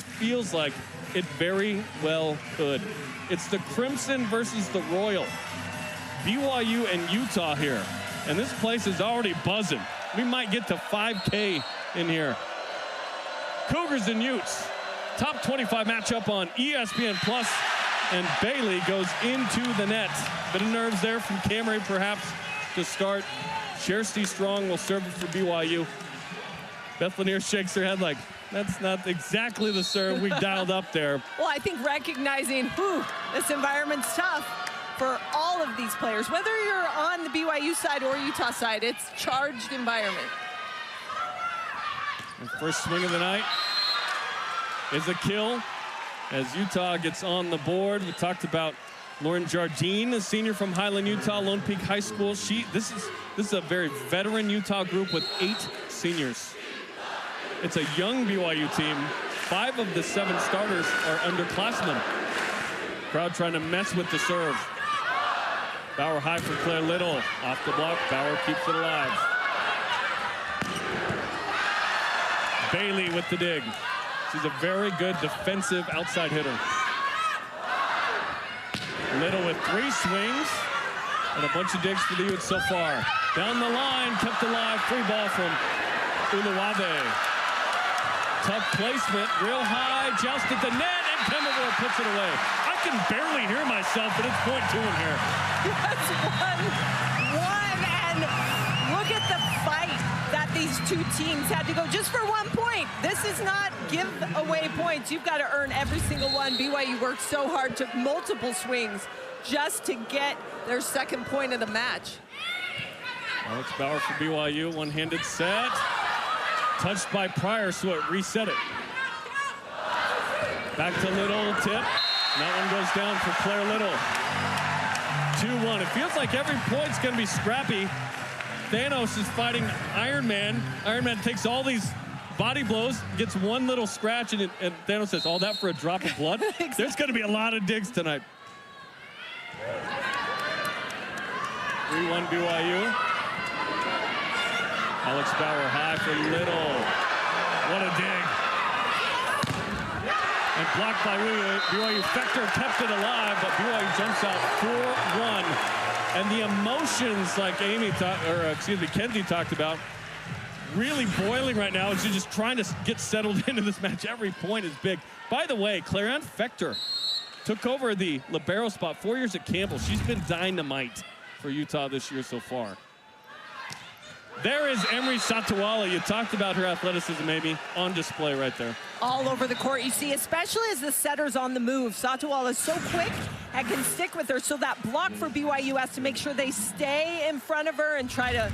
feels like it very well could. It's the Crimson versus the Royal. BYU and Utah here. And this place is already buzzing. We might get to 5K in here. Cougars and Utes. Top 25 matchup on ESPN Plus. And Bailey goes into the net. Bit of nerves there from Camry perhaps to start. Shersty Strong will serve it for BYU. Beth Lanier shakes her head like, that's not exactly the serve we dialed up there. Well, I think recognizing, this environment's tough for all of these players. Whether you're on the BYU side or Utah side, it's charged environment. And first swing of the night is a kill as Utah gets on the board. We talked about Lauren Jardine, a senior from Highland, Utah, Lone Peak High School. This is a very veteran Utah group with 8 seniors. It's a young BYU team. 5 of the 7 starters are underclassmen. Crowd trying to mess with the serve. Bauer high for Claire Little. Off the block, Bauer keeps it alive. Bailey with the dig. She's a very good defensive outside hitter. Little with 3 swings and a bunch of digs for the Utes so far. Down the line, kept alive, free ball from Uluwave. Tough placement, real high, joust at the net, and Kemavor puts it away. I can barely hear myself, but it's .2 in here. That's 1-1, and look at the fight that these 2 teams had to go just for 1 point. This is not give away points. You've got to earn every single one. BYU worked so hard, took multiple swings just to get their 2nd point of the match. Alex Bauer for BYU, one-handed set. Touched by Pryor, so it reset it. Back to Little, tip. That one goes down for Claire Little. 2-1. It feels like every point's going to be scrappy. Thanos is fighting Iron Man. Iron Man takes all these body blows, gets one little scratch, and Thanos says, all that for a drop of blood? Exactly. There's going to be a lot of digs tonight. 3-1 BYU. Alex Bauer high for Little. What a dig. And blocked by BYU. Fector kept it alive, but BYU jumps out 4-1. And the emotions, like Kenzie talked about, really boiling right now. She's just trying to get settled into this match. Every point is big. By the way, Clarion Fector took over the libero spot 4 years at Campbell. She's been dynamite for Utah this year so far. There is Emery Satawala. You talked about her athleticism, maybe on display right there. All over the court, you see, especially as the setter's on the move. Satawala is so quick and can stick with her, so that block for BYU has to make ssure they stay in front of her and try to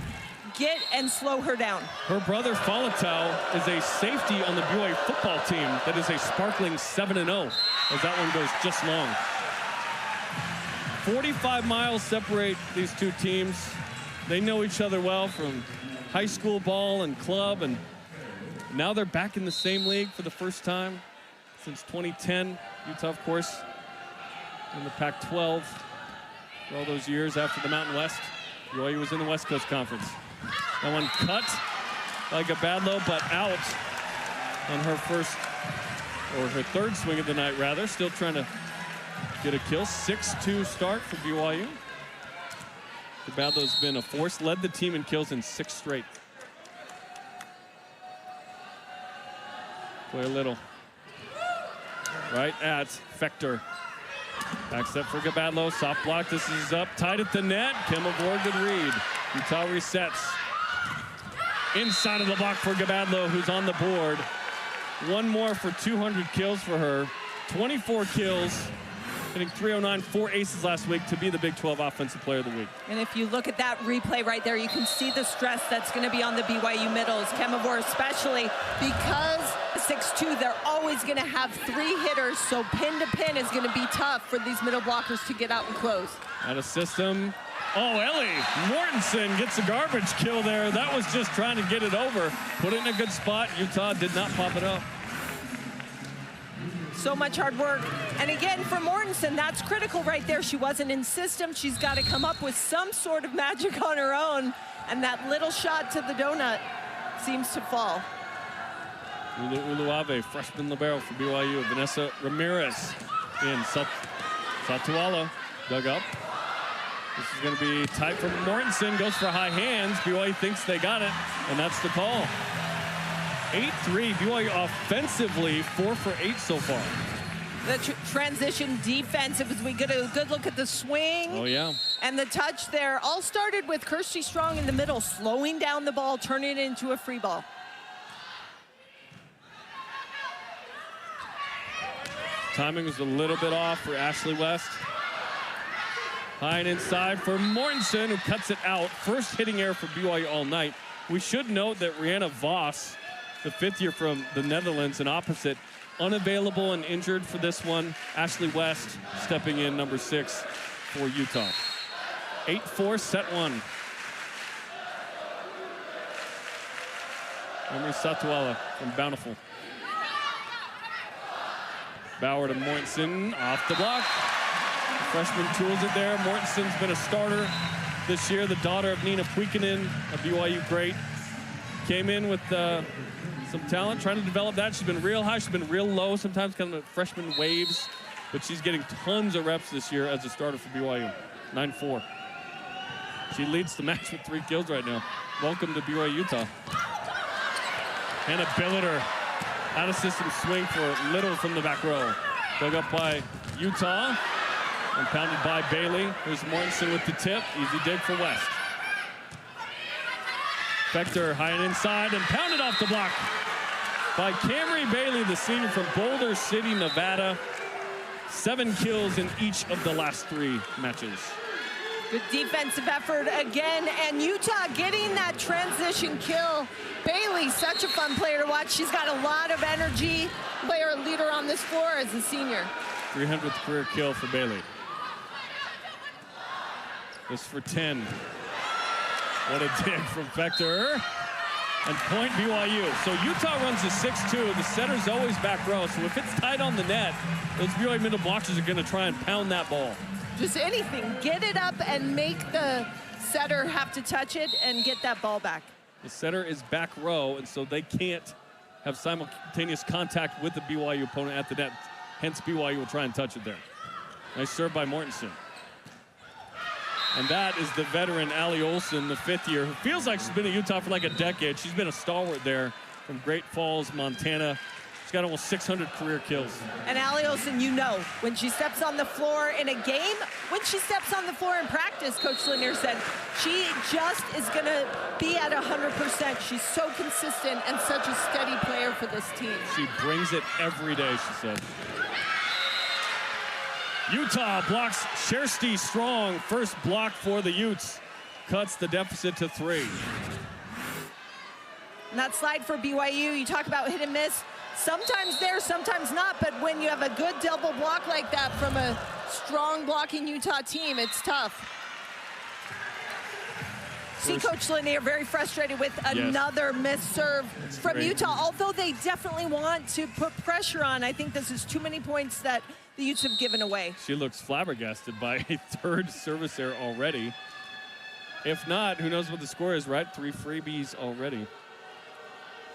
get and slow her down. Her brother Falatau is a safety on the BYU football team that is a sparkling 7-0 as that one goes just long. 45 miles separate these 2 teams. They know each other well from high school ball and club, and now they're back in the same league for the first time since 2010. Utah, of course, in the Pac-12 for all those years after the Mountain West. BYU was in the West Coast Conference. That one cut by Gabadlo, but out on her her 3rd swing of the night, rather. Still trying to get a kill. 6-2 start for BYU. Gabadlo's been a force, led the team in kills in 6 straight. Claire Little. Right at Fector. Back step for Gabadlo. Soft block. This is up tight at the net. Kemavor, good read. Utah resets. Inside of the block for Gabadlo, who's on the board. One more for 200 kills for her. 24 kills. Hitting .309, 4 aces last week to be the Big 12 Offensive Player of the Week. And if you look at that replay right there, you can see the stress that's going to be on the BYU middles. Kemavor especially, because 6'2", they're always going to have 3 hitters, so pin to pin is going to be tough for these middle blockers to get out and close. Out of system. Oh, Ellie Mortensen gets a garbage kill there. That was just trying to get it over. Put it in a good spot. Utah did not pop it up. So much hard work. And again, for Mortensen, that's critical right there. She wasn't in system. She's got to come up with some sort of magic on her own. And that little shot to the donut seems to fall. Uluave, freshman libero for BYU. Vanessa Ramirez in. Satuala dug up. This is going to be tight for Mortensen. Goes for high hands. BYU thinks they got it, and that's the call. 8-3. BYU offensively 4 for 8 so far. The transition defense, as we get a good look at the swing. Oh, yeah. And the touch there all started with Kirsty Strong in the middle, slowing down the ball, turning it into a free ball. Timing was a little bit off for Ashley West. High and inside for Mortensen, who cuts it out. First hitting error for BYU all night. We should note that Rihanna Vos, the 5th year from the Netherlands, an opposite, unavailable and injured for this one. Ashley West stepping in, number 6 for Utah. 8-4, set 1. Emery Satuala from Bountiful. Bauer to Mortensen, off the block. The freshman tools it there. Mortensen's been a starter this year. The daughter of Nina Puikkonen, a BYU great. Came in with some talent, trying to develop that. She's been real high, she's been real low, sometimes kind of freshman waves, but she's getting tons of reps this year as a starter for BYU. 9-4. She leads the match with 3 kills right now. Welcome to BYU Utah. Hannah Billiter, out of system swing for Little from the back row. Dug up by Utah and pounded by Bailey. Here's Mortensen with the tip. Easy dig for West. Vector high and inside and pounded off the block by Camry Bailey, the senior from Boulder City, Nevada. 7 kills in each of the last 3 matches. Good defensive effort again, and Utah getting that transition kill. Bailey, such a fun player to watch. She's got a lot of energy. Player leader on this floor as a senior. 300th career kill for Bailey. This for 10. What a dig from Vector. And point BYU. So Utah runs a 6-2. The setter's always back row. So if it's tight on the net, those BYU middle blockers are going to try and pound that ball. Just anything. Get it up and make the setter have to touch it and get that ball back. The setter is back row, and so they can't have simultaneous contact with the BYU opponent at the net. Hence, BYU will try and touch it there. Nice serve by Mortensen. And that is the veteran Allie Olson, the 5th year, who feels like she's been at Utah for like a decade. She's been a stalwart there from Great Falls, Montana. She's got almost 600 career kills. And Allie Olson, you know, when she steps on the floor in a game, when she steps on the floor in practice, Coach Lanier said, she just is going to be at 100%. She's so consistent and such a steady player for this team. She brings it every day, she said. Utah blocks Kirsty Strong. First block for the Utes. Cuts the deficit to 3. And that slide for BYU, you talk about hit and miss. Sometimes there, sometimes not, but when you have a good double block like that from a strong blocking Utah team, it's tough. See Coach Lanier very frustrated with another missed serve from Utah, although they definitely want to put pressure on. I think this is too many points that the Utes have given away. She looks flabbergasted by a 3rd service error already. If not, who knows what the score is, right? 3 freebies already.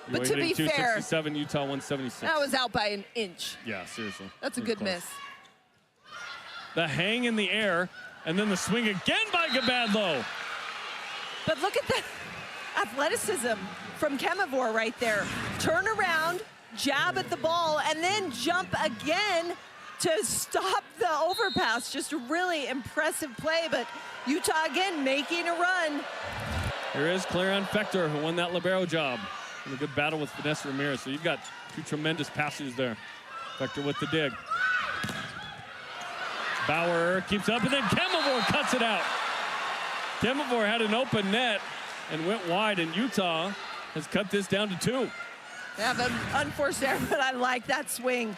But to be fair, 267, Utah 176. That was out by an inch. Yeah, seriously. That's a good miss. The hang in the air, and then the swing again by Gabadlo. But look at the athleticism from Kemavor right there. Turn around, jab at the ball, and then jump again to stop the overpass. Just a really impressive play, but Utah again making a run. Here is Clarion Fector, who won that libero job in a good battle with Vanessa Ramirez. So you've got 2 tremendous passers there. Fector with the dig. Bauer keeps up, and then Kemavor cuts it out. Kemavor had an open net and went wide, and Utah has cut this down to 2. They have an unforced error, but I like that swing.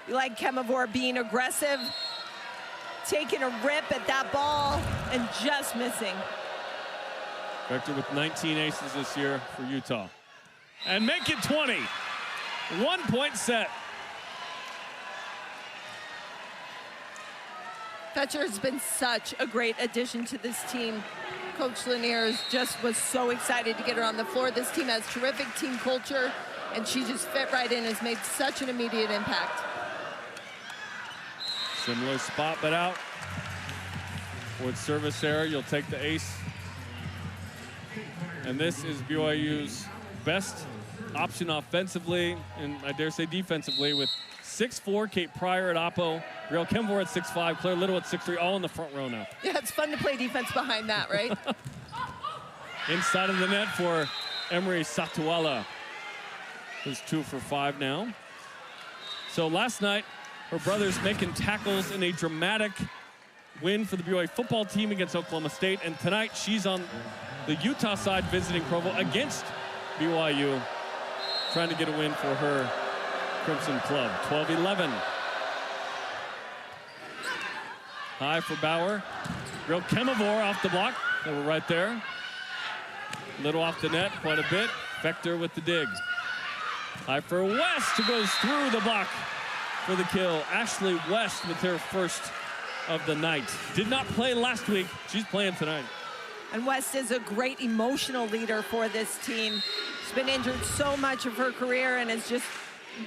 You like Kemavor being aggressive, taking a rip at that ball, and just missing. Vector with 19 aces this year for Utah. And make it 20. 1-point set. Fetcher has been such a great addition to this team. Coach Lanier just was so excited to get her on the floor. This team has terrific team culture, and she just fit right in, has made such an immediate impact. Similar spot, but out. Forward service error, you'll take the ace. And this is BYU's best option offensively, and I dare say defensively, with 6'4", Kate Pryor at Oppo, Brielle Kemvor at 6'5", Claire Little at 6'3", all in the front row now. Yeah, it's fun to play defense behind that, right? Inside of the net for Emery Satuala, who's 2 for 5 now. So last night, her brothers making tackles in a dramatic win for the BYU football team against Oklahoma State, and tonight she's on the Utah side visiting Provo against BYU, trying to get a win for her Crimson Club. 12-11. High for Bauer. Brielle Kemvor off the block. They were right there. Little off the net quite a bit. Vector with the dig. High for West, who goes through the block for the kill. Ashley West with her first of the night. Did not play last week. She's playing tonight. And West is a great emotional leader for this team. She's been injured so much of her career and has just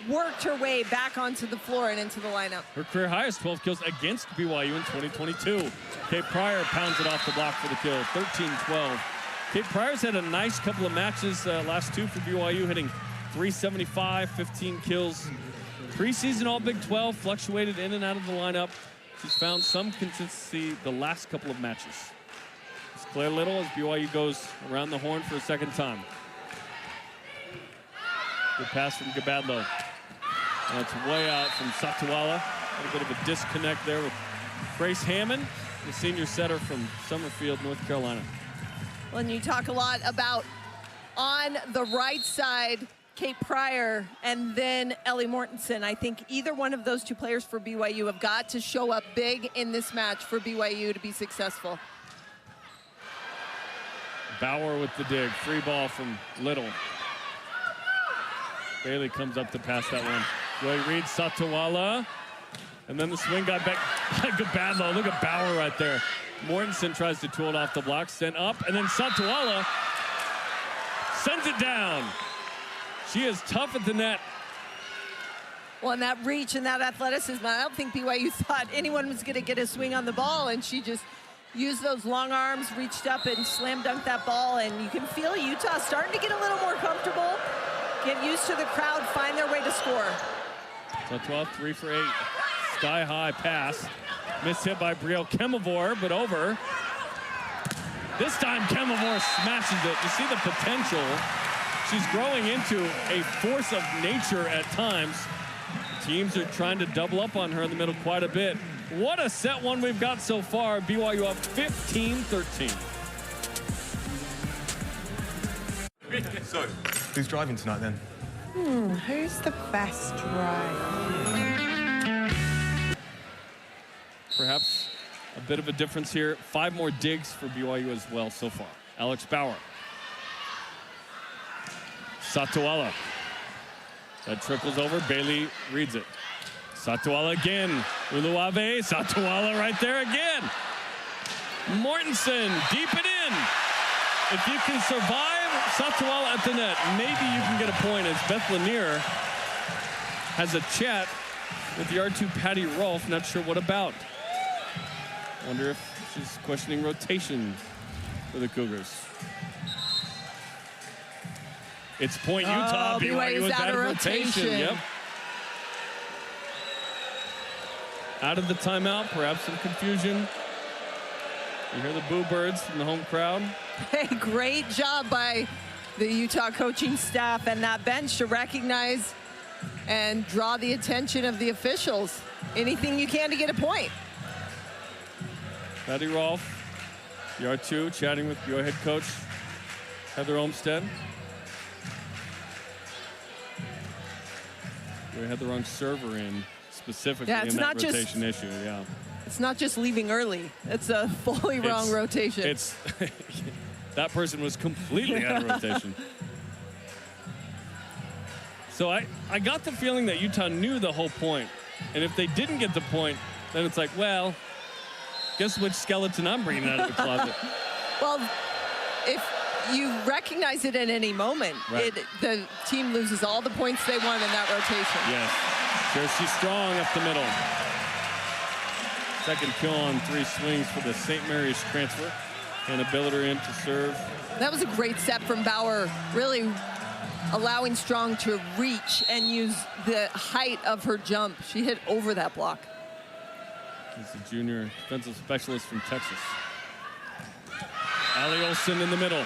worked her way back onto the floor and into the lineup. Her career highest 12 kills against BYU in 2022. Kate Pryor pounds it off the block for the kill, 13-12. Kate Pryor's had a nice couple of matches, last 2 for BYU, hitting 375, 15 kills. Preseason all Big 12, fluctuated in and out of the lineup. She's found some consistency the last couple of matches. It's Claire Little as BYU goes around the horn for a second time. Good pass from Gabadlo. That's way out from Satuala. A little bit of a disconnect there with Grace Hammond, the senior setter from Summerfield, North Carolina. Well, and you talk a lot about on the right side, Kate Pryor and then Ellie Mortensen. I think either one of those 2 players for BYU have got to show up big in this match for BYU to be successful. Bauer with the dig. Free ball from Little. Bailey comes up to pass that one. Joy Reed, Satuala. And then the swing got back. Gabadlo. Look at Bauer right there. Mortensen tries to tool it off the block. Sent up. And then Satuala sends it down. She is tough at the net. Well, and that reach and that athleticism, I don't think BYU thought anyone was going to get a swing on the ball, and she just used those long arms, reached up and slam dunked that ball, and you can feel Utah starting to get a little more comfortable, get used to the crowd, find their way to score. So 12, 3 for 8. Sky high pass. Missed hit by Brielle Kemvor, but over. This time Kemvor smashes it. You see the potential. She's growing into a force of nature at times. Teams are trying to double up on her in the middle quite a bit. What a set one we've got so far. BYU up 15-13. So, who's driving tonight then? Who's the best driver? Perhaps a bit of a difference here. 5 more digs for BYU as well so far. Alex Bauer. Satuala. That trickles over. Bailey reads it. Satuala again. Uluave. Satuala right there again. Mortensen. Deep it in. If you can survive Satuala at the net, maybe you can get a point, as Beth Lanier has a chat with the R2 Patty Rolfe. Not sure what about. Wonder if she's questioning rotation for the Cougars. It's point Utah. BYU is out of rotation. Yep. Out of the timeout, perhaps some confusion. You hear the boo birds from the home crowd. Hey, great job by the Utah coaching staff and that bench to recognize and draw the attention of the officials. Anything you can to get a point. Patty Rolfe, the R2, chatting with BYU head coach Heather Olmstead. We had the wrong server in specifically in that rotation issue. Yeah. It's not just leaving early. It's a fully wrong rotation. It's that person was completely out of rotation. So I got the feeling that Utah knew the whole point. And if they didn't get the point, then it's like, well, guess which skeleton I'm bringing out of the closet. Well, if you recognize it at any moment. Right. The team loses all the points they want in that rotation. Yes. She's strong up the middle. Second kill on 3 swings for the St. Mary's transfer. And a Billiter in to serve. That was a great set from Bauer, really allowing Strong to reach and use the height of her jump. She hit over that block. He's a junior defensive specialist from Texas. Allie Olsen in the middle.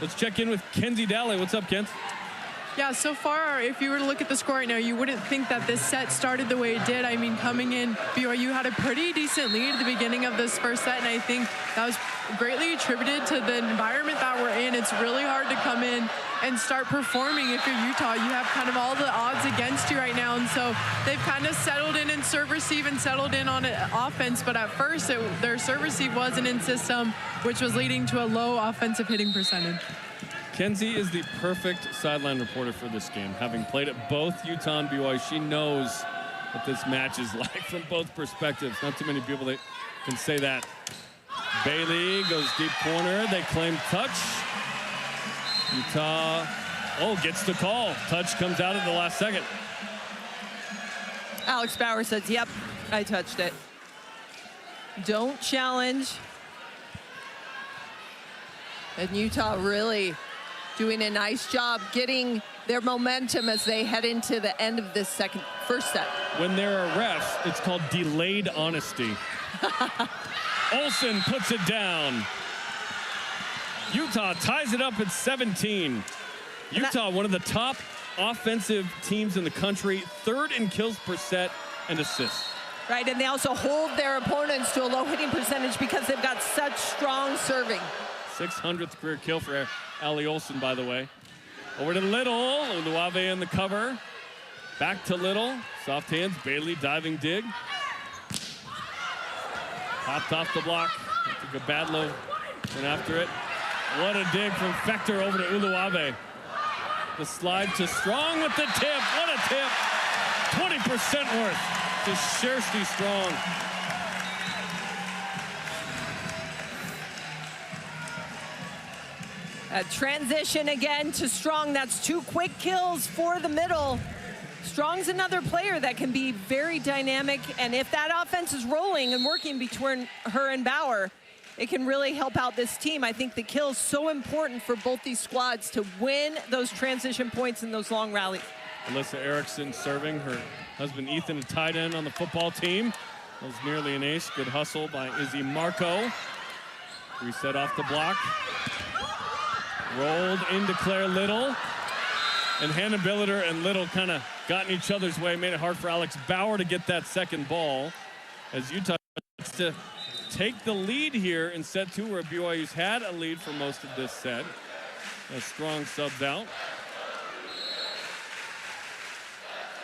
Let's check in with Kenzie Daly. What's up, Ken? Yeah, so far, if you were to look at the score right now, you wouldn't think that this set started the way it did. I mean, coming in, BYU had a pretty decent lead at the beginning of this first set, and I think that was greatly attributed to the environment that we're in. It's really hard to come in and start performing. If you're Utah, you have kind of all the odds against you right now, and so they've kind of settled in serve receive and settled in on offense, but at first, their serve receive wasn't in system, which was leading to a low offensive hitting percentage. Kenzie is the perfect sideline reporter for this game. Having played at both Utah and BYU, she knows what this match is like from both perspectives. Not too many people that can say that. Bailey goes deep corner. They claim touch. Utah, gets the call. Touch comes out at the last second. Alex Bauer says, yep, I touched it. Don't challenge. And Utah really doing a nice job getting their momentum as they head into the end of this first set. When there are refs, it's called delayed honesty. Olsen puts it down. Utah ties it up at 17. Utah, one of the top offensive teams in the country, 3rd in kills per set and assists. Right, and they also hold their opponents to a low hitting percentage because they've got such strong serving. 600th career kill for Allie Olsen, by the way. Over to Little. Uluave in the cover. Back to Little. Soft hands. Bailey diving dig. Popped off the block. Gabadlo went after it. What a dig from Fector over to Uluave. The slide to Strong with the tip. What a tip. 20% worth to Shersty Strong. A transition again to Strong. That's 2 quick kills for the middle. Strong's another player that can be very dynamic, and if that offense is rolling and working between her and Bauer, it can really help out this team. I think the kill is so important for both these squads to win those transition points in those long rallies. Alyssa Erickson serving. Her husband Ethan, a tight end on the football team. That was nearly an ace. Good hustle by Izzy Marco. Reset off the block. Rolled into Claire Little. And Hannah Billiter and Little kind of got in each other's way. Made it hard for Alex Bauer to get that second ball. As Utah tries to take the lead here in set 2, where BYU's had a lead for most of this set. A Strong subs out.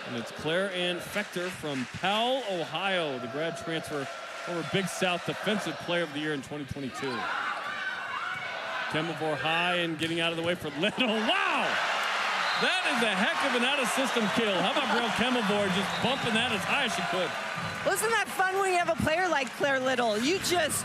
And it's Claire Ann Fector from Powell, Ohio, the grad transfer, former Big South Defensive Player of the Year in 2022. Kemavor high and getting out of the way for Little. Wow! That is a heck of an out-of-system kill. How about Brel Kemavor just bumping that as high as she could? Wasn't that fun when you have a player like Claire Little? You just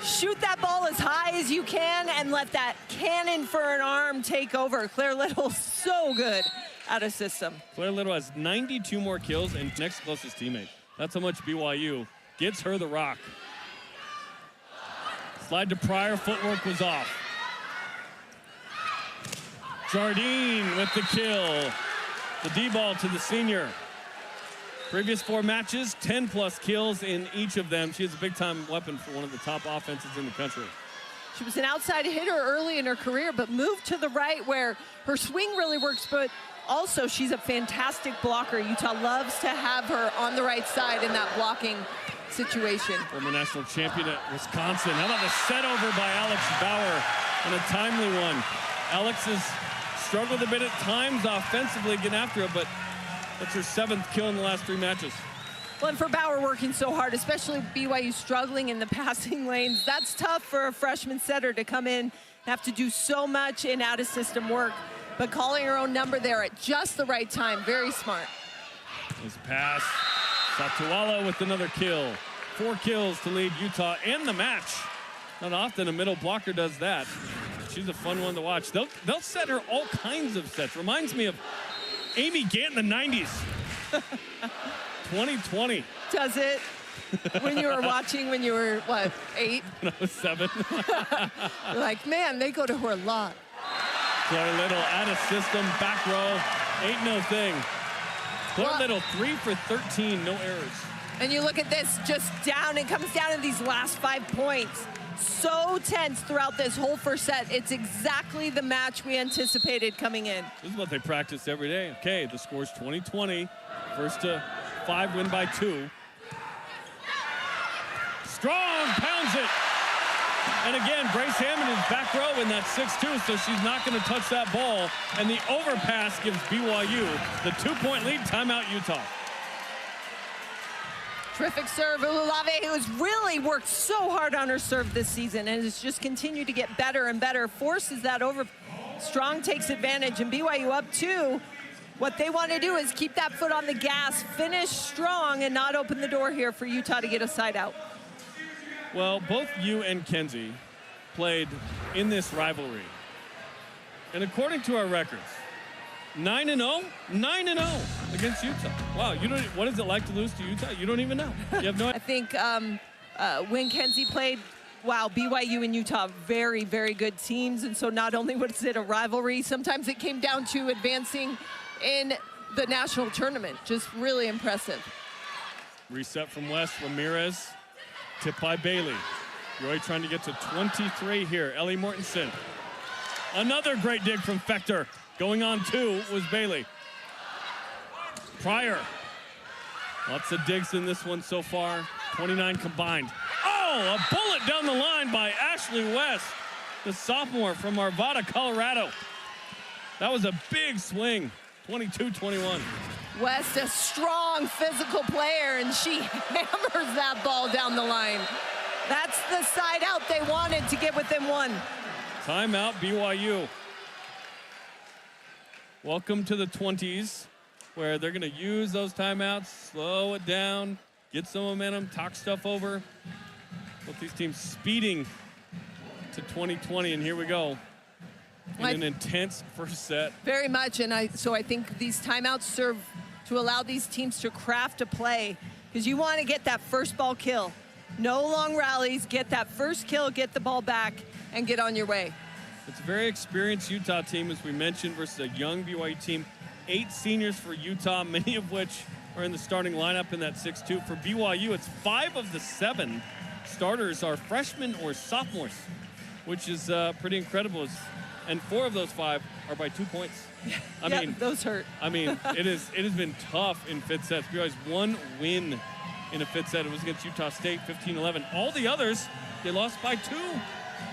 shoot that ball as high as you can and let that cannon for an arm take over. Claire Little, so good out of system. Claire Little has 92 more kills and next closest teammate. That's how much BYU gets her the rock. Slide to Pryor, footwork was off. Jardine with the kill. The D-ball to the senior. Previous 4 matches, 10+ kills in each of them. She is a big-time weapon for one of the top offenses in the country. She was an outside hitter early in her career, but moved to the right where her swing really works, but also she's a fantastic blocker. Utah loves to have her on the right side in that blocking situation. Former national champion at Wisconsin. How about the set over by Alex Bauer and a timely one? Alex has struggled a bit at times offensively getting after it, but that's her 7th kill in the last 3 matches. Well, and for Bauer working so hard, especially BYU struggling in the passing lanes, that's tough for a freshman setter to come in and have to do so much in out-of-system work. But calling her own number there at just the right time, very smart. This pass. Satuala with another kill. 4 kills to lead Utah in the match. Not often a middle blocker does that. She's a fun one to watch. They'll set her all kinds of sets. Reminds me of Amy Gant in the 90s. 2020. Does it? When you were watching, when you were, what, 8? When I was 7. You're like, man, they go to her a lot. Claire Little out of system, back row. Ain't no thing. Claire Little 3 for 13, no errors. And you look at this, just down, it comes down to these last 5 points. So tense throughout this whole first set. It's exactly the match we anticipated coming in. This is what they practice every day. Okay, the score's 20-20. First to 5, win by 2. Strong, pounds it. And again, Brace Hammond is back row in that 6-2, so she's not going to touch that ball. And the overpass gives BYU the 2-point lead. Timeout, Utah. Terrific serve. Ululave, who has really worked so hard on her serve this season and has just continued to get better and better, forces that over. Strong takes advantage, and BYU up 2. What they want to do is keep that foot on the gas, finish strong, and not open the door here for Utah to get a side out. Well, both you and Kenzie played in this rivalry. And according to our records, 9-0, 9-0 against Utah. Wow, you don't. What is it like to lose to Utah? You don't even know. You have no. I think when Kenzie played, wow, BYU and Utah, very, very good teams. And so not only was it a rivalry, sometimes it came down to advancing in the national tournament. Just really impressive. Reset from West, Ramirez, tip by Bailey. Roy trying to get to 23 here. Ellie Mortensen. Another great dig from Fechter. Going on 2 was Bailey. Pryor. Lots of digs in this one so far. 29 combined. Oh, a bullet down the line by Ashley West, the sophomore from Arvada, Colorado. That was a big swing. 22-21. West, a strong physical player, and she hammers that ball down the line. That's the side out they wanted to get within 1. Timeout, BYU. Welcome to the 20s, where they're going to use those timeouts, slow it down, get some momentum, talk stuff over. Both these teams speeding to 2020, and here we go. In an intense first set. Very much, and so I think these timeouts serve to allow these teams to craft a play, because you want to get that first ball kill. No long rallies, get that first kill, get the ball back, and get on your way. It's a very experienced Utah team, as we mentioned, versus a young BYU team. 8 seniors for Utah, many of which are in the starting lineup in that 6-2. For BYU, it's 5 of the 7 starters are freshmen or sophomores, which is pretty incredible. And 4 of those 5 are by 2 points. I mean, those hurt. I mean, it has been tough in fifth sets. BYU's 1 win in a fifth set. It was against Utah State, 15-11. All the others, they lost by 2.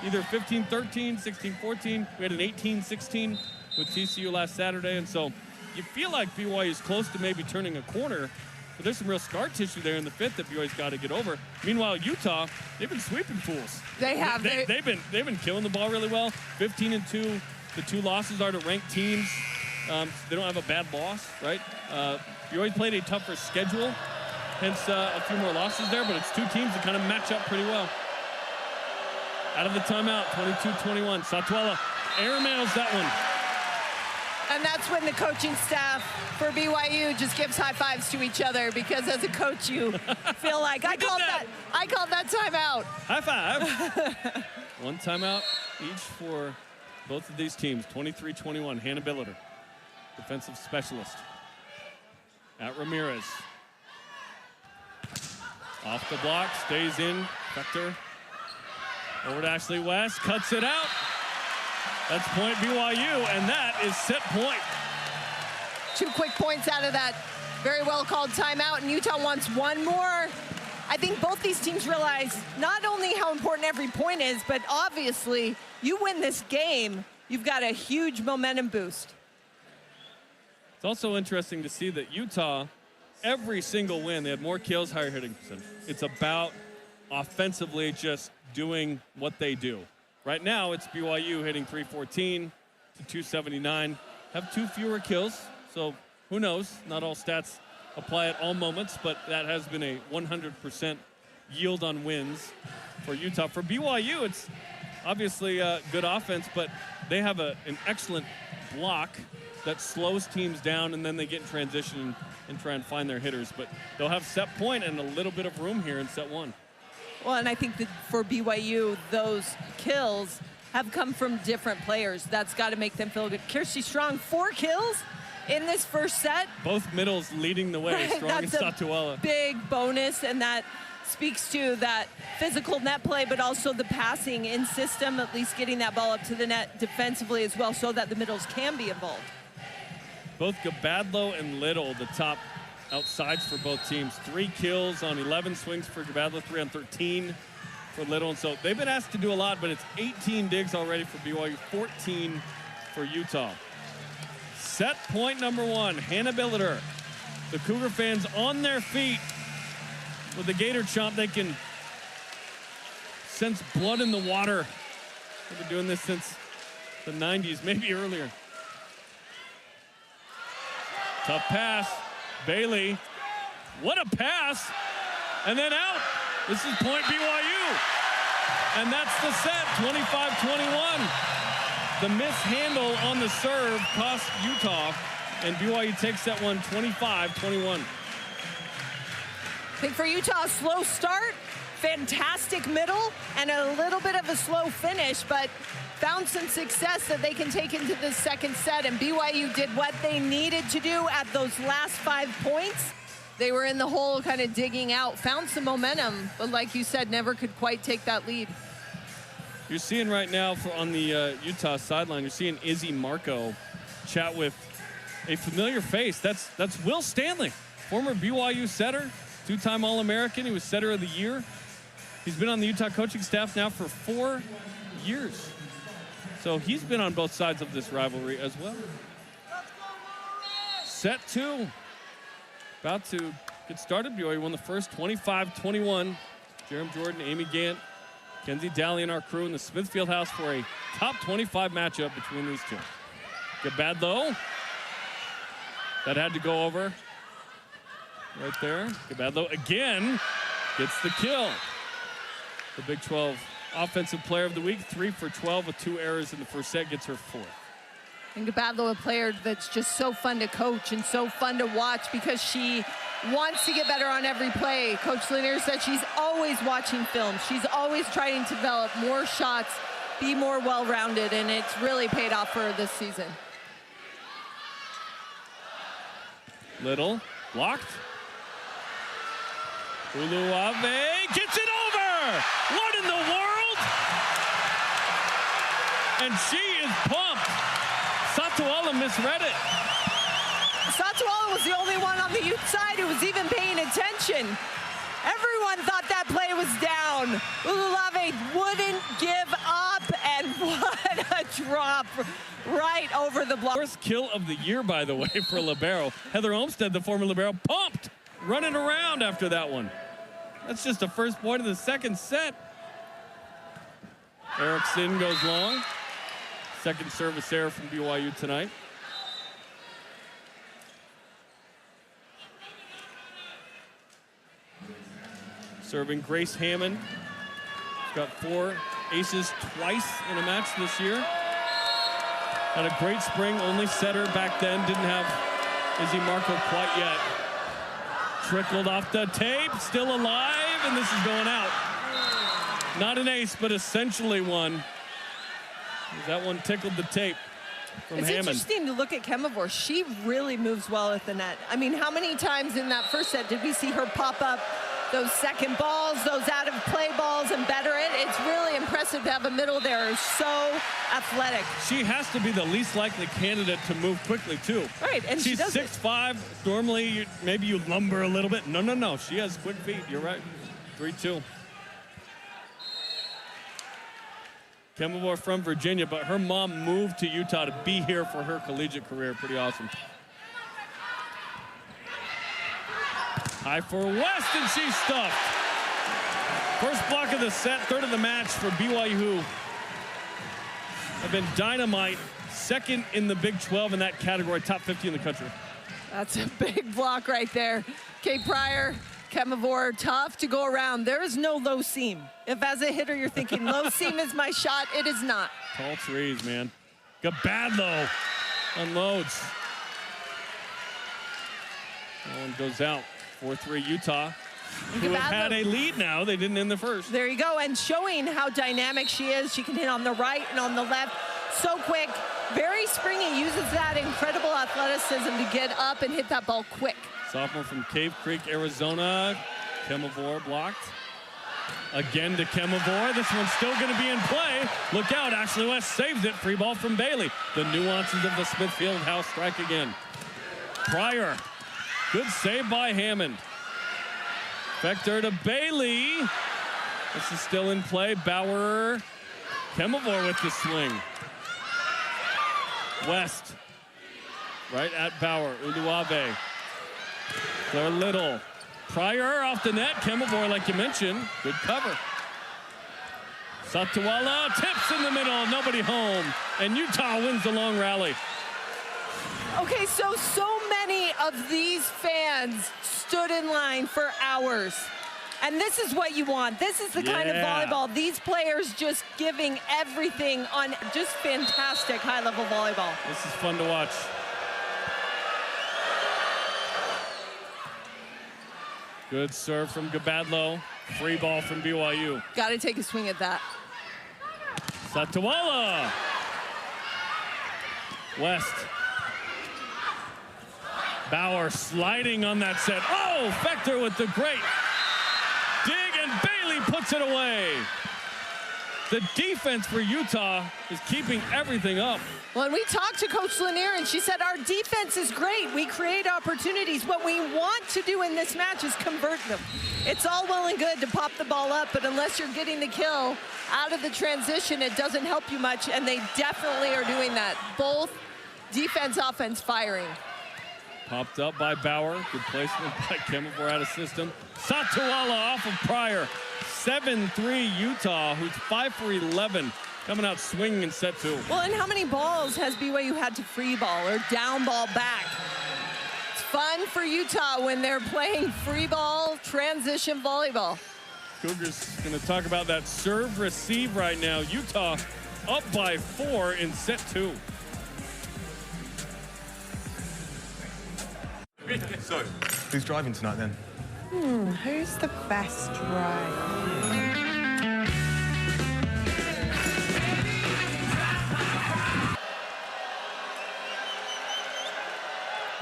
Either 15-13, 16-14. We had an 18-16 with TCU last Saturday. And so you feel like BYU is close to maybe turning a corner. But there's some real scar tissue there in the fifth that BYU's got to get over. Meanwhile, Utah, they've been sweeping fools. They have. They've been killing the ball really well. 15-2. The 2 losses are to ranked teams. They don't have a bad loss, right? BYU played a tougher schedule, hence a few more losses there. But it's 2 teams that kind of match up pretty well. Out of the timeout, 22-21. Satuala airmails that one. And that's when the coaching staff for BYU just gives high fives to each other, because as a coach you feel like I called that timeout. High five. 1 timeout each for both of these teams. 23-21. Hannah Billiter, defensive specialist. At Ramirez. Off the block, stays in. Fechter. Over to Ashley West, cuts it out. That's point BYU, and that is set point. 2 quick points out of that very well called timeout, and Utah wants 1 more. I think both these teams realize not only how important every point is, but obviously you win this game, you've got a huge momentum boost. It's also interesting to see that Utah, every single win, they had more kills, higher hitting percentage. It's about offensively just doing what they do. Right now, it's BYU hitting 314 to 279. Have 2 fewer kills, so who knows? Not all stats apply at all moments, but that has been a 100% yield on wins for Utah. For BYU, it's obviously a good offense, but they have an excellent block that slows teams down, and then they get in transition and try and find their hitters. But they'll have set point and a little bit of room here in set one. Well, and I think that for BYU, those kills have come from different players. That's got to make them feel good. Kirsty Strong, 4 kills in this first set. Both middles leading the way, Strong and Satuala. Big bonus, and that speaks to that physical net play, but also the passing in system, at least getting that ball up to the net defensively as well, so that the middles can be involved. Both Gabadlo and Little, the top outsides for both teams. 3 kills on 11 swings for Gabadlo, 3 on 13 for Little. And so they've been asked to do a lot, but it's 18 digs already for BYU, 14 for Utah. Set point number 1, Hannah Billiter. The Cougar fans on their feet with the Gator chomp. They can sense blood in the water. They've been doing this since the 90s, maybe earlier. Tough pass. Bailey. What a pass. And then out. This is point BYU. And that's the set, 25-21. The mishandle on the serve cost Utah, and BYU takes that one 25-21. I think for Utah, a slow start, fantastic middle, and a little bit of a slow finish, but found some success that they can take into the second set, and BYU did what they needed to do at those last 5 points. They were in the hole kind of digging out, found some momentum, but like you said, never could quite take that lead. You're seeing right now on the Utah sideline, you're seeing Izzy Marco chat with a familiar face. That's Will Stanley, former BYU setter, 2-time All-American. He was setter of the year. He's been on the Utah coaching staff now for 4 years. So he's been on both sides of this rivalry as well. Set 2. About to get started. BYU won the first 25-21. Jerem Jordan, Amy Gant, Kenzie Daly and our crew in the Smith Fieldhouse for a top 25 matchup between these two. Gabadlo. That had to go over. Right there. Gabadlo again gets the kill. The Big 12 Offensive Player of the Week, 3 for 12 with 2 errors in the first set, gets her 4th. And Gabadlo, a player that's just so fun to coach and so fun to watch because she wants to get better on every play. Coach Lanier said she's always watching film. She's always trying to develop more shots, be more well-rounded, and it's really paid off for her this season. Little, blocked. Uluave gets it over! What in the world? And she is pumped. Satuala misread it. Satuala was the only one on the youth side who was even paying attention. Everyone thought that play was down. Uluave wouldn't give up, and what a drop right over the block. First kill of the year, by the way, for libero. Heather Olmstead, the former libero, pumped, running around after that one. That's just the first point of the second set. Erickson goes long. Second service error from BYU tonight. Serving Grace Hammond. She's got 4 aces twice in a match this year. Had a great spring, only setter back then. Didn't have Izzy Marco quite yet. Trickled off the tape, still alive, and this is going out. Not an ace, but essentially one. That one tickled the tape from It's Hammond. interesting to look at Kemavor. She really moves well at the net. I mean, how many times in that first set did we see her pop up those second balls, those out of play balls, and better it? It's really impressive to have a middle there who's so athletic. She has to be the least likely candidate to move quickly, too. Right, and she's she does 6'5". Normally, maybe you lumber a little bit. No. She has quick feet. You're right. 3-2. Kemavor from Virginia, but her mom moved to Utah to be here for her collegiate career. Pretty awesome. High for West, and she's stuffed. First block of the set, third of the match for BYU, who have been dynamite. Second in the Big 12 in that category, top 50 in the country. That's a big block right there. Kate Pryor Kemavor, tough to go around. There is no low seam. If as a hitter you're thinking low seam is my shot, it is not. Tall threes, man. Gabadlo unloads. That one goes out. 4-3 Utah. Who have had a lead now. They didn't in the first. There you go. And showing how dynamic she is. She can hit on the right and on the left. So quick. Very springy. Uses that incredible athleticism to get up and hit that ball quick. Sophomore from Cave Creek, Arizona. Kemavor blocked. Again to Kemavor. This one's still going to be in play. Look out. Ashley West saves it. Free ball from Bailey. The nuances of the Smithfield house strike again. Pryor. Good save by Hammond. Vector to Bailey. This is still in play. Bauer. Kemavor with the swing. West. Right at Bauer. Uluave. Claire Little. Pryor off the net. Kemavor, like you mentioned. Good cover. Satawala tips in the middle. Nobody home. And Utah wins the long rally. Okay, so many of these fans stood in line for hours. And this is what you want. This is the kind of volleyball. These players just giving everything on just fantastic high-level volleyball. This is fun to watch. Good serve from Gabadlo. Free ball from BYU. Got to take a swing at that. Satawala. West. Bauer sliding on that set. Oh, Vector with the great dig, and Bailey puts it away. The defense for Utah is keeping everything up. Well, and we talked to Coach Lanier, and she said our defense is great. We create opportunities. What we want to do in this match is convert them. It's all well and good to pop the ball up, but unless you're getting the kill out of the transition, it doesn't help you much, and they definitely are doing that. Both defense, offense firing. Popped up by Bauer. Good placement by Kemavor out of system. Satawala off of Pryor. 7-3 Utah, who's 5 for 11. Coming out swinging in set 2. Well, and how many balls has BYU had to free ball or down ball back? It's fun for Utah when they're playing free ball, transition volleyball. Cougars going to talk about that serve receive right now. Utah up by 4 in set 2. So, who's driving tonight then? Who's the best driver?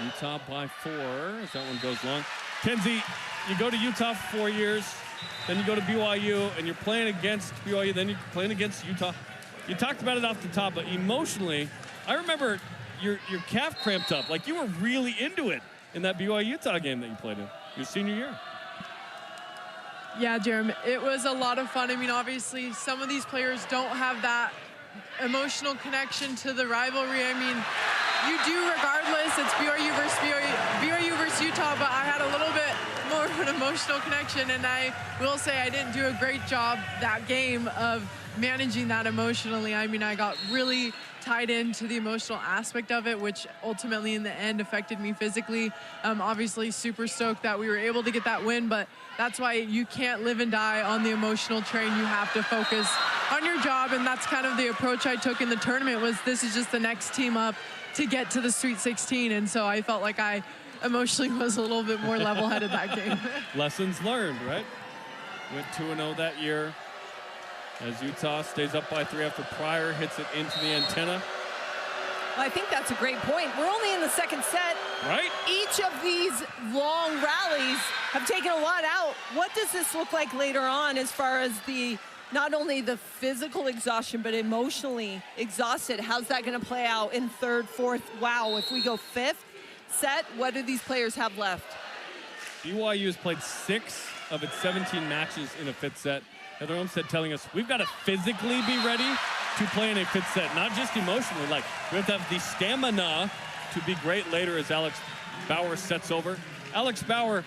Utah by 4 as that one goes long. Kenzie, you go to Utah for 4 years, then you go to BYU, and you're playing against BYU, then you're playing against Utah. You talked about it off the top, but emotionally, I remember your calf cramped up. Like you were really into it in that BYU-Utah game that you played in your senior year. Yeah, Jeremy, it was a lot of fun. I mean, obviously, some of these players don't have that emotional connection to the rivalry. I mean, you do regardless. It's BYU versus Utah, but I had a little bit more of an emotional connection, and I will say I didn't do a great job that game of managing that emotionally. I mean, I got really tied into the emotional aspect of it, which ultimately in the end affected me physically. Obviously super stoked that we were able to get that win, but that's why you can't live and die on the emotional train. You have to focus on your job, and that's kind of the approach I took in the tournament. Was this is just the next team up to get to the Sweet 16, and so I felt like I emotionally was a little bit more level-headed that game. Lessons learned, right? Went 2-0 that year. As Utah stays up by 3 after Pryor hits it into the antenna. Well, I think that's a great point. We're only in the second set. Right? Each of these long rallies have taken a lot out. What does this look like later on as far as the not only the physical exhaustion, but emotionally exhausted? How's that going to play out in third, fourth? Wow, if we go fifth set, what do these players have left? BYU has played 6 of its 17 matches in a fifth set. Heather Olmstead telling us we've got to physically be ready to play in a fifth set, not just emotionally. Like, we have to have the stamina to be great later as Alex Bauer sets over. Alex Bauer,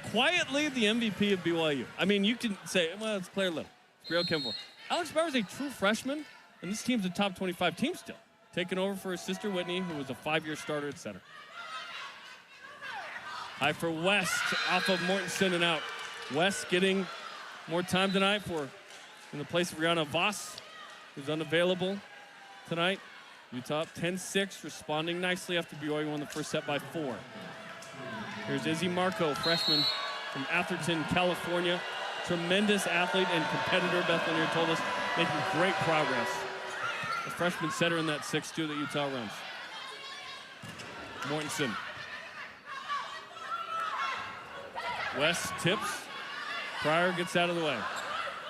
quietly the MVP of BYU. I mean, you can say, well, it's Claire Little, it's Griot Kemavor. Alex Bauer is a true freshman, and this team's a top 25 team still. Taking over for his sister Whitney, who was a 5-year starter at center. High for West, off of Mortensen and out. West getting more time tonight in the place of Rihanna Voss, who's unavailable tonight. Utah up 10-6, responding nicely after BYU won the first set by 4. Here's Izzy Marco, freshman from Atherton, California. Tremendous athlete and competitor, Beth Lanier told us, making great progress. The freshman setter in that 6-2 that Utah runs. Mortensen. West tips. Pryor gets out of the way.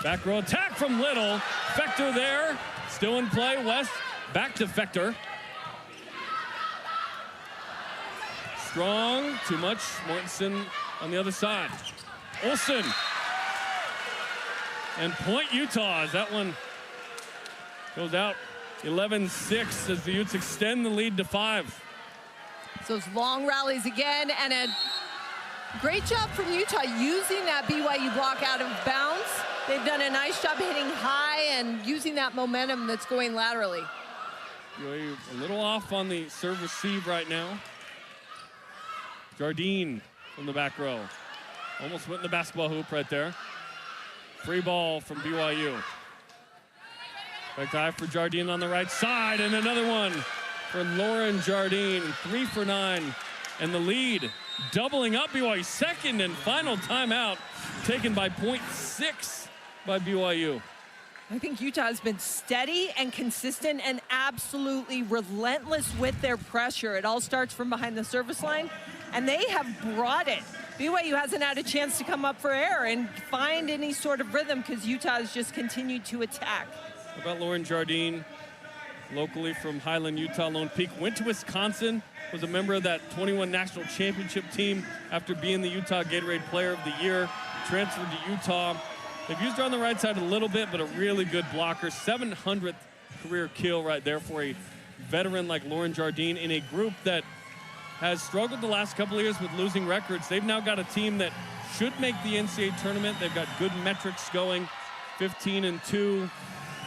Back row attack from Little. Fector there. Still in play. West back to Fector. Strong. Too much. Mortensen on the other side. Olsen. And point Utah as that one goes out. 11-6 as the Utes extend the lead to 5. So those long rallies again, and a great job from Utah using that BYU block out of bounds. They've done a nice job hitting high and using that momentum that's going laterally. BYU a little off on the serve receive right now. Jardine from the back row. Almost went in the basketball hoop right there. Free ball from BYU. Back eye for Jardine on the right side, and another one for Lauren Jardine. 3 for 9, and the lead doubling up. BYU second and final timeout taken by .6 by BYU. I think Utah has been steady and consistent and absolutely relentless with their pressure. It all starts from behind the service line, and they have brought it. BYU hasn't had a chance to come up for air and find any sort of rhythm because Utah has just continued to attack. How about Lauren Jardine, locally from Highland, Utah, Lone Peak, went to Wisconsin, was a member of that 21 national championship team after being the Utah Gatorade Player of the Year, transferred to Utah. They've used her on the right side a little bit, but a really good blocker. 700th career kill right there for a veteran like Lauren Jardine in a group that has struggled the last couple of years with losing records. They've now got a team that should make the NCAA tournament. They've got good metrics going, 15-2.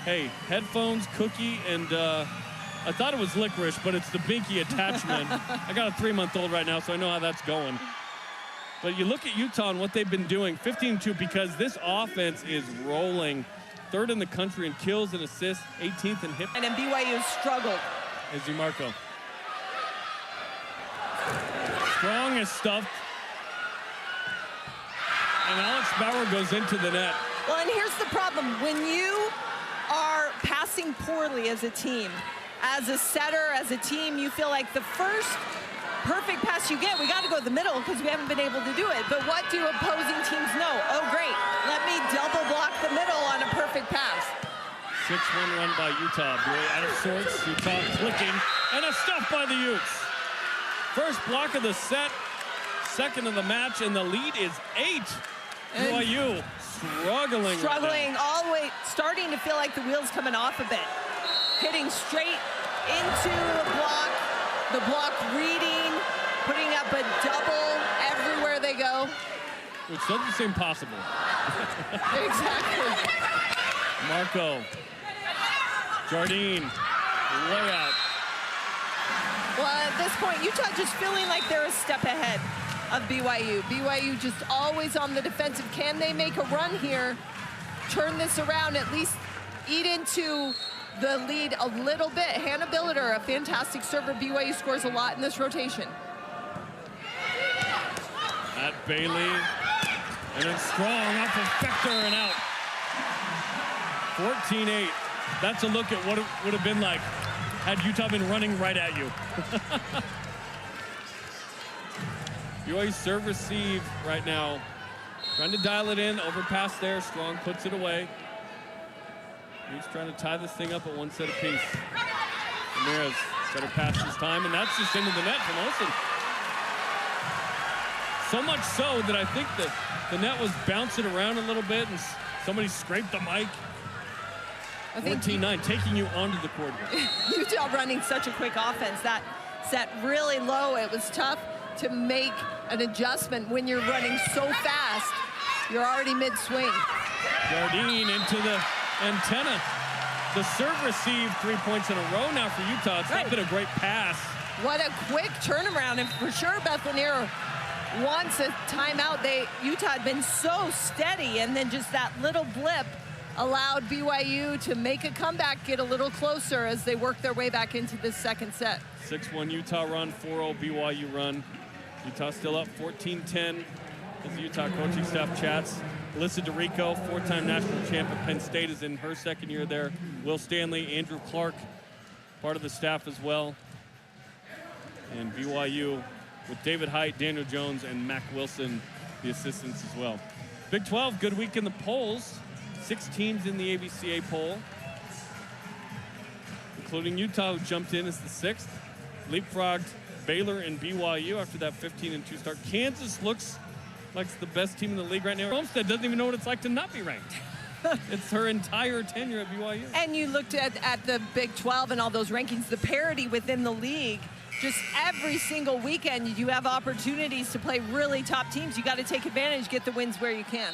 Hey, headphones, cookie, and I thought it was licorice, but it's the binky attachment. I got a 3-month-old right now, so I know how that's going. But you look at Utah and what they've been doing, 15-2, because this offense is rolling. 3rd in the country in kills and assists, 18th in hit. And then BYU struggled. Izzy Marco. Strong as stuffed. And Alex Bauer goes into the net. Well, and here's the problem. When you are passing poorly as a team, as a setter, as a team, you feel like the first perfect pass you get, we got to go to the middle because we haven't been able to do it. But what do opposing teams know? Oh, great. Let me double block the middle on a perfect pass. 6-1 run by Utah. BYU out of sorts. Utah clicking. And a stuff by the Utes. First block of the set. Second of the match. And the lead is 8. BYU struggling. Struggling all the way. Starting to feel like the wheels coming off a bit. Hitting straight into the block. The block reading. Putting up a double everywhere they go. Which doesn't seem possible. Exactly. Marco. Jardine. Layout. Well, at this point, Utah just feeling like they're a step ahead of BYU. BYU just always on the defensive. Can they make a run here? Turn this around, at least eat into the lead a little bit. Hannah Billiter, a fantastic server. BYU scores a lot in this rotation. At Bailey. And then strong off of Fector and out. 14-8. That's a look at what it would have been like had Utah been running right at you. BYU serve receive right now. Trying to dial it in, overpass there. Strong puts it away. He's trying to tie this thing up at one set apiece. Ramirez better pass this time, and that's just into the net from Olsen. So much so that I think that the net was bouncing around a little bit and somebody scraped the mic. 14-9, taking you onto the court. Utah running such a quick offense. That set really low. It was tough to make an adjustment when you're running so fast. You're already mid-swing. Jardine into the antenna. The serve receive 3 points in a row now for Utah. It's not been a great pass. What a quick turnaround, and for sure Beth Lanier wants a timeout. Utah had been so steady, and then just that little blip allowed BYU to make a comeback, get a little closer as they work their way back into this second set. 6-1 Utah run, 4-0 BYU run. Utah still up 14-10 as the Utah coaching staff chats. Alyssa DeRico, 4-time national champ at Penn State, is in her second year there. Will Stanley, Andrew Clark, part of the staff as well. And BYU with David Height, Daniel Jones, and Mac Wilson, the assistants as well. Big 12, good week in the polls. 6 teams in the AVCA poll, including Utah, who jumped in as the 6th. Leapfrogged Baylor and BYU after that 15-2 start. Kansas looks like it's the best team in the league right now. Olmsted doesn't even know what it's like to not be ranked. It's her entire tenure at BYU. And you looked at the Big 12 and all those rankings, the parity within the league. Just every single weekend, you have opportunities to play really top teams. You got to take advantage, get the wins where you can.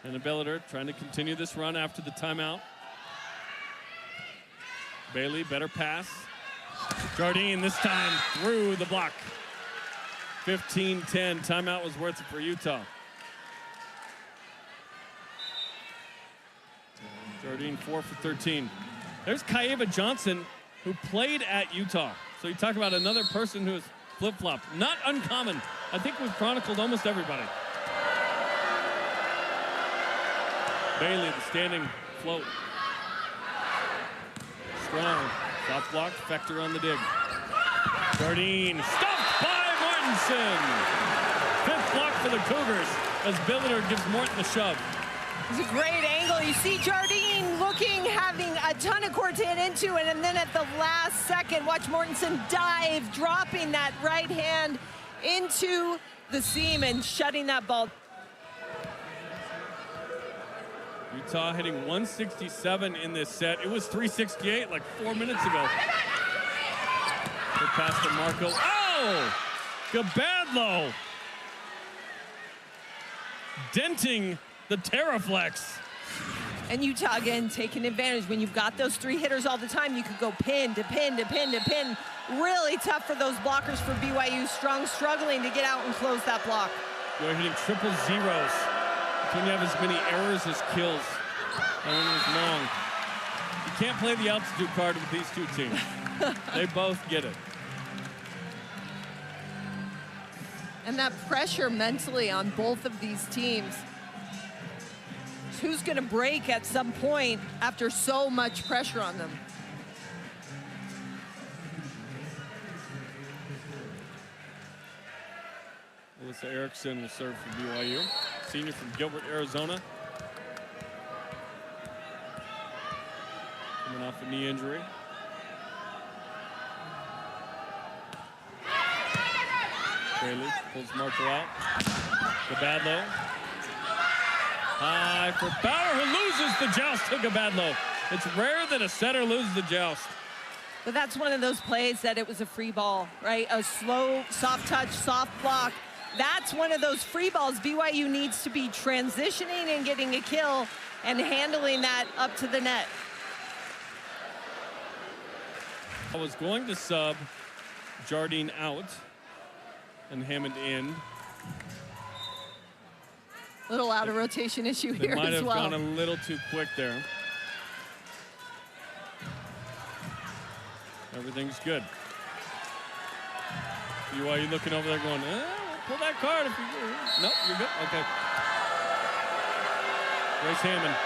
And Bellator trying to continue this run after the timeout. Bailey, better pass. Jardine this time through the block. 15-10, timeout was worth it for Utah. Jardine 4 for 13. There's Kaeva Johnson, who played at Utah. So you talk about another person who is flip-flopped. Not uncommon. I think we've chronicled almost everybody. Bailey, the standing float. Strong. Soft block, Fector on the dig. Jardine, stopped by Mortensen. 5th block for the Cougars as Billiter gives Morton the shove. It's a great angle. You see Jardine looking, having a ton of court to hit into it, and then at the last second, watch Mortensen dive, dropping that right hand into the seam and shutting that ball. Utah hitting 167 in this set. It was 368 like 4 minutes ago. Good pass to Marco. Oh! Gabadlo! Denting the Terraflex. And Utah, again, taking advantage. When you've got those 3 hitters all the time, you could go pin to pin to pin to pin. Really tough for those blockers for BYU. Strong struggling to get out and close that block. You're hitting triple zeros. When you have as many errors as kills. That one was long. You can't play the altitude card with these 2 teams. They both get it. And that pressure mentally on both of these teams. Who's going to break at some point after so much pressure on them? Alyssa Erickson will serve for BYU. Senior from Gilbert, Arizona. Coming off a knee injury. Bailey pulls Marco out. Gabadlo. High for Bauer, who loses the joust to Gabadlo. It's rare that a setter loses the joust. But that's one of those plays that it was a free ball, right? A slow, soft touch, soft block. That's one of those free balls BYU needs to be transitioning and getting a kill and handling that up to the net. I was going to sub Jardine out and Hammond in. Little out of rotation issue here as well. Might have gone a little too quick there. Everything's good. BYU looking over there going, pull that card if you do. Nope, you're good. Okay. Grace Hammond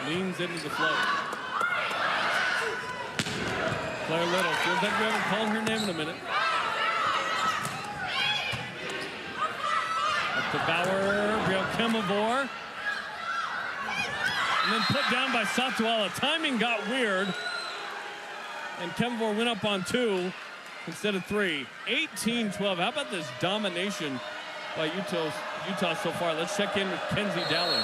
leans into the float. Claire Little, feels like we haven't called her name in a minute. Up to Bauer, Brielle Kemavor. And then put down by Satuala. Timing got weird. And Kemavor went up on 2 instead of 3. 18-12. How about this domination by Utah so far? Let's check in with Kenzie Dowling.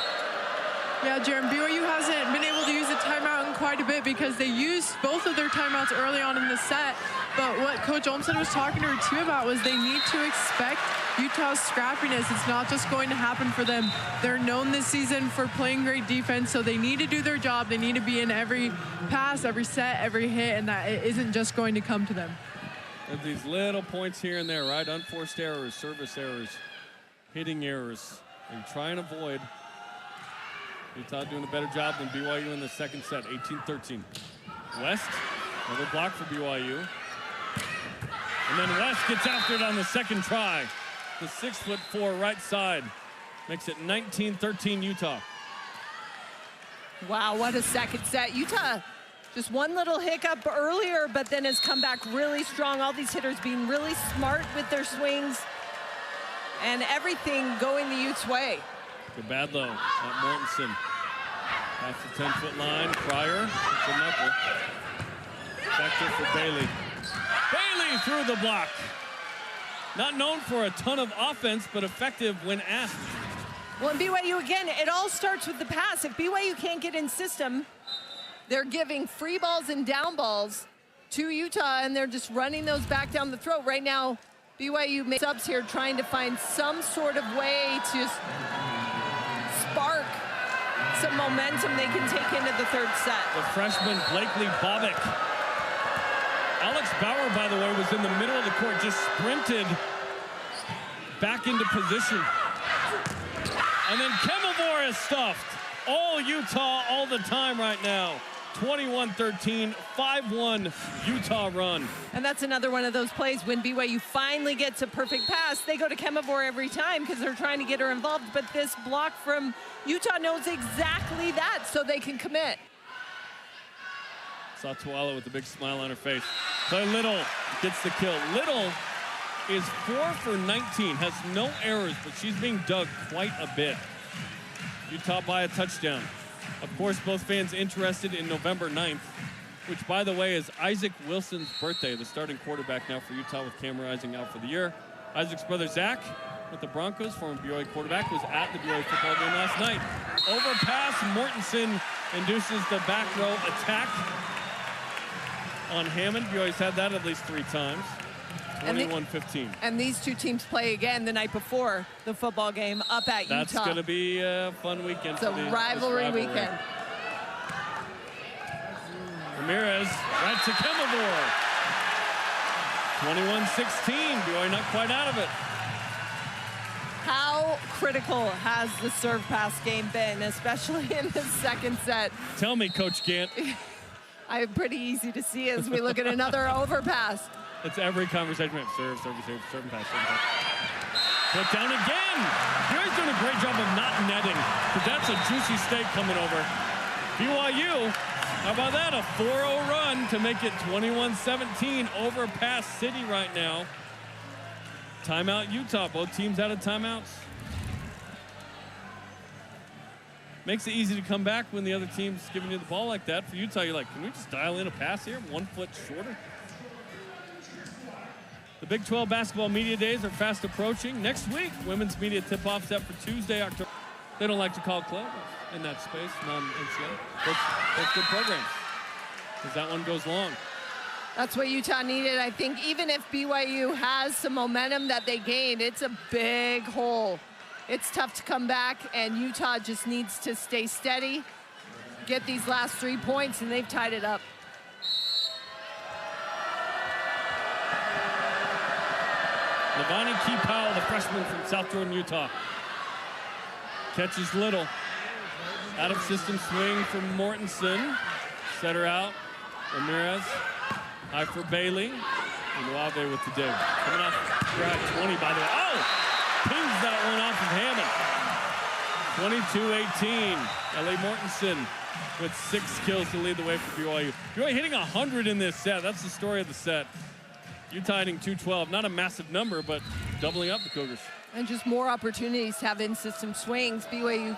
Yeah, Jeremy, BYU hasn't been able to use a timeout in quite a bit because they used both of their timeouts early on in the set. But what Coach Olmsted was talking to her too about was they need to expect Utah's scrappiness. It's not just going to happen for them. They're known this season for playing great defense, so they need to do their job. They need to be in every pass, every set, every hit, and that it isn't just going to come to them. There's these little points here and there, right? Unforced errors, service errors, hitting errors. And try and avoid. Utah doing a better job than BYU in the second set, 18-13. West, another block for BYU. And then West gets after it on the second try. The 6'4" right side makes it 19-13 Utah. Wow, what a second set. Utah, just one little hiccup earlier, but then has come back really strong. All these hitters being really smart with their swings and everything going the Utes' way. Gabadlo at Mortensen. Past the 10-foot line. Pryor, it's a knuckle. Vector for Bailey. Bailey through the block. Not known for a ton of offense, but effective when asked. Well, in BYU, again, it all starts with the pass. If BYU can't get in system, they're giving free balls and down balls to Utah, and they're just running those back down the throat. Right now, BYU makes subs here trying to find some sort of way to spark some momentum they can take into the third set. The freshman Blakely Bobbick. Alex Bauer, by the way, was in the middle of the court, just sprinted back into position. And then Kemavor is stuffed. All Utah all the time right now. 21-13, 5-1 Utah run. And that's another one of those plays when BYU finally gets a perfect pass. They go to Kemavor every time because they're trying to get her involved. But this block from Utah knows exactly that, so they can commit. Saw Tuala with a big smile on her face. Clay Little gets the kill. Little is 4 for 19, has no errors, but she's being dug quite a bit. Utah by a touchdown. Of course, both fans interested in November 9th, which, by the way, is Isaac Wilson's birthday, the starting quarterback now for Utah with Cam Rising out for the year. Isaac's brother, Zach, with the Broncos, former BYU quarterback, was at the BYU football game last night. Overpass, Mortensen induces the back row attack on Hammond. BYU's had that at least 3 times. 21-15. And these two teams play again the night before the football game up at Utah. That's going to be a fun weekend. It's a rivalry weekend. Ramirez right to Kemavor. 21-16. BYU not quite out of it. How critical has the serve pass game been, especially in the second set? Tell me, Coach Gant. Pretty easy to see as we look at another overpass. It's every conversation we have. Serve, and pass, Put down again. BYU's doing a great job of not netting, but that's a juicy steak coming over. BYU, how about that? A 4-0 run to make it 21-17 over Pass City right now. Timeout Utah. Both teams out of timeouts. Makes it easy to come back when the other team's giving you the ball like that. For Utah, you're like, can we just dial in a pass here? 1 foot shorter. The Big 12 basketball media days are fast approaching. Next week, women's media tip-off set for Tuesday, October. They don't like to call club in that space, non-NCAA. That's good programs, because that one goes long. That's what Utah needed. I think even if BYU has some momentum that they gained, it's a big hole. It's tough to come back, and Utah just needs to stay steady, get these last 3 points, and they've tied it up. Levani Key-Powell, the freshman from South Jordan, Utah. Catches Little. Out of system swing from Mortensen. Set her out. Ramirez. High for Bailey. And Uave with the dig. Coming off grab 20, by the way. Oh! Pings that one off of Hammond. 22-18. Ellie Mortensen with 6 kills to lead the way for BYU. BYU hitting 100 in this set. That's the story of the set. Utah hitting 212. Not a massive number, but doubling up the Cougars. And just more opportunities to have in-system swings. BYU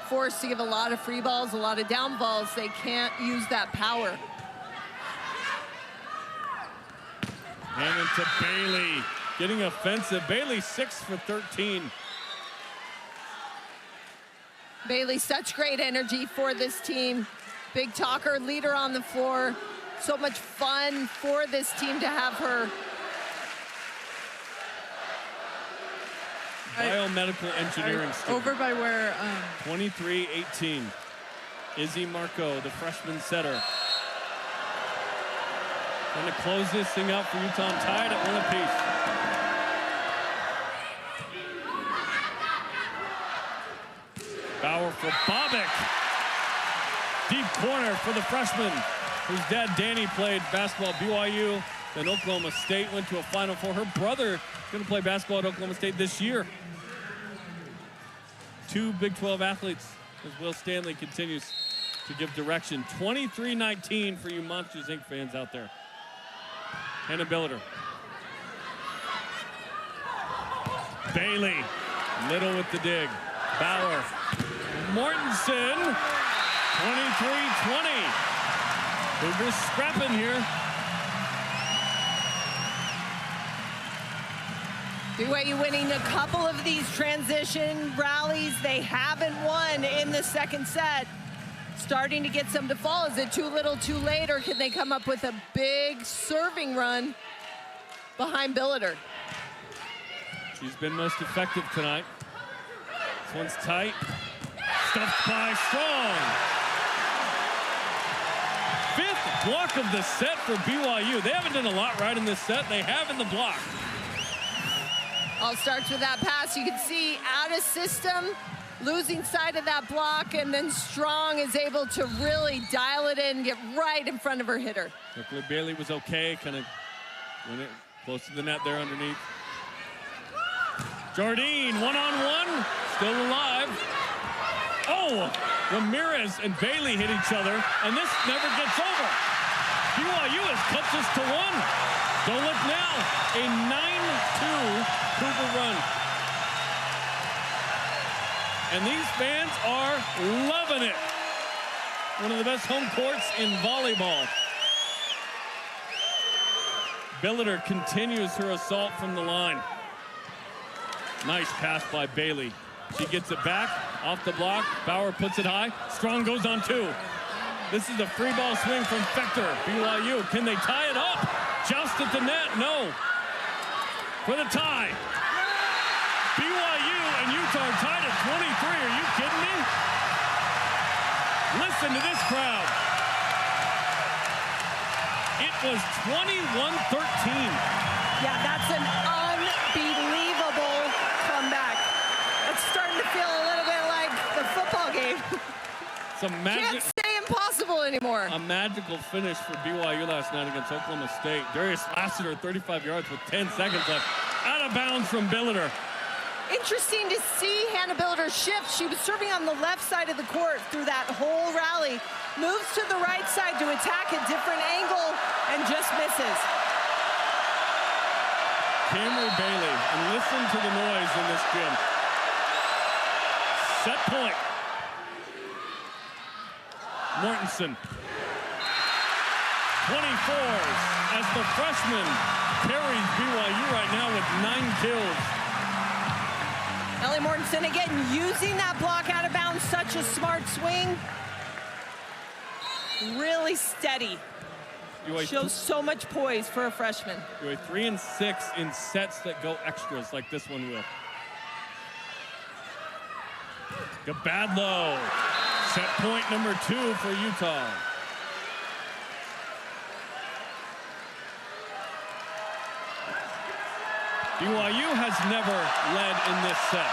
forced to give a lot of free balls, a lot of down balls. They can't use that power. Hammond to Bailey. Getting offensive. Bailey 6 for 13. Bailey, such great energy for this team. Big talker, leader on the floor. So much fun for this team to have her. Biomedical engineering student. Over by where 23-18. Izzy Marco, the freshman setter. Trying to close this thing out for Utah, tied at 1 apiece. Bauer for Bobbick. Deep corner for the freshman, whose dad Danny played basketball at BYU, then Oklahoma State, went to a Final Four. Her brother is going to play basketball at Oklahoma State this year. 2 Big 12 athletes as Will Stanley continues to give direction. 23-19 for you Monsters Inc. fans out there. Hannah Billiter. Bailey, Little with the dig. Bauer, Mortensen, 23-20. Cougars scrapping here. BYU winning a couple of these transition rallies. They haven't won in the second set. Starting to get some to fall. Is it too little too late, or can they come up with a big serving run behind Billiter? She's been most effective tonight. This one's tight. Stuffed by Strong. 5th block of the set for BYU. They haven't done a lot right in this set. They have in the block. All starts with that pass. You can see out of system, losing sight of that block, and then Strong is able to really dial it in, get right in front of her hitter. Luckily Bailey was okay, kind of went it close to the net there underneath. Jardine, one-on-one, still alive. Oh, Ramirez and Bailey hit each other, and this never gets over. BYU has cut this to 1. Don't look now, a 9-2 Cougar run. And these fans are loving it. One of the best home courts in volleyball. Billiter continues her assault from the line. Nice pass by Bailey. She gets it back, off the block. Bauer puts it high. Strong goes on 2. This is a free ball swing from Fector. BYU, can they tie it up? Just at the net, no. For the tie. BYU and Utah are tied at 23. Are you kidding me? Listen to this crowd. It was 21-13. Yeah, that's an unbelievable comeback. It's starting to feel a little bit like the football game. Some magic. Can't say impossible anymore. A magical finish for BYU last night against Oklahoma State. Darius Lassiter, 35 yards with 10 seconds left. Out of bounds from Billiter. Interesting to see Hannah Billiter shift. She was serving on the left side of the court through that whole rally. Moves to the right side to attack a different angle and just misses. Camry Bailey, and listen to the noise in this gym. Set point. Mortensen. 24s as the freshman carries BYU right now with 9 kills. Ellie Mortensen again using that block out of bounds. Such a smart swing. Really steady. Shows so much poise for a freshman. BYU 3 and 6 in sets that go extras like this one will. Gabadlo. Set point number 2 for Utah. BYU has never led in this set.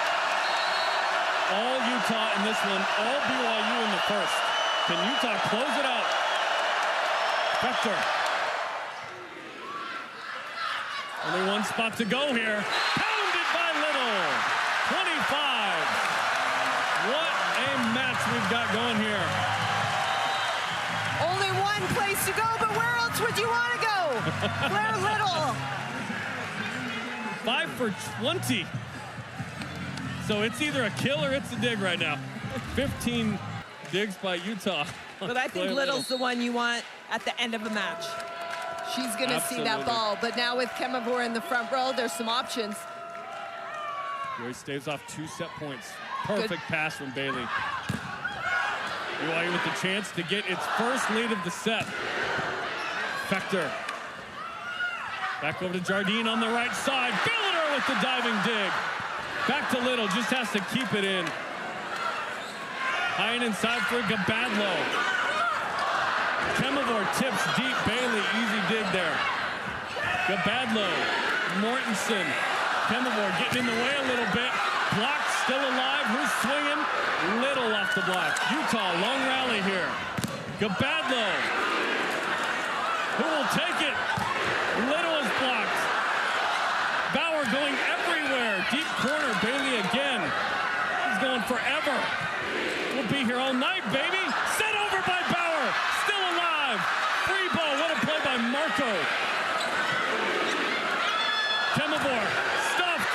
All Utah in this one, all BYU in the first. Can Utah close it out? Fector. Only one spot to go here. Pounded by Little. 25. What a match we've got going here. Only one place to go, but where else would you want to go? Claire Little. 5 for 20. So it's either a kill or it's a dig right now. 15 digs by Utah. But I think Little's the one you want at the end of a match. She's going to see that ball. But now with Kemavor in the front row, there's some options. BYU staves off 2 set points. Perfect pass from Bailey. BYU with the chance to get its first lead of the set. Fector. Back over to Jardine on the right side. Billiter with the diving dig. Back to Little, just has to keep it in. High and inside for Gabadlo. Kemavor tips deep. Bailey, easy dig there. Gabadlo, Mortensen. Kemavor getting in the way a little bit. Block still alive. Who's swinging? Little off the block. Utah, long rally here. Gabadlo. Who will take it? Little is blocked. Bauer going everywhere. Deep corner. Bailey again. He's going forever. We'll be here all night, baby. Set over by Bauer. Still alive. Free ball. What a play by Marco. Kemavor. Stuffed.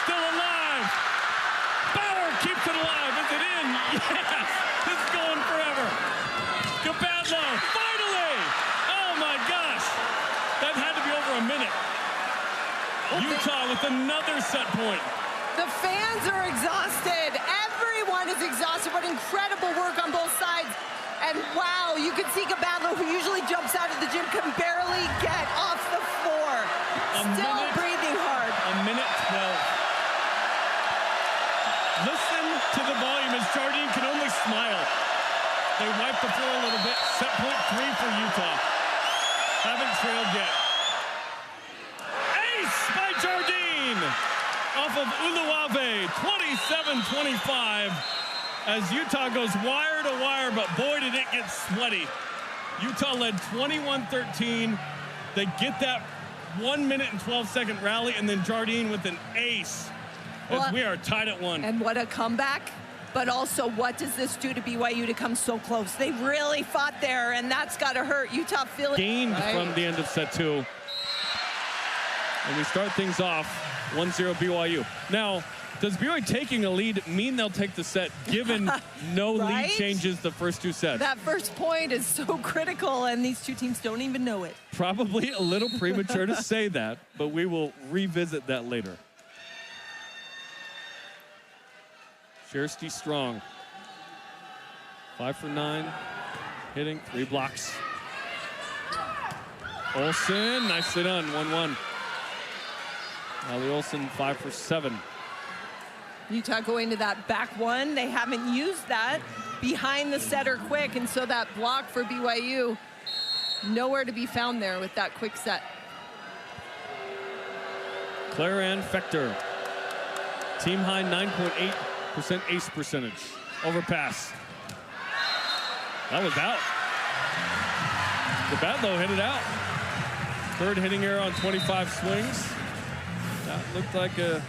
Still alive. Bauer keeps it alive. Is it in? Yes. This is going forever. Gabadlo. Finally. Oh, my gosh. That had to be over a minute. Utah with another set point. The fans are exhausted. Everyone is exhausted. What incredible work on both sides. And wow, you can see Gabadlo, who usually jumps out of the gym, can barely get off the floor. Still breathing hard. A minute 12. Listen to the volume as Jardine can only smile. They wipe the floor a little bit. Set point 3 for Utah. Haven't trailed yet. Ace by Jardine off of Uluave, 27-25. As Utah goes wire to wire, but boy, did it get sweaty. Utah led 21-13. They get that 1 minute and 12-second rally, and then Jardine with an ace. As we are tied at 1. And what a comeback. But also, what does this do to BYU to come so close? They really fought there, and that's got to hurt. Utah feeling gained from the end of set 2. And we start things off 1-0 BYU. Now, does BYU taking a lead mean they'll take the set, given no lead changes the first 2 sets? That first point is so critical, and these two teams don't even know it. Probably a little premature to say that, but we will revisit that later. Shersty strong. 5 for 9. Hitting, 3 blocks. Olsen, nicely done, 1-1. Ali Olsen, 5 for 7. Utah going to that back one. They haven't used that behind the setter quick, and so that block for BYU, nowhere to be found there with that quick set. Claire Ann Fector. Team high 9.8% ace percentage. Overpass. That was out. Gabadlo hit it out. Third hitting error on 25 swings. That looked like a...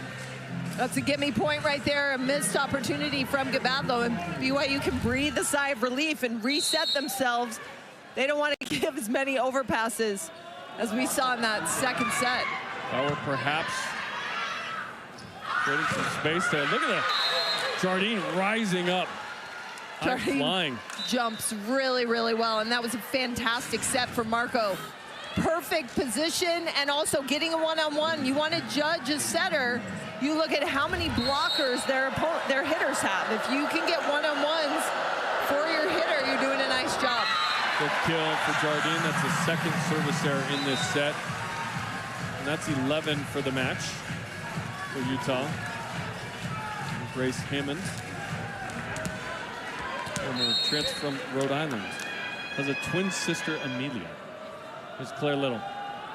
That's a gimme point right there. A missed opportunity from Gabadlo, and BYU can breathe a sigh of relief and reset themselves. They don't want to give as many overpasses as we saw in that second set. Bauer perhaps creating some space there. Look at that. Jardine rising up. Jardine flying. Jumps really, really well, and that was a fantastic set for Marco. Perfect position, and also getting a one-on-one. You want to judge a setter, you look at how many blockers their hitters have. If you can get one-on-ones for your hitter, you're doing a nice job. Good kill for Jardine. That's the second service error in this set. And that's 11 for the match for Utah. Grace Hammond, former transfer from Rhode Island, has a twin sister, Amelia. There's Claire Little,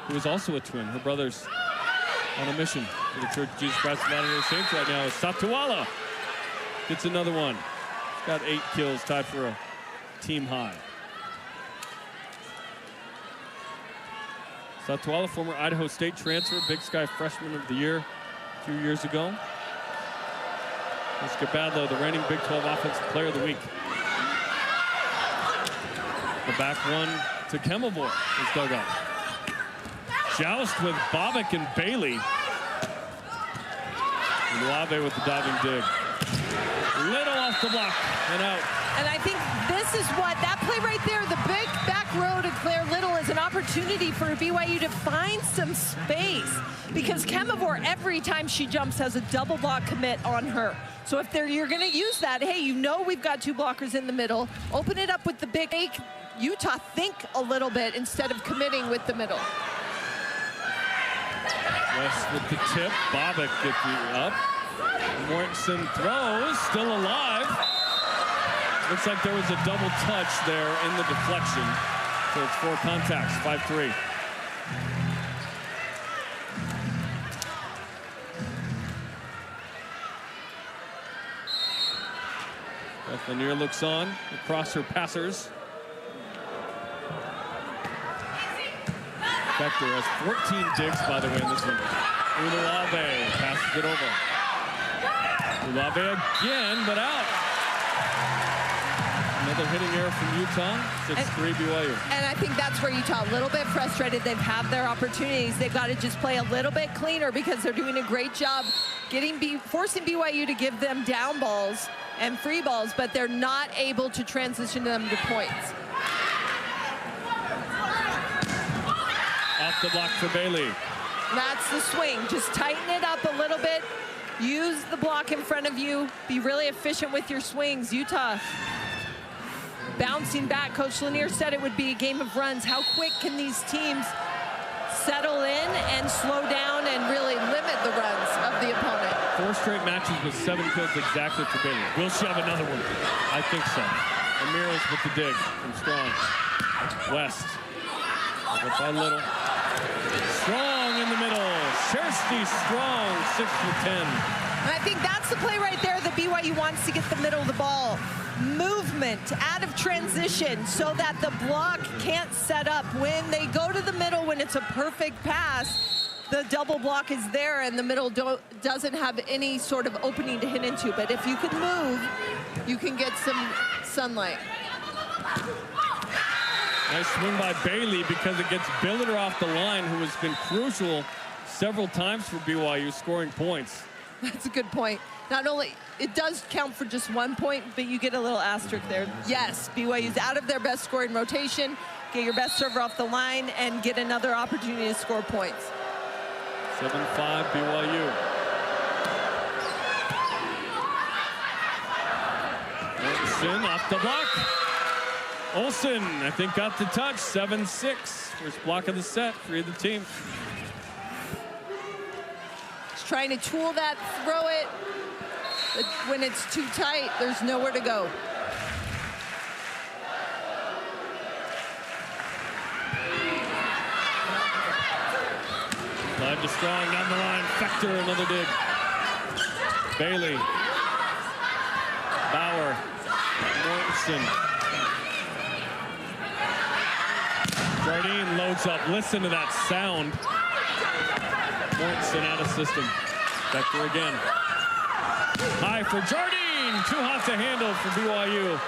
who is also a twin. Her brother's on a mission for the Church of Jesus Christ of Latter-day Saints right now. Satawala gets another one. He's got 8 kills, tied for a team high. Satawala, former Idaho State transfer, Big Sky Freshman of the Year a few years ago. It's Gabadlo, the reigning Big 12 Offensive Player of the Week. The back one to Kemavor is dug up. Joust with Bobick and Bailey. Luave with the diving dig. Little off the block and out. And I think this is what, that play right there, the big back row to Claire Little is an opportunity for BYU to find some space, because Kemavor, every time she jumps, has a double block commit on her. So if you're going to use that, hey, you know we've got 2 blockers in the middle, open it up with the big. Make Utah think a little bit instead of committing with the middle. West with the tip. Bobick gets up. Mortensen throws, still alive. Looks like there was a double touch there in the deflection. So it's 4 contacts, 5-3. Beth Lanier looks on across her passers. Spector has 14 digs, by the way, in this one. Ulave passes it over. Ulave again, but out. Another hitting error from Utah. 6-3 BYU. And I think that's where Utah a little bit frustrated. They've had their opportunities. They've got to just play a little bit cleaner because they're doing a great job forcing BYU to give them down balls and free balls, but they're not able to transition them to points. Off the block for Bailey. That's the swing. Just tighten it up a little bit. Use the block in front of you. Be really efficient with your swings. Utah bouncing back. Coach Lanier said it would be a game of runs. How quick can these teams settle in and slow down and really limit the runs of the opponent? 4 straight matches with 7 kills exactly for Bailey. Will she have another one? I think so. Ramirez with the dig from Strong. West. Up by Little. Strong in the middle. Shersty Strong, 6-10. And I think that's the play right there that BYU wants to get the middle of the ball. Movement out of transition so that the block can't set up. When they go to the middle, when it's a perfect pass, the double block is there and the middle doesn't have any sort of opening to hit into. But if you can move, you can get some sunlight. Nice swing by Bailey because it gets Billiter off the line, who has been crucial several times for BYU scoring points. That's a good point. Not only, it does count for just 1 point, but you get a little asterisk there. Yes, BYU's out of their best scoring rotation. Get your best server off the line and get another opportunity to score points. 7-5 BYU. Olsen off the block. Olsen, I think, got the touch. 7-6. First block of the set for either team. Just trying to tool that, throw it. But when it's too tight, there's nowhere to go. Live to Strong down the line. Spector, another dig. Bailey. Bauer. Mortensen. Jardine loads up. Listen to that sound. Mortensen out of system. Spector again. High for Jardine. Too hot to handle for BYU.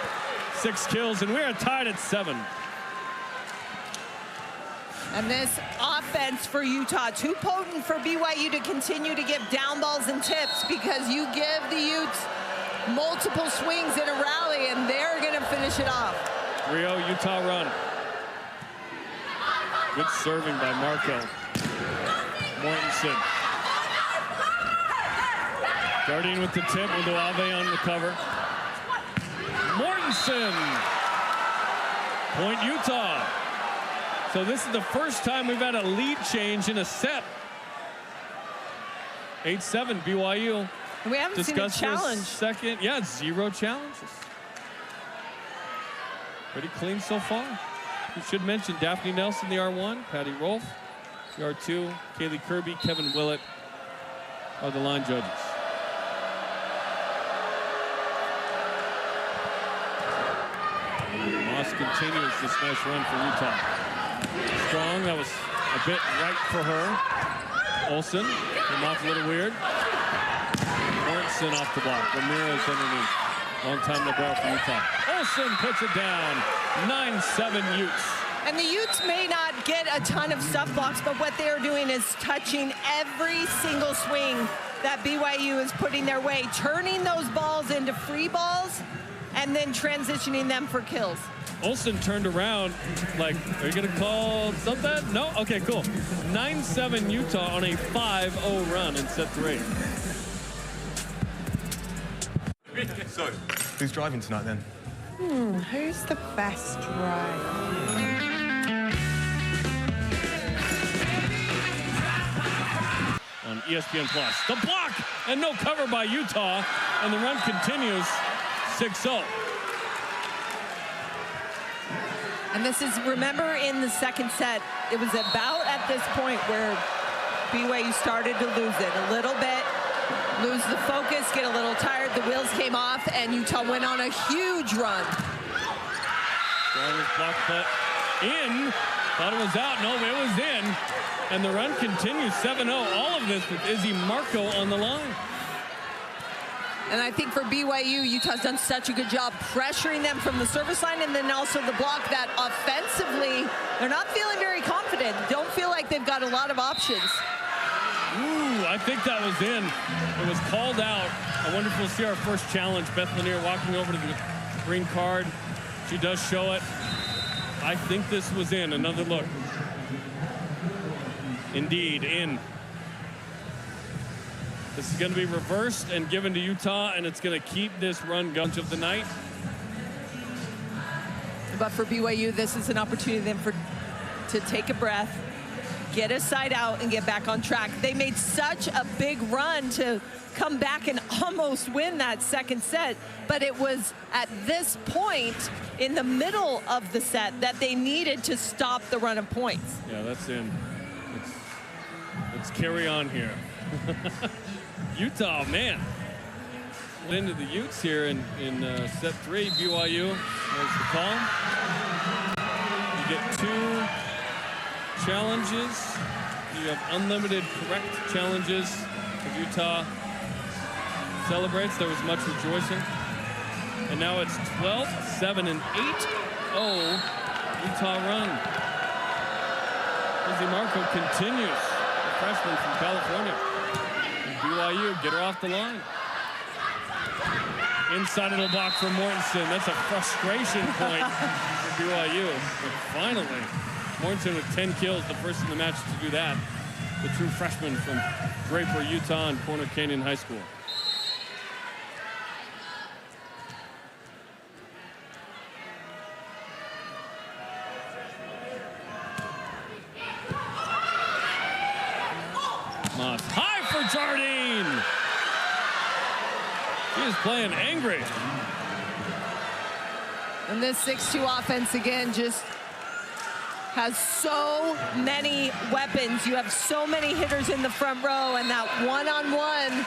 6 kills, and we are tied at 7. And this offense for Utah, too potent for BYU to continue to give down balls and tips, because you give the Utes multiple swings in a rally and they're going to finish it off. 3-0 Utah run. Good serving by Marco. Mortensen. Jardine with the tip with Uave on the cover. Mortensen. Point Utah. So this is the first time we've had a lead change in a set. 8-7 BYU. We haven't seen a challenge. Second, yeah, 0 challenges. Pretty clean so far. We should mention Daphne Nelson, the R1, Patty Rolfe, the R2, Kaylee Kirby, Kevin Willett are the line judges. Moss continues this nice run for Utah. Strong, that was a bit right for her. Olsen came off a little weird. Mortensen off the block. Ramirez underneath. Long time to go for Utah. Olsen puts it down. 9-7 Utes. And the Utes may not get a ton of stuff blocks, but what they are doing is touching every single swing that BYU is putting their way, turning those balls into free balls, and then transitioning them for kills. Olsen turned around like, are you going to call something? No? Okay, cool. 9-7 Utah on a 5-0 run in set 3. So, who's driving tonight then? Who's the best driver? On ESPN Plus. The block and no cover by Utah, and the run continues. 6-0. And this is, remember in the second set, it was about at this point where BYU started to lose it a little bit, lose the focus, get a little tired, the wheels came off, and Utah went on a huge run. Block put in, thought it was out, no, it was in. And the run continues, 7-0. All of this with Izzy Marco on the line. And I think for BYU, Utah's done such a good job pressuring them from the service line, and then also the block that offensively, they're not feeling very confident. Don't feel like they've got a lot of options. Ooh, I think that was in. It was called out. I wonder if we'll see our first challenge. Beth Lanier walking over to the green card. She does show it. I think this was in. Another look. Indeed, in. This is going to be reversed and given to Utah, and it's going to keep this run going of the night. But for BYU, this is an opportunity then to take a breath, get a side out, and get back on track. They made such a big run to come back and almost win that second set, but it was at this point in the middle of the set that they needed to stop the run of points. Yeah, that's in. Let's carry on here. Utah, man. Into the Utes here in set 3. BYU, there's the call. You get 2 challenges. You have unlimited correct challenges. If Utah celebrates, there was much rejoicing. And now it's 12, 7, and 8-0 Utah run. Izzy Marco continues. The freshman from California. BYU, get her off the line. Inside of the block for Mortensen. That's a frustration point for BYU. But finally, Mortensen with 10 kills, the first in the match to do that. The true freshman from Draper, Utah, and Corner Canyon High School. Moss high for Jardine. He is playing angry. And this 6-2 offense again just has so many weapons. You have so many hitters in the front row, and that one-on-one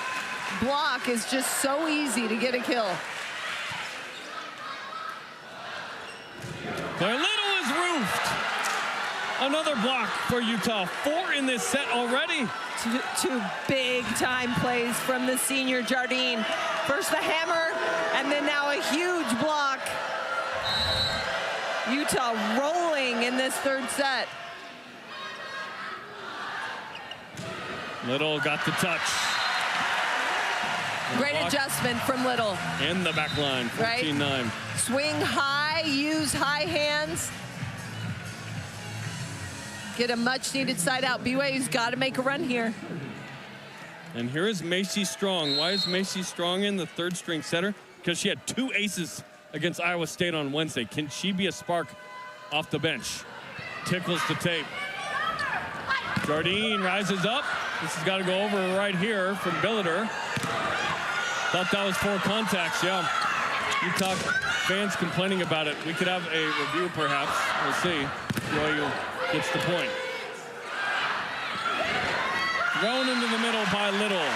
block is just so easy to get a kill. Their little is roofed. Another block for Utah. 4 in this set already. Two big-time plays from the senior Jardine. First the hammer, and then now a huge block. Utah rolling in this third set. Little got the touch. Great adjustment from Little. In the back line, 14-9. Right? Swing high, use high hands. Get a much-needed side out. BYU's got to make a run here. And here is Macy Strong. Why is Macy Strong in, the third-string setter? Because she had 2 aces against Iowa State on Wednesday. Can she be a spark off the bench? Tickles the tape. Jardine rises up. This has got to go over right here from Billiter. Thought that was 4 contacts, yeah. Utah fans complaining about it. We could have a review, perhaps. We'll see. BYU gets the point. Thrown into the middle by Little.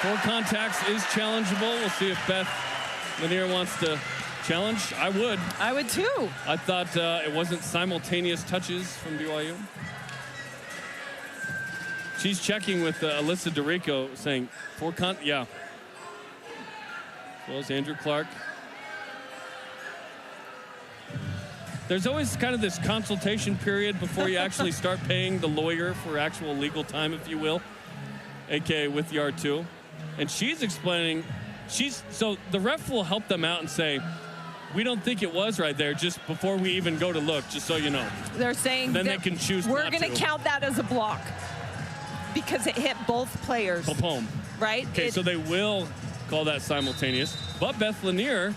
4 contacts is challengeable. We'll see if Beth Lanier wants to challenge. I would. I would too. I thought it wasn't simultaneous touches from BYU. She's checking with Alyssa DeRico, saying 4 yeah. As well as Andrew Clark. There's always kind of this consultation period before you actually start paying the lawyer for actual legal time, if you will, aka with the R2. And she's explaining, so the ref will help them out and say, we don't think it was right there, just before we even go to look, just so you know. They're saying then they can choose we're not going to count that as a block because it hit both players. Boom. Right? Okay, so they will call that simultaneous. But Beth Lanier,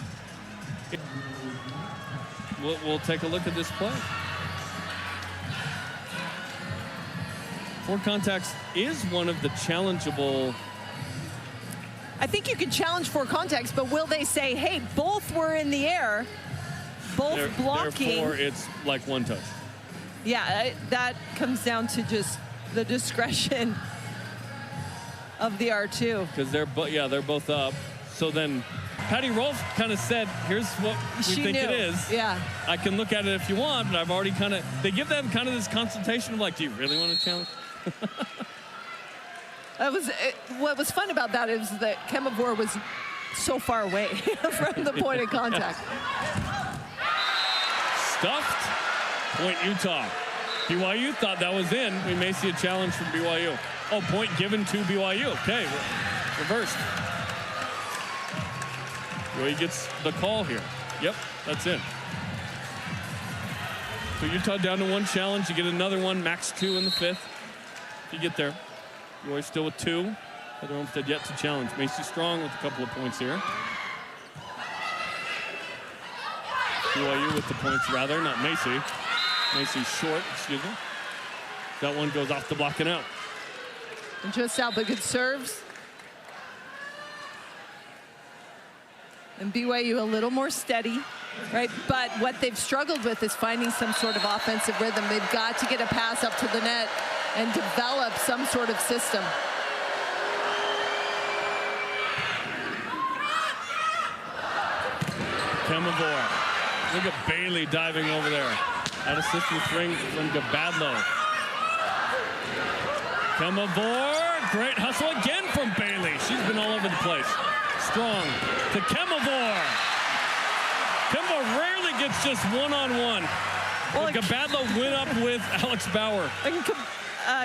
we'll take a look at this play. 4 contacts is one of the challengeable. I think you can challenge 4 contacts, but will they say, hey, both were in the air? both blocking. Therefore, it's like one touch. Yeah, that comes down to just the discretion of the R2. Because they're both up. So then Patty Rolfe kind of said, here's what we think it is. Yeah. I can look at it if you want, but I've already they give them kind of this consultation of like, do you really want to challenge? What was fun about that is that Kemavor was so far away from the point of contact. Stuffed. Point Utah. BYU thought that was in. We may see a challenge from BYU. Oh, point given to BYU. Okay, reversed. BYU gets the call here. Yep, that's in. So Utah down to 1 challenge. You get another one, max 2 in the 5th. If you get there. BYU still with 2. Heather Olmstead yet to challenge. Macy Strong with a couple of points here. BYU with the points, rather, not Macy. Macy's short, excuse me. That one goes off the block and out. And just out, but good serves. And BYU a little more steady, right? But what they've struggled with is finding some sort of offensive rhythm. They've got to get a pass up to the net and develop some sort of system. Kemavor. Look at Bailey diving over there. That assistance ring from Gabadlo. Kemavor. Great hustle again from Bailey. She's been all over the place. Strong to Kemavor. Kemavor rarely gets just one-on-one. Well, Gabadlo went up with Alex Bauer.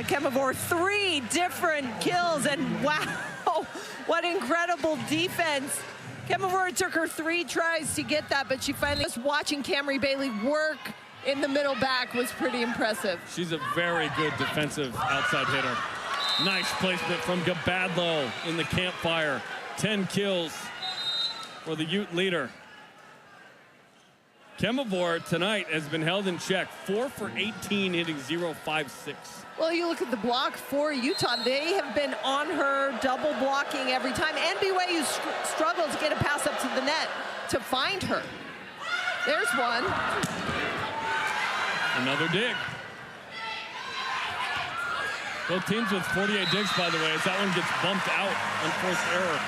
Kemavor, 3 different kills, and wow, what incredible defense. Kemavor took her 3 tries to get that, but she finally, just watching Camry Bailey work in the middle back was pretty impressive. She's a very good defensive outside hitter. Nice placement from Gabadlo in the campfire. 10 kills for the Ute leader. Kemavor tonight has been held in check. 4 for 18, hitting .056. Well, you look at the block for Utah. They have been on her, double blocking every time. And BYU struggled to get a pass up to the net to find her. There's one. Another dig. Both teams with 48 digs, by the way, as that one gets bumped out. Unforced error.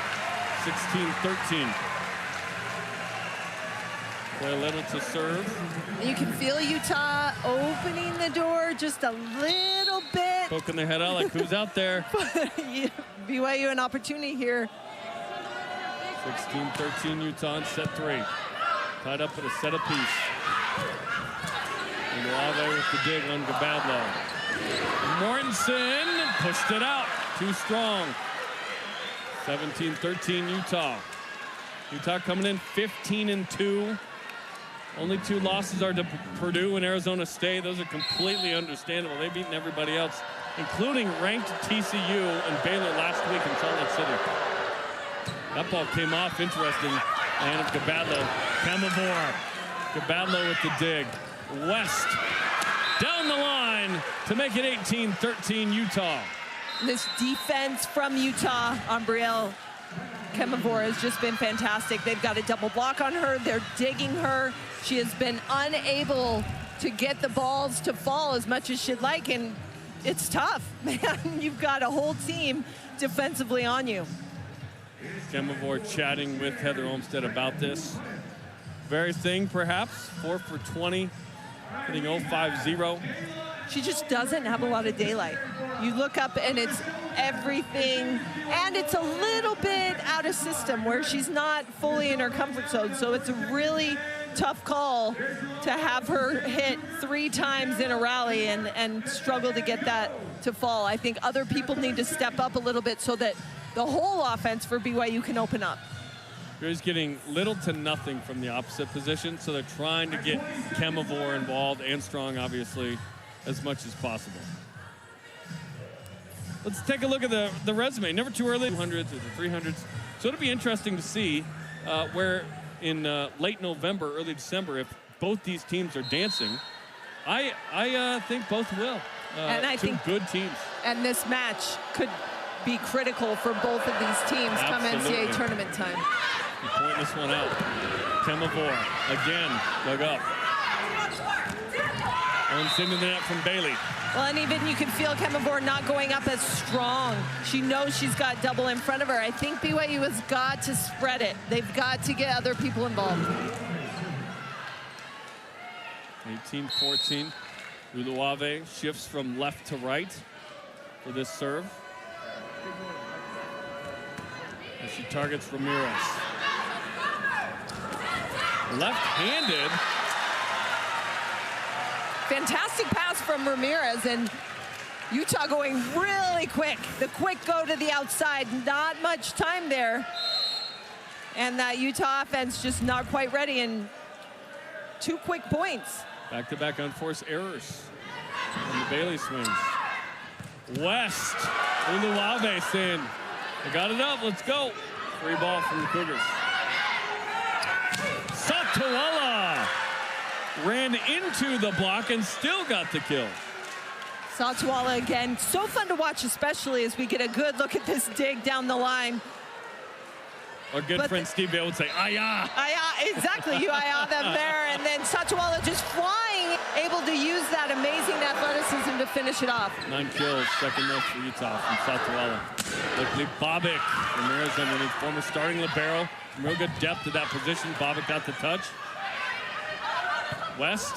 16-13. Boy, little to serve. You can feel Utah opening the door just a little bit. Poking their head out like, who's out there? BYU an opportunity here. 16-13 Utah in set 3. Tied up at a set apiece. And Lave with the dig on Gabadlo. Mortensen pushed it out. Too strong. 17-13 Utah. Utah coming in 15-2. Only 2 losses are to Purdue and Arizona State. Those are completely understandable. They've beaten everybody else, including ranked TCU and Baylor last week in Salt Lake City. That ball came off, interesting. And it's Gabadlo. Kemavor. Gabadlo with the dig. West down the line to make it 18-13 Utah. This defense from Utah on Brielle Kemavor has just been fantastic. They've got a double block on her. They're digging her. She has been unable to get the balls to fall as much as she'd like, and it's tough, man. You've got a whole team defensively on you. Kemavor chatting with Heather Olmstead about this very thing, perhaps. 4 for 20, hitting .050. She just doesn't have a lot of daylight. You look up and it's everything, and it's a little bit out of system where she's not fully in her comfort zone. So it's a really tough call to have her hit 3 times in a rally and struggle to get that to fall. I think other people need to step up a little bit so that the whole offense for BYU can open up. BYU's getting little to nothing from the opposite position, so they're trying to get Kemavor involved and Strong, obviously, as much as possible. Let's take a look at the resume. Never too early, 200s or the 300s. So it'll be interesting to see where in late November, early December, if both these teams are dancing. I think both will. And I think good teams. And this match could be critical for both of these teams come NCAA tournament time. Point this one out. Kemavor again dug up. Owens into the net from Bailey. Well, and even you can feel Kemavor not going up as strong. She knows she's got double in front of her. I think BYU has got to spread it. They've got to get other people involved. 18-14. Uluave shifts from left to right for this serve. And she targets Ramirez. Left-handed. Fantastic pass from Ramirez, and Utah going really quick. The quick go to the outside, not much time there. And that Utah offense just not quite ready, and 2 quick points. Back-to-back unforced errors on the Bailey swings. West, Uluave saying, I got it up, let's go. Free ball from the Cougars. Satuala ran into the block and still got the kill. Satuala again, so fun to watch, especially as we get a good look at this dig down the line. Our good friend Steve Bale would say, "Aya." Aya, exactly, you aya them there, and then Satuala just flying, able to use that amazing athleticism to finish it off. 9 kills, second most for Utah from Satuala. Quickly, Bobic, Ramirez underneath, former starting libero. Some real good depth to that position. Bobic got the touch. West.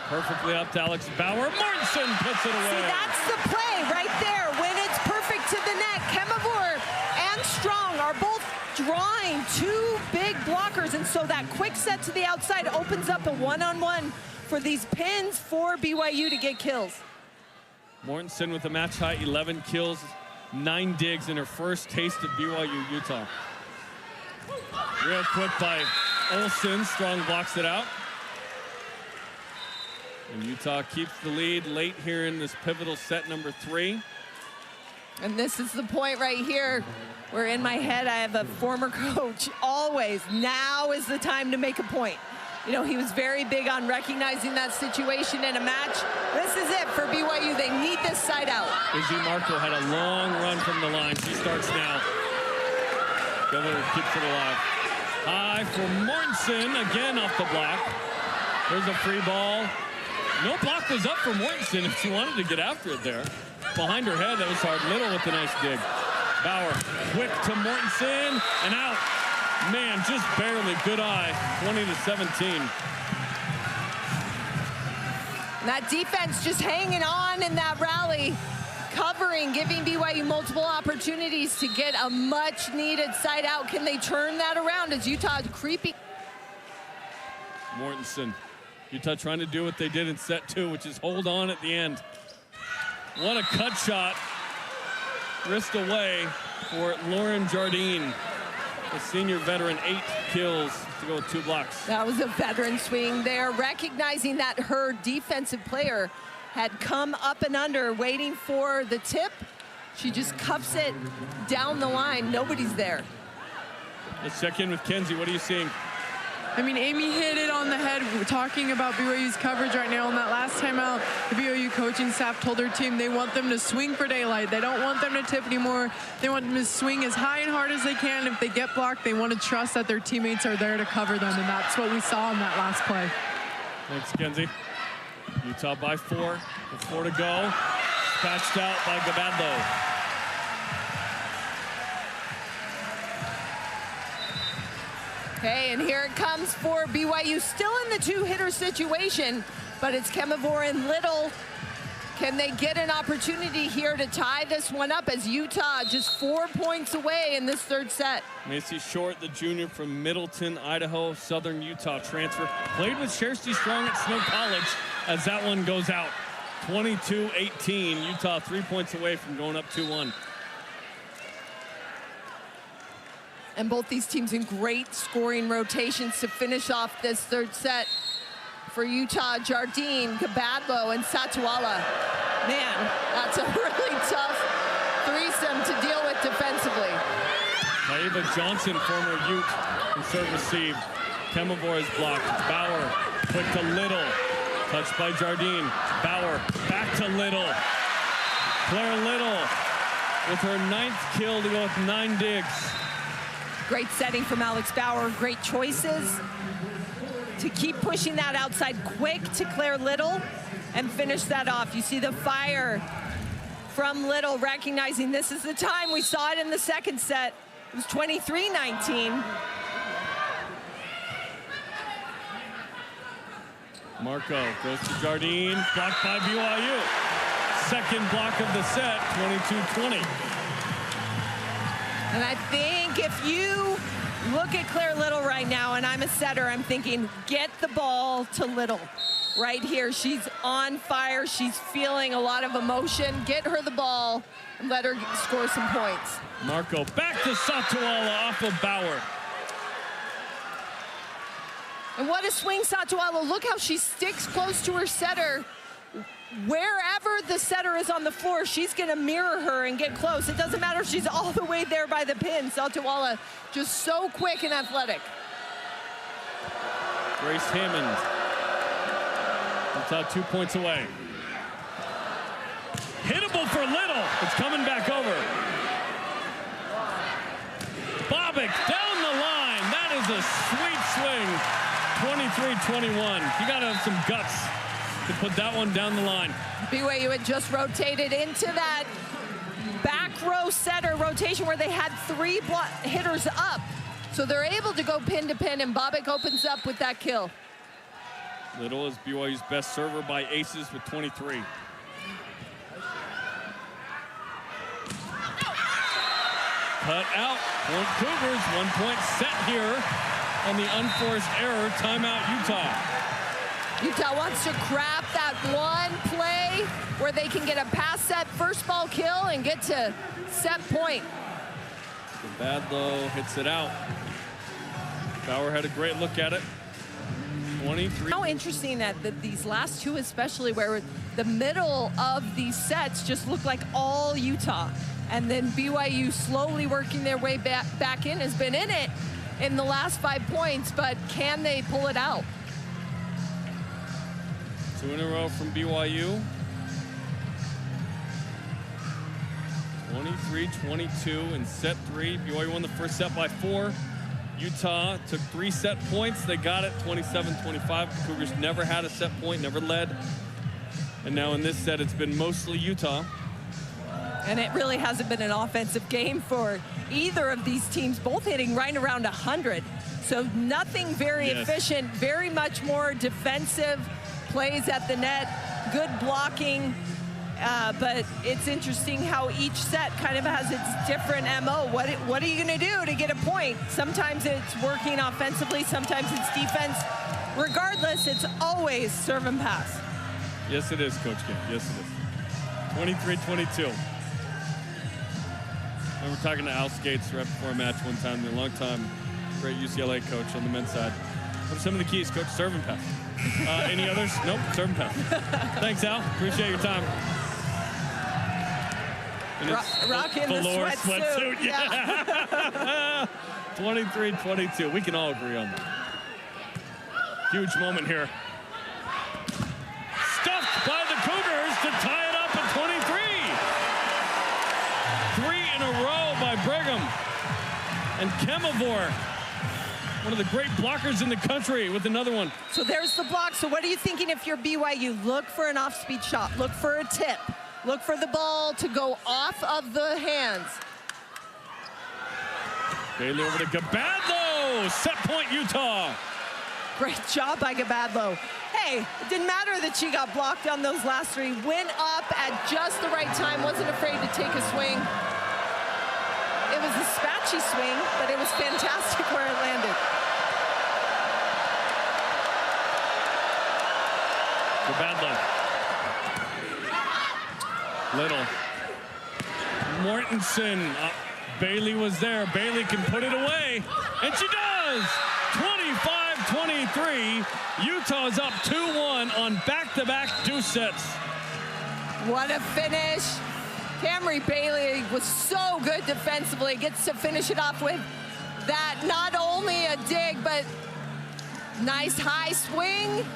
Perfectly up to Alex Bauer. Mortensen puts it away. See, that's the play right there. When it's perfect to the net, Kemavor and Strong are both drawing 2 big blockers, and so that quick set to the outside opens up a one-on-one for these pins for BYU to get kills. Mortensen with a match high 11 kills, 9 digs in her first taste of BYU Utah. Real quick by Olsen. Strong blocks it out. And Utah keeps the lead late here in this pivotal set number 3. And this is the point right here where in my head I have a former coach always, now is the time to make a point. You know, he was very big on recognizing that situation in a match. This is it for BYU. They need this side out. Izzy Marco had a long run from the line. She starts now. Governor keeps it alive. High for Mortensen, again off the block. There's a free ball. No block was up for Mortensen if she wanted to get after it there. Behind her head, that was hard. Little with a nice dig. Bauer, quick to Mortensen, and out. Man, just barely. Good eye, 20-17. That defense just hanging on in that rally, covering, giving BYU multiple opportunities to get a much-needed side out. Can they turn that around as Utah creeping? Mortensen. Utah trying to do what they did in set 2, which is hold on at the end. What a cut shot. Wrist away for Lauren Jardine, the senior veteran, 8 kills to go with 2 blocks. That was a veteran swing there, recognizing that her defensive player had come up and under, waiting for the tip. She just cuffs it down the line. Nobody's there. Let's check in with Kenzie. What are you seeing? I mean, Amy hit it on the head. We're talking about BYU's coverage right now. And that last time out, the BYU coaching staff told their team they want them to swing for daylight. They don't want them to tip anymore. They want them to swing as high and hard as they can. If they get blocked, they want to trust that their teammates are there to cover them. And that's what we saw in that last play. Thanks, Kenzie. Utah by 4 with 4 to go. Patched out by Gabadlo. Okay, and here it comes for BYU, still in the 2-hitter situation, but it's Kemavor and Little. Can they get an opportunity here to tie this one up as Utah just 4 points away in this 3rd set? Macy Short, the junior from Middleton, Idaho, Southern Utah transfer. Played with Shersty Strong at Snow College as that one goes out. 22-18, Utah 3 points away from going up 2-1. And both these teams in great scoring rotations to finish off this 3rd set. For Utah, Jardine, Gabadlo, and Satuala. Man, that's a really tough threesome to deal with defensively. Naeva Johnson, former Ute, in serve receive. Kemavor is blocked. Bauer, quick to Little. Touched by Jardine. Bauer, back to Little. Claire Little with her 9th kill to go with 9 digs. Great setting from Alex Bauer, great choices to keep pushing that outside quick to Claire Little and finish that off. You see the fire from Little, recognizing this is the time. We saw it in the second set. It was 23-19. Marco goes to Jardine, blocked by BYU. Second block of the set, 22-20. And I think if you look at Claire Little right now, and I'm a setter, I'm thinking, get the ball to Little. Right here, she's on fire. She's feeling a lot of emotion. Get her the ball and let her score some points. Marco back to Satuala off of Bauer. And what a swing, Satuala. Look how she sticks close to her setter. Wherever the setter is on the floor, she's going to mirror her and get close. It doesn't matter if she's all the way there by the pin. Satuala just so quick and athletic. Grace Hammond. Utah 2 points away. Hittable for Little. It's coming back over. Bobick down the line. That is a sweet swing. 23-21. You got to have some guts to put that one down the line. BYU had just rotated into that back row setter rotation where they had three hitters up. So they're able to go pin to pin, and Bobick opens up with that kill. Little is BYU's best server by aces with 23. Cut out. Point Cougars. 1 point set here on the unforced error. Timeout Utah. Utah wants to craft that one play where they can get a pass set, first ball kill, and get to set point. Badlow hits it out. Bauer had a great look at it. 23. How interesting that these last two, especially where the middle of these sets just look like all Utah. And then BYU slowly working their way back in, has been in it in the last 5 points, but can they pull it out? 2 in a row from BYU. 23-22 in set 3. BYU won the first set by 4. Utah took 3 set points. They got it 27-25. The Cougars never had a set point, never led. And now in this set, it's been mostly Utah. And it really hasn't been an offensive game for either of these teams, both hitting right around 100. So nothing very efficient, very much more defensive plays at the net, good blocking. But it's interesting how each set kind of has its different MO. What are you going to do to get a point? Sometimes it's working offensively, sometimes it's defense. Regardless, it's always serve and pass. Yes, it is, Coach Kim. Yes, it is. 23-22. I remember talking to Al Skates right before a match one time, the longtime great UCLA coach on the men's side. What are some of the keys, Coach? Serve and pass. Any others? Nope, serve and pass. Thanks, Al. Appreciate your time. Rocking the sweatsuit. Yeah. 23-22. We can all agree on that. Huge moment here. Stuffed by the Cougars to tie it up at 23. 3 in a row by Brigham. And Kemavor, one of the great blockers in the country, with another one. So there's the block. So what are you thinking if you're BYU? Look for an off-speed shot. Look for a tip. Look for the ball to go off of the hands. Bailey over to Gabadlo. Set point, Utah. Great job by Gabadlo. Hey, it didn't matter that she got blocked on those last 3. Went up at just the right time. Wasn't afraid to take a swing. It was a spatchy swing, but it was fantastic where it landed. Gabadlo. Little. Mortensen. Bailey was there. Bailey can put it away. And she does! 25-23. Utah's up 2-1 on back-to-back deuce sets. What a finish. Camry Bailey was so good defensively. Gets to finish it off with that, not only a dig, but nice high swing.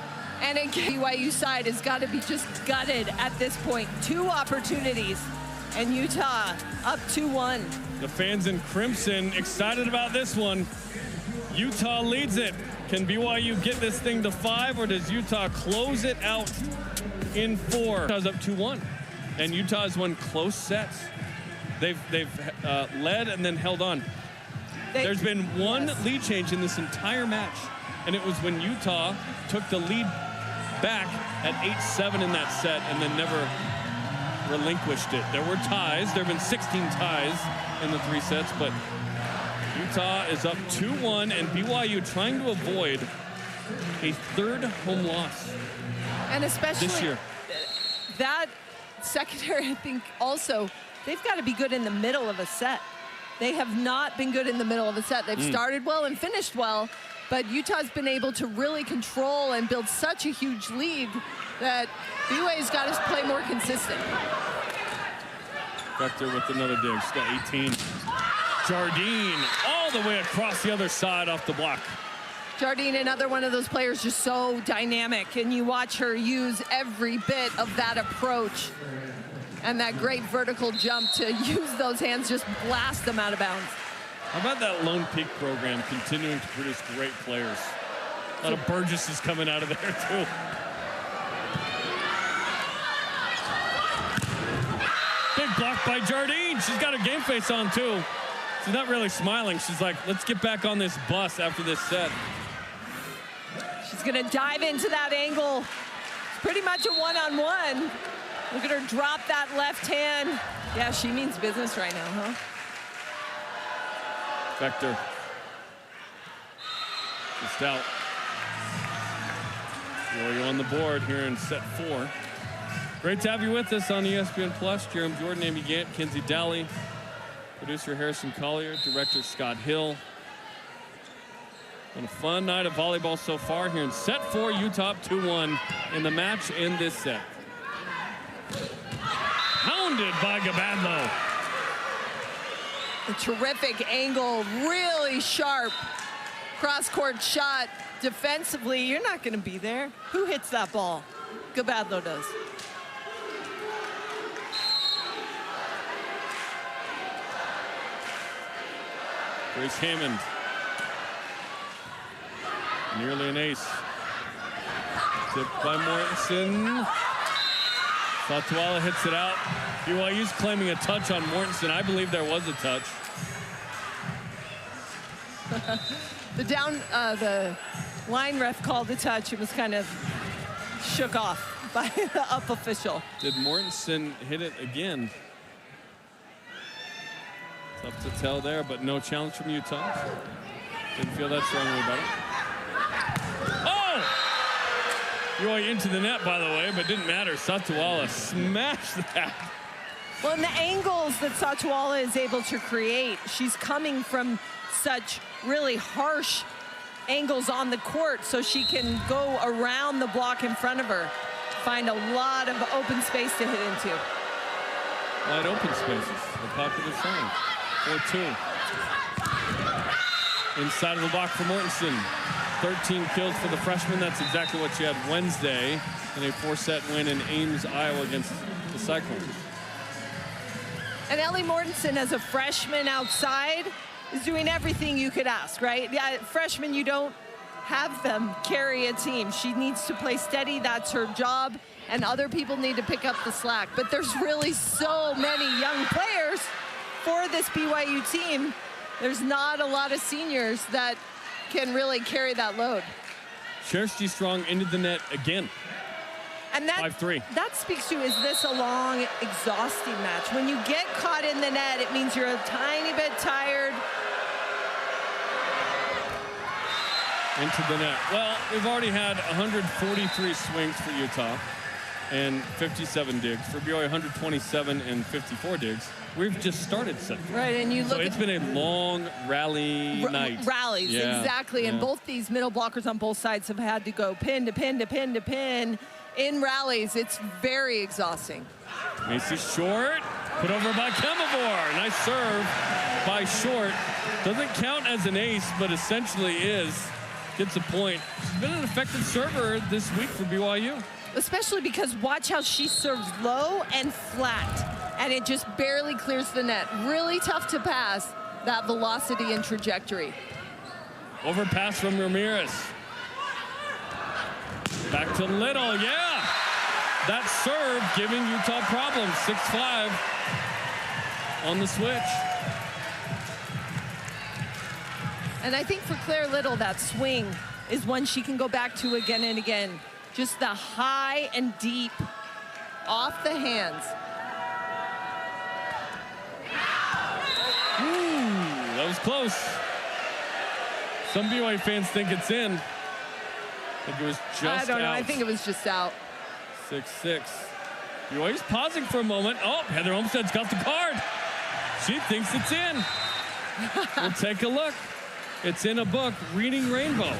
And again, BYU side has got to be just gutted at this point. 2 opportunities And Utah up 2-1. The fans in crimson excited about this one. Utah leads it. Can BYU get this thing to 5, or does Utah close it out in 4? Utah's up 2-1, and Utah has won close sets. They've led and then held on. There's been one lead change in this entire match, and it was when Utah took the lead back at 8-7 in that set and then never relinquished it. There were ties. There have been 16 ties in the 3 sets, but Utah is up 2-1, and BYU trying to avoid a 3rd home loss. And especially this year. That secondary, I think also, they've got to be good in the middle of a set. They have not been good in the middle of a set. They've started well and finished well, but Utah's been able to really control and build such a huge lead that BYU's got to play more consistent. Vector with another dig. She's got 18. Jardine all the way across the other side off the block. Jardine, another one of those players, just so dynamic, and you watch her use every bit of that approach and that great vertical jump to use those hands, just blast them out of bounds. How about that Lone Peak program continuing to produce great players? A lot of Burgess is coming out of there too. Big block by Jardine. She's got her game face on too. She's not really smiling. She's like, let's get back on this bus after this set. She's gonna dive into that angle. It's pretty much a one-on-one. Look at her drop that left hand. Yeah, she means business right now, huh? Vector. Just out. BYU on the board here in set 4. Great to have you with us on ESPN Plus. Jeremy Jordan, Amy Gant, Kinsey Daly, producer Harrison Collier, director Scott Hill. Been a fun night of volleyball so far here in set 4. Utah up 2-1 in the match in this set. Pounded by Gabadlo. A terrific angle, really sharp cross-court shot. Defensively, you're not going to be there. Who hits that ball? Gabadlo does. Grace Hammond. Nearly an ace. Tipped by Mortensen. Satuala hits it out. BYU's claiming a touch on Mortensen. I believe there was a touch. The line ref called the touch. It was kind of shook off by the up official. Did Mortensen hit it again? Tough to tell there, but no challenge from Utah. Didn't feel that strongly about it. Oh! BYU into the net, by the way, but didn't matter. Satuala smashed that. Well, and the angles that Satuala is able to create, she's coming from such really harsh angles on the court, so she can go around the block in front of her, find a lot of open space to hit into. Wide open spaces, a popular saying. 4-2. Inside of the block for Mortensen. 13 kills for the freshman. That's exactly what she had Wednesday in a 4-set win in Ames, Iowa against the Cyclones. And Ellie Mortensen, as a freshman outside, is doing everything you could ask, right? Yeah, freshmen, you don't have them carry a team. She needs to play steady. That's her job. And other people need to pick up the slack. But there's really so many young players for this BYU team. There's not a lot of seniors that can really carry that load. Chershi Strong into the net again. And that 5-3. That speaks to, is this a long, exhausting match? When you get caught in the net, it means you're a tiny bit tired. Into the net. Well, we've already had 143 swings for Utah and 57 digs. For BYU, 127 and 54 digs. We've just started set 4. Right, and you look so it's been a long rally night. Rallies, yeah, exactly. And yeah. both these middle blockers on both sides have had to go pin to pin to pin to pin in rallies. It's very exhausting. Macy Short, put over by Kemavor. Nice serve by Short. Doesn't count as an ace, but essentially is. Gets a point. She's been an effective server this week for BYU. Especially because watch how she serves low and flat. and it just barely clears the net. Really tough to pass, that velocity and trajectory. Overpass from Ramirez. Back to Little, yeah. That serve giving Utah problems. 6-5 on the switch. And I think for Claire Little, that swing is one she can go back to again and again. Just the high and deep off the hands. Ooh, that was close. Some BYU fans think it's in. I think it was just out. I don't know. I think it was just out. 6-6. BYU's pausing for a moment. Oh, Heather Olmstead's got the card. She thinks it's in. We'll take a look. It's in a book, Reading Rainbow.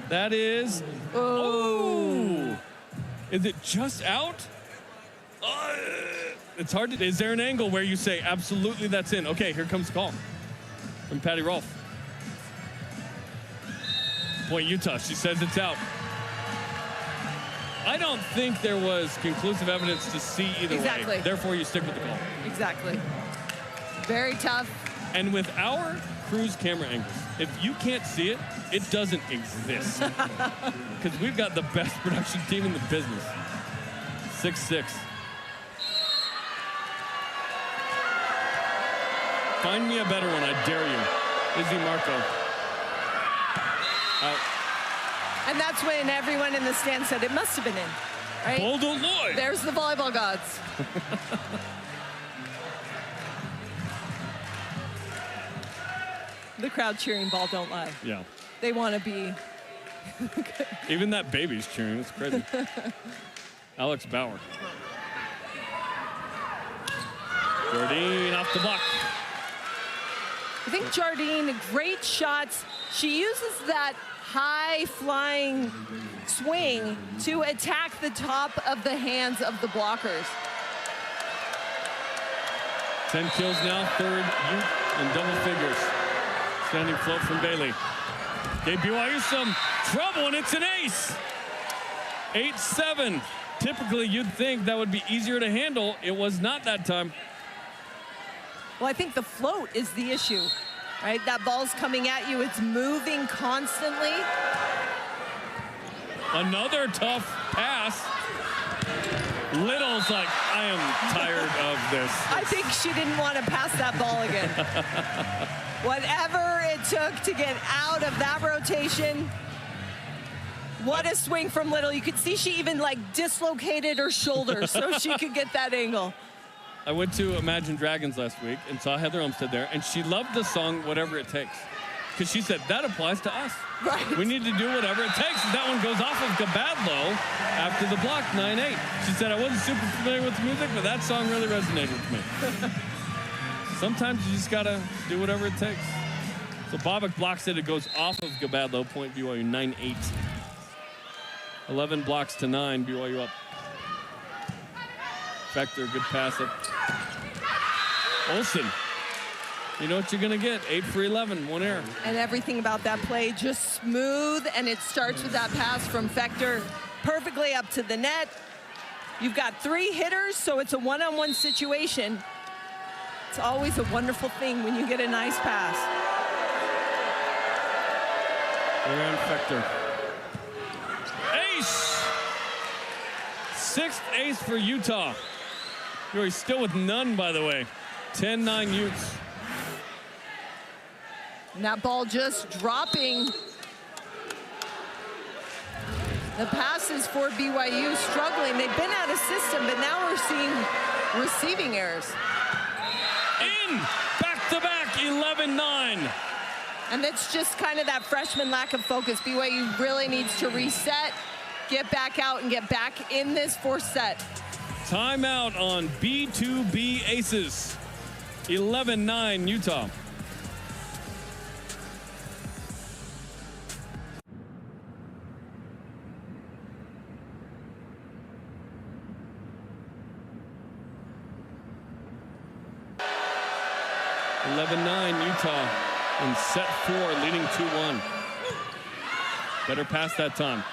That is. Oh. Is it just out? It's hard to. Is there an angle where you say absolutely that's in? Okay, here comes the call from Patty Rolfe. Point Utah. She says it's out. I don't think there was conclusive evidence to see either way. Therefore, you stick with the call. Exactly. Very tough. And with our cruise camera angles, if you can't see it, it doesn't exist. Because we've got the best production team in the business. 6-6. Find me a better one, I dare you. Izzy Marco. Out. And that's when everyone in the stand said it must have been in, right? Bold Lloyd. There's the volleyball gods. The crowd cheering ball don't lie. Yeah. They want to be. Even that baby's cheering. It's crazy. Alex Bauer. Jardine off the block. I think Jardine, great shots. She uses that high flying swing to attack the top of the hands of the blockers. 10 kills now, third Ute in double figures. Standing float from Bailey. Gave BYU some trouble, and it's an ace. 8-7. Typically, you'd think that would be easier to handle. It was not that time. Well, I think the float is the issue, right? That ball's coming at you. It's moving constantly. Another tough pass. Little's like, I am tired of this. I think she didn't want to pass that ball again. Whatever it took to get out of that rotation. What a swing from Little. You could see she even like dislocated her shoulder so she could get that angle. I went to Imagine Dragons last week and saw Heather Olmstead there, and she loved the song Whatever It Takes. Because she said, that applies to us. Right. We need to do whatever it takes. And that one goes off of Gabadlo after the block, 9-8. She said, I wasn't super familiar with the music, but that song really resonated with me. Sometimes you just got to do whatever it takes. So Bobick blocks it. It goes off of Gabadlo. Point BYU, 9-8. 11 blocks to 9. BYU up. Vector, good pass up. Olsen. You know what you're going to get. 8 for 11, one error. And everything about that play just smooth, and it starts with that pass from Vector perfectly up to the net. You've got 3 hitters, so it's a one-on-one situation. It's always a wonderful thing when you get a nice pass. Aaron Vector. Ace! 6th ace for Utah. You're still with none, by the way. 10-9 Utes. And that ball just dropping. The passes for BYU struggling. They've been out of system, but now we're seeing receiving errors. In! Back-to-back, 11-9. And that's just kind of that freshman lack of focus. BYU really needs to reset, get back out, and get back in this 4th set. Timeout on B2B Aces. 11-9 Utah. Utah in set 4, leading 2-1. Better pass that time.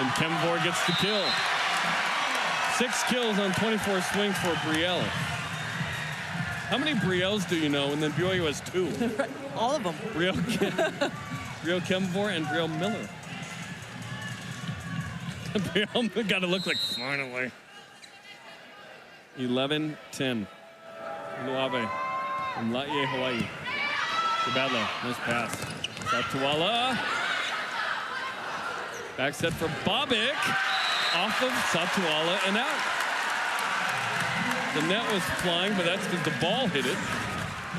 And Kemvor gets the kill. 6 kills on 24 swings for Brielle. How many Brielles do you know? And then BYU has 2. All of them. Brielle Kemvor and Brielle Miller. Brielle got to look like finally. 11-10. Luave from Laie, Hawaii. Gabadlo, nice pass. Satuala. Back set for Bobic. Off of Satuala and out. The net was flying, but that's because the ball hit it.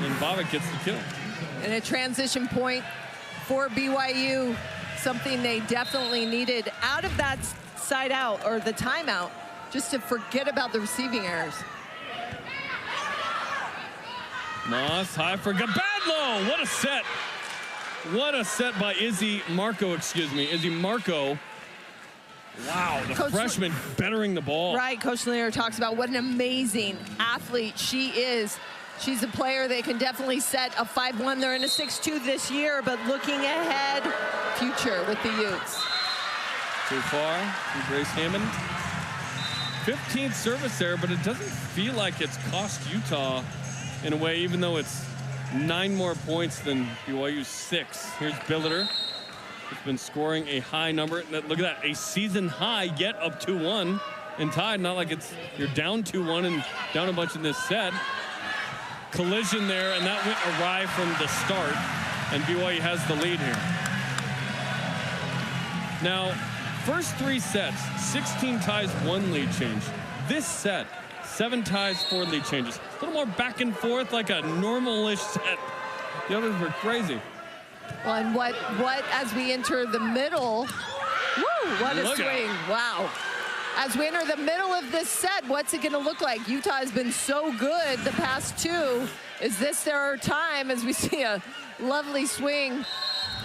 And Bobic gets the kill. And a transition point for BYU. Something they definitely needed out of that side out, or the timeout, just to forget about the receiving errors. Moss high for Gabadlo. What a set. What a set by Izzy Marco, Izzy Marco. Wow, the freshman bettering the ball. Right, Coach Lanier talks about what an amazing athlete she is. She's a player that can definitely set a 5-1. They're in a 6-2 this year, but looking ahead, future with the Utes. Too far from Grace Hammond. 15th service error, but it doesn't feel like it's cost Utah in a way, even though it's 9 more points than BYU's 6. Here's Billiter. It's been scoring a high number. Look at that, a season high, yet up 2-1 and tied. Not like it's you're down 2-1 and down a bunch in this set. Collision there, and that went awry from the start, and BYU has the lead here. Now, first 3 sets, 16 ties, 1 lead change. This set, 7 ties, 4 lead changes. A little more back and forth, like a normal-ish set. The others were crazy. Well, and what as we enter the middle, woo, what a swing, wow. As we enter the middle of this set, what's it going to look like? Utah has been so good the past 2. Is this their time as we see a lovely swing?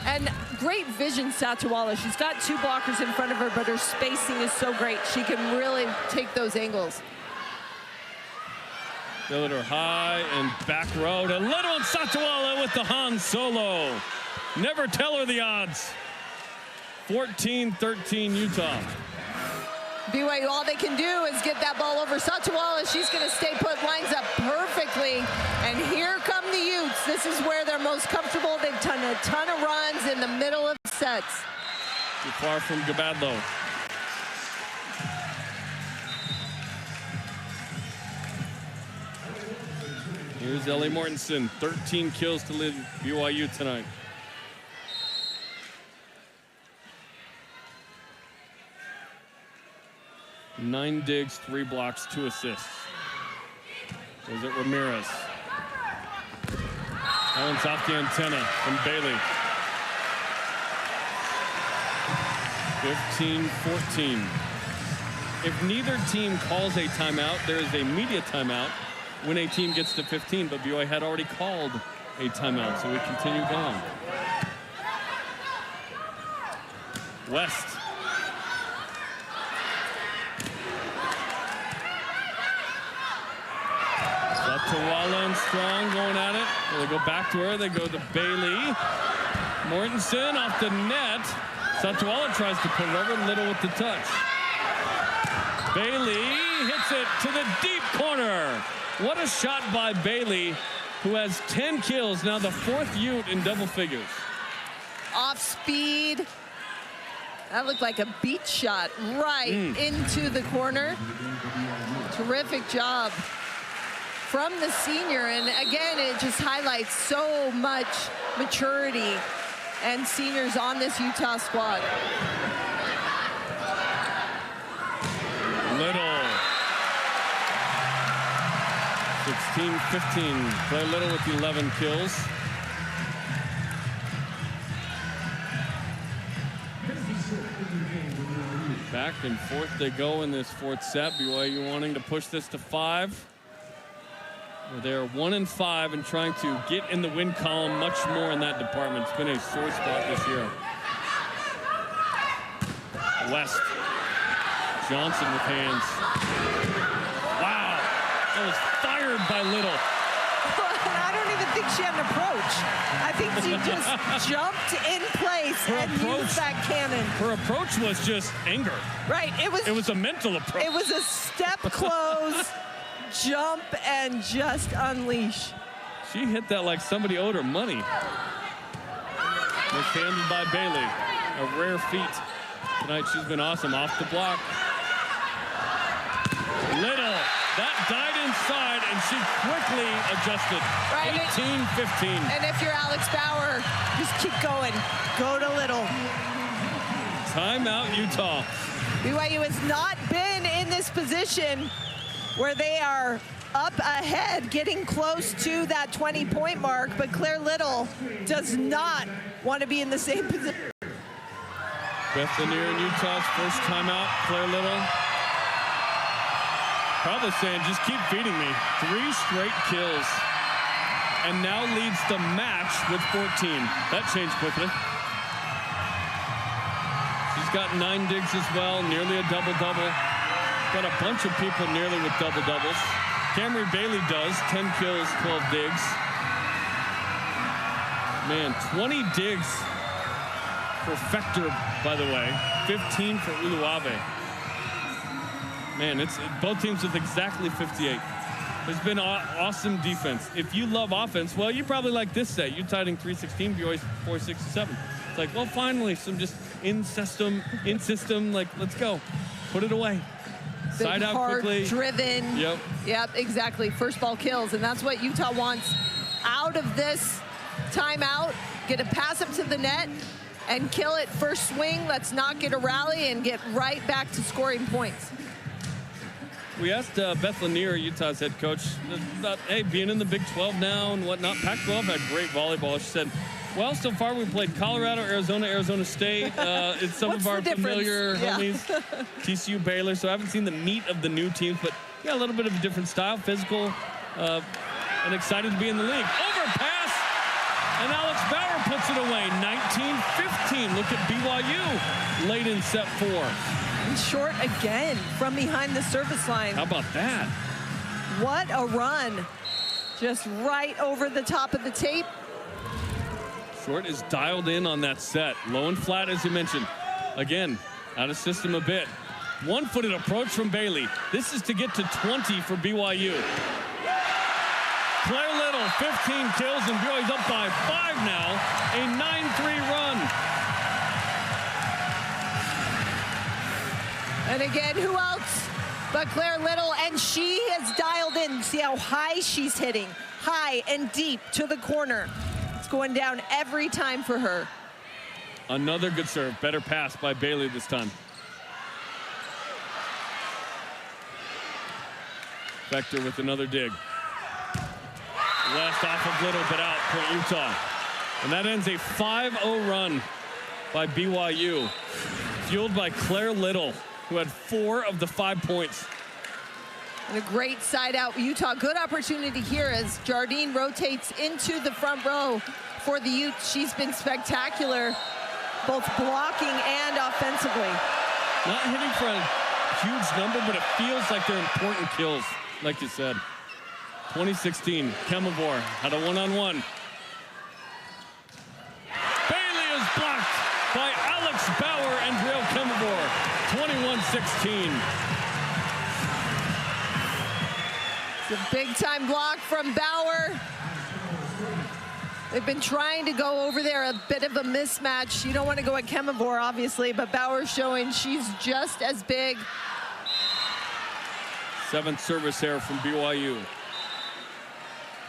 And great vision, Satuala. She's got 2 blockers in front of her, but her spacing is so great. She can really take those angles. Billiter high and back row to Little, and Satuala with the Han Solo. Never tell her the odds. 14-13 Utah. BYU, all they can do is get that ball over Satuala. She's going to stay put, lines up perfectly. And here come the Utes. This is where they're most comfortable. They've done a ton of runs in the middle of sets. Too far from Gabadlo. Here's Ellie Mortensen, 13 kills to lead BYU tonight. Nine digs, 3 blocks, 2 assists. Is it Ramirez? That one's off the antenna from Bailey. 15-14. If neither team calls a timeout, there is a media timeout when a team gets to 15, but BYU had already called a timeout, so we continue going. West. Satuala and Strong going at it. Well, they go back to her. They go to Bailey. Mortensen off the net. Satuala tries to put it over. Little with the touch. Bailey hits it to the deep corner. What a shot by Bailey, who has 10 kills, now the 4th Ute in double figures. Off speed. That looked like a beat shot right into the corner. Terrific job from the senior. And again, it just highlights so much maturity and seniors on this Utah squad. Little. 16-15. Claire Little with 11 kills. Back and forth they go in this 4th set. BYU wanting to push this to 5. They're 1-5 and trying to get in the win column much more in that department. It's been a sore spot this year. West. Johnson with hands. Wow. That was fired by Little. I don't even think she had an approach. I think she just jumped in place and used that cannon. Her approach was just anger. Right. It was a mental approach. It was a step close, jump, and just unleash. She hit that like somebody owed her money. Mishandled by Bailey. A rare feat. Tonight she's been awesome off the block. Little. That died inside, and she quickly adjusted. Right. 18-15. And if you're Alex Bauer, just keep going. Go to Little. Timeout, Utah. BYU has not been in this position where they are up ahead, getting close to that 20-point mark, but Claire Little does not want to be in the same position. Beth Lanier in Utah's first timeout. Claire Little probably saying, just keep feeding me. 3 straight kills. And now leads the match with 14. That changed quickly. She's got 9 digs as well, nearly a double-double. Got a bunch of people nearly with double-doubles. Camry Bailey does, 10 kills, 12 digs. Man, 20 digs for Fector, by the way. 15 for Uluave. Man, it's both teams with exactly 58. There's been awesome defense. If you love offense, well, you probably like this set. Utah hitting 316, BYU 467. It's like, well, finally, some just in-system, like, let's go. Put it away. Side out quickly. Driven. Yep. Yep, exactly. First ball kills, and that's what Utah wants out of this timeout. Get a pass up to the net and kill it first swing. Let's not get a rally and get right back to scoring points. We asked Beth Lanier, Utah's head coach, about, hey, being in the Big 12 now and whatnot. Pac-12 had great volleyball. She said, well, so far we played Colorado, Arizona, Arizona State. It's some of our familiar homies, TCU, Baylor. So I haven't seen the meat of the new teams, but yeah, a little bit of a different style, physical, and excited to be in the league. Overpass, and Alex Bauer puts it away. 19-15. Look at BYU late in set 4. And short again from behind the service line. How about that? What a run. Just right over the top of the tape. Short is dialed in on that set. Low and flat, as you mentioned. Again, out of system a bit. One-footed approach from Bailey. This is to get to 20 for BYU. Claire Little, 15 kills, and BYU's up by 5 now. A 9-3 run. And again, who else but Claire Little? And she has dialed in. See how high she's hitting. High and deep to the corner. It's going down every time for her. Another good serve. Better pass by Bailey this time. Fector with another dig. Last off of Little, but out for Utah. And that ends a 5-0 run by BYU. Fueled by Claire Little, who had 4 of the 5 points. And a great side out. Utah, good opportunity here as Jardine rotates into the front row for the Utes. She's been spectacular, both blocking and offensively. Not hitting for a huge number, but it feels like they're important kills, like you said. 2016, Kemavor had a one-on-one. Bailey is blocked by Alex Bauer and Driel Kemavor. 21-16. It's a big-time block from Bauer. They've been trying to go over there, a bit of a mismatch. You don't want to go at Kemavor, obviously, but Bauer's showing she's just as big. 7th service error from BYU.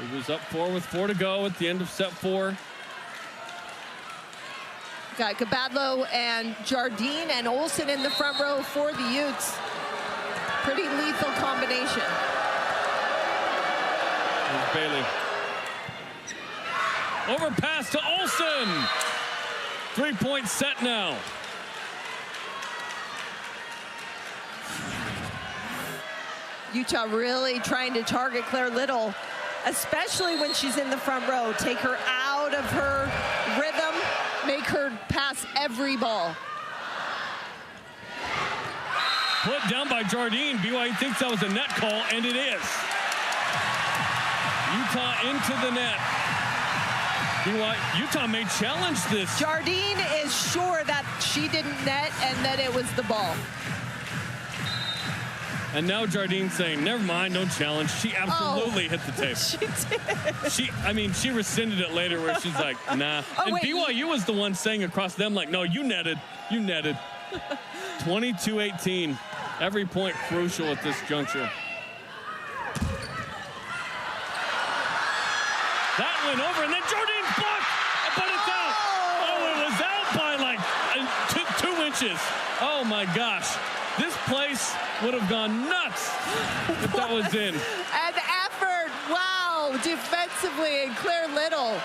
It was up 4 with 4 to go at the end of set 4. Got Gabadlo and Jardine and Olsen in the front row for the Utes. Pretty lethal combination. There's Bailey. Overpass to Olsen. 3-point set now. Utah really trying to target Claire Little, especially when she's in the front row. Take her out of her rhythm, make her pass every ball. Put down by Jardine. BYU thinks that was a net call, and it is. Utah into the net. Utah may challenge this. Jardine is sure that she didn't net and that it was the ball. And now Jardine's saying, never mind, don't challenge. She absolutely hit the tape. She did. She rescinded it later where she's like, nah. And wait, BYU was the one saying across them like, no, you netted. 22-18. Every point crucial at this juncture. That went over, and then Jardine's blocked, but it's out. Oh, it was out by like 2 inches. Oh my gosh. This place would have gone nuts if that was in. An effort, wow, defensively, and Claire Little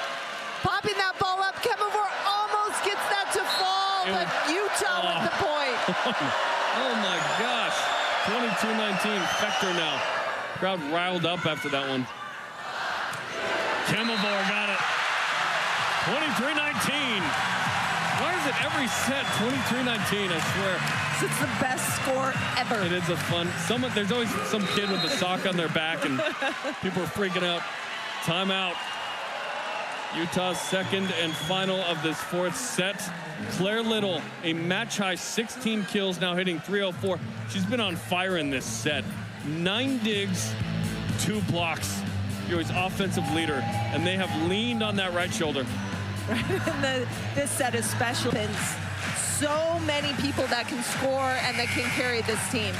popping that ball up. Kemavor almost gets that to fall, but Utah with the point. Oh my gosh. 22-19, Fector now. Crowd riled up after that one. Kemavor got it. 23-19. Why is it every set 23-19, I swear? It's the best score ever. It is a fun, there's always some kid with a sock on their back and people are freaking out. Timeout. Utah's second and final of this 4th set. Claire Little, a match-high 16 kills, now hitting .304. She's been on fire in this set. 9 digs, 2 blocks. BYU's offensive leader, and they have leaned on that right shoulder. This set is special. So many people that can score and that can carry this team.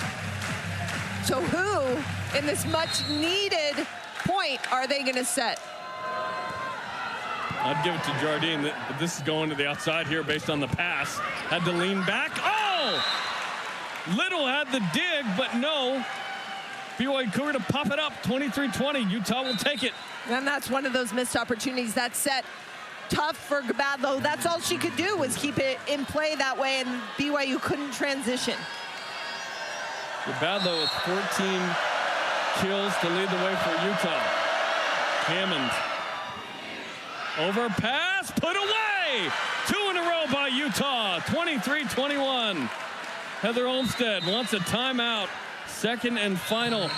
So who, in this much-needed point, are they going to set? I'd give it to Jardine. But this is going to the outside here based on the pass. Had to lean back. Oh! Little had the dig, but no. BYU Cougar to pop it up. 23-20. Utah will take it. And that's one of those missed opportunities. That set tough for Gabadlo. That's all she could do was keep it in play that way, and BYU couldn't transition. Gabadlo with 14 kills to lead the way for Utah. Hammond. Overpass, put away! 2 in a row by Utah, 23-21. Heather Olmstead wants a timeout. Second and final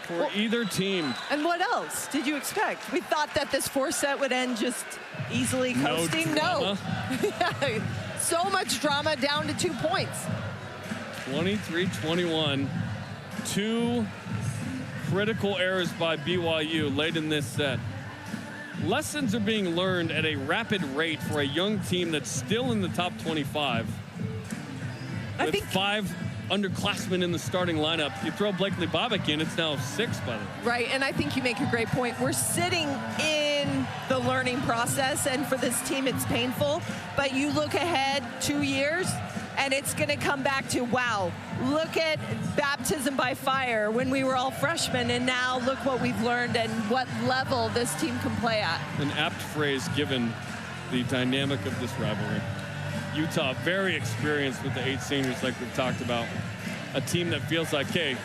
for either team. And what else did you expect? We thought that this 4th set would end just easily coasting. No. So much drama down to 2 points. 23-21. 2 critical errors by BYU late in this set. Lessons are being learned at a rapid rate for a young team that's still in the top 25. I with think 5 underclassmen in the starting lineup. You throw Blakely Bobbitt in, it's now 6 by the way. Right, and I think you make a great point. We're sitting in the learning process, and for this team, it's painful. But you look ahead 2 years, and it's going to come back to, wow, look at baptism by fire when we were all freshmen, and now look what we've learned and what level this team can play at. An apt phrase given the dynamic of this rivalry. Utah very experienced with the 8 seniors like we've talked about. A team that feels like, hey,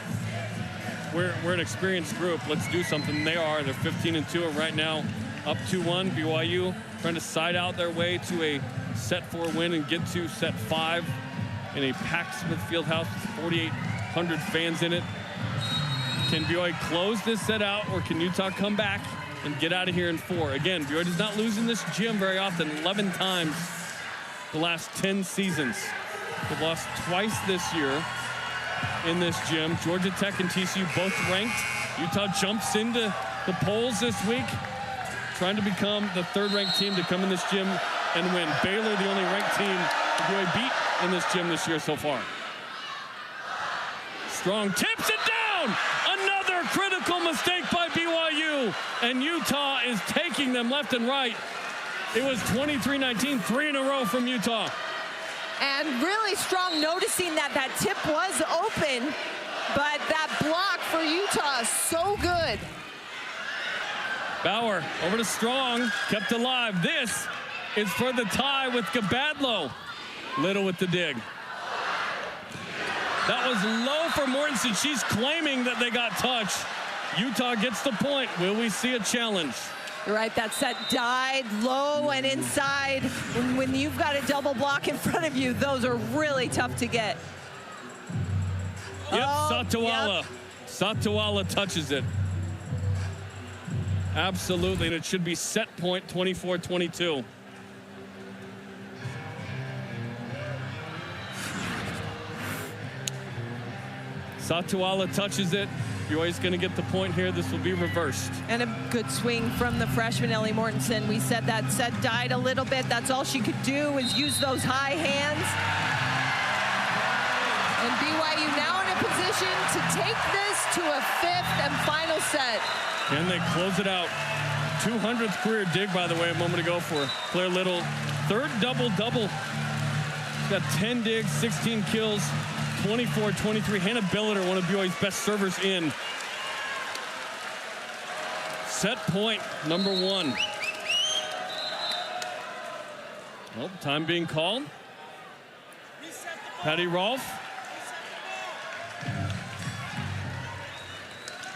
we're an experienced group. Let's do something. They are. They're 15-2 right now, up 2-1. BYU trying to side out their way to a set 4 win and get to set 5 in a packed Smith Fieldhouse with 4,800 fans in it. Can BYU close this set out, or can Utah come back and get out of here in 4? Again, BYU does not lose in this gym very often, 11 times the last 10 seasons. They've lost twice this year in this gym. Georgia Tech and TCU both ranked. Utah jumps into the polls this week, trying to become the 3rd ranked team to come in this gym and win. Baylor, the only ranked team to BYU beat in this gym this year so far. Strong tips it down. Another critical mistake by BYU, and Utah is taking them left and right. It was 23-19, 3 in a row from Utah. And really strong, noticing that that tip was open, but that block for Utah is so good. Bauer over to Strong, kept alive. This is for the tie with Gabadlo. Little with the dig. That was low for Mortensen. She's claiming that they got touched. Utah gets the point. Will we see a challenge? You're right, that set died low and inside. When you've got a double block in front of you, those are really tough to get. Yep, Satawala. Yep. Satawala touches it. Absolutely, and it should be set point 24-22. Satuala touches it. BYU's going to get the point here. This will be reversed. And a good swing from the freshman, Ellie Mortensen. We said that set died a little bit. That's all she could do is use those high hands. And BYU now in a position to take this to a 5th and final set. Can they close it out? 200th career dig, by the way, a moment ago for Claire Little. 3rd double-double. Got 10 digs, 16 kills. 24-23. Hannah Billiter, one of BYU's best servers in. Set point number 1. Well, time being called. Patty Rolfe.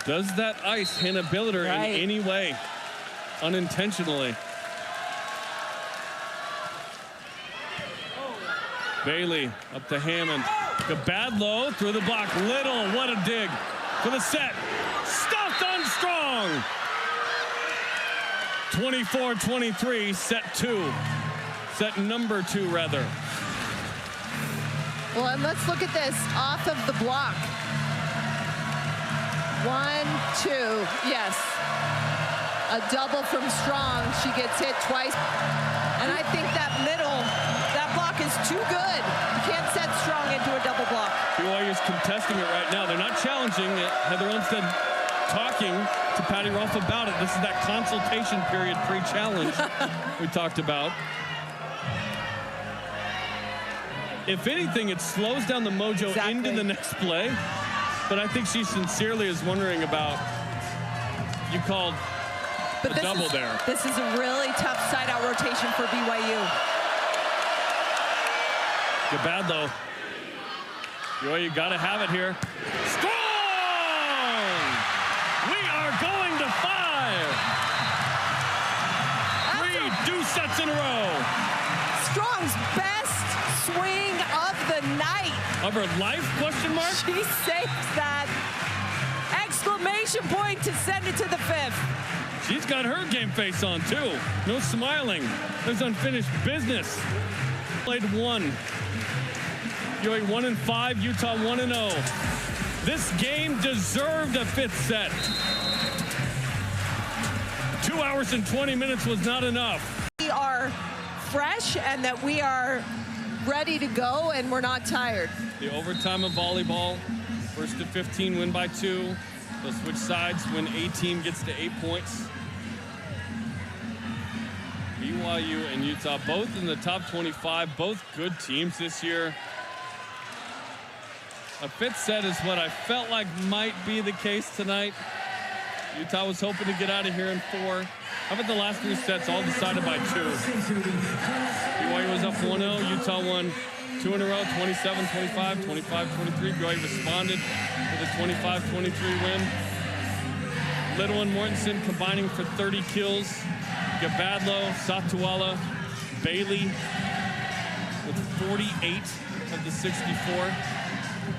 Does that ice Hannah Billiter in any way? Unintentionally. Bailey up to Hammond. Gabadlo through the block. Little, what a dig for the set. Stuffed on strong. 24-23, set 2. Set number 2, rather. Well, and let's look at this off of the block. 1, 2, yes. A double from Strong. She gets hit twice. And I think that block is too good. You can't set Strong into a double block. BYU is contesting it right now. They're not challenging it. Heather Olmstead talking to Patty Rolfe about it. This is that consultation period pre-challenge we talked about. If anything, it slows down the mojo into the next play. But I think she sincerely is wondering about, you called a double there. This is a really tough side-out rotation for BYU. Gabadlo. BYU got to have it here. Strong! We are going to 5. 3 deuce sets in a row. Strong's best swing of the night. Of her life, question mark? She saves that. Exclamation point to send it to the 5th. She's got her game face on, too. No smiling. There's unfinished business. Played 1. BYU 1-5, Utah 1-0. This game deserved a 5th set. 2 hours and 20 minutes was not enough. We are fresh and that we are ready to go and we're not tired. The overtime of volleyball. 1st to 15, win by 2. They'll switch sides when a team gets to 8 points. BYU and Utah both in the top 25, both good teams this year. A 5th set is what I felt like might be the case tonight. Utah was hoping to get out of here in 4. How about the last 3 sets all decided by 2? BYU was up 1-0, Utah won 2 in a row, 27-25, 25-23. BYU responded with a 25-23 win. Little and Mortensen combining for 30 kills. Gabadlo, Satuala, Bailey with 48 of the 64.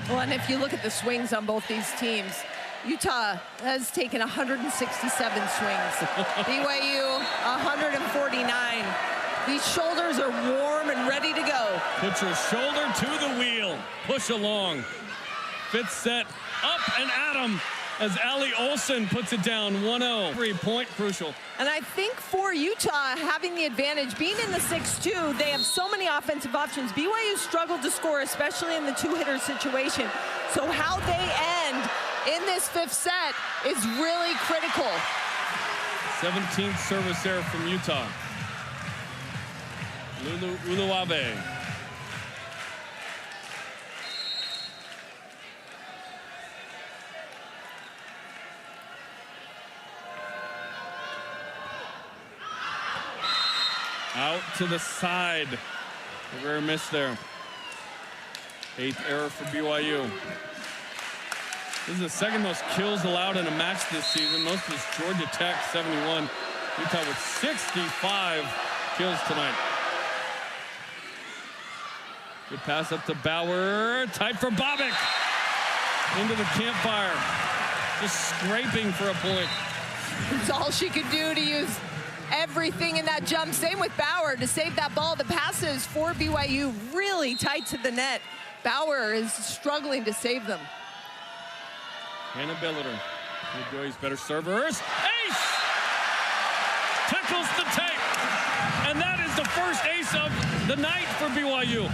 Well, and if you look at the swings on both these teams, Utah has taken 167 swings. BYU, 149. These shoulders are warm and ready to go. Put your shoulder to the wheel. Push along. 5th set, up and at 'em as Allie Olsen puts it down 1-0. 3-point crucial. And I think for Utah, having the advantage, being in the 6-2, they have so many offensive options. BYU struggled to score, especially in the 2-hitter situation. So how they end in this 5th set is really critical. 17th service error from Utah. Lulu Uluabe. Out to the side. A rare miss there. 8th error for BYU. This is the 2nd most kills allowed in a match this season. Most was Georgia Tech, 71. Utah with 65 kills tonight. Good pass up to Bauer. Tight for Bobick. Into the campfire. Just scraping for a point. It's all she could do to use everything in that jump. Same with Bauer to save that ball. The passes for BYU really tight to the net. Bauer is struggling to save them. Hannah Billiter. BYU's better servers. Ace! Tickles the tape. And that is the first ace of the night for BYU.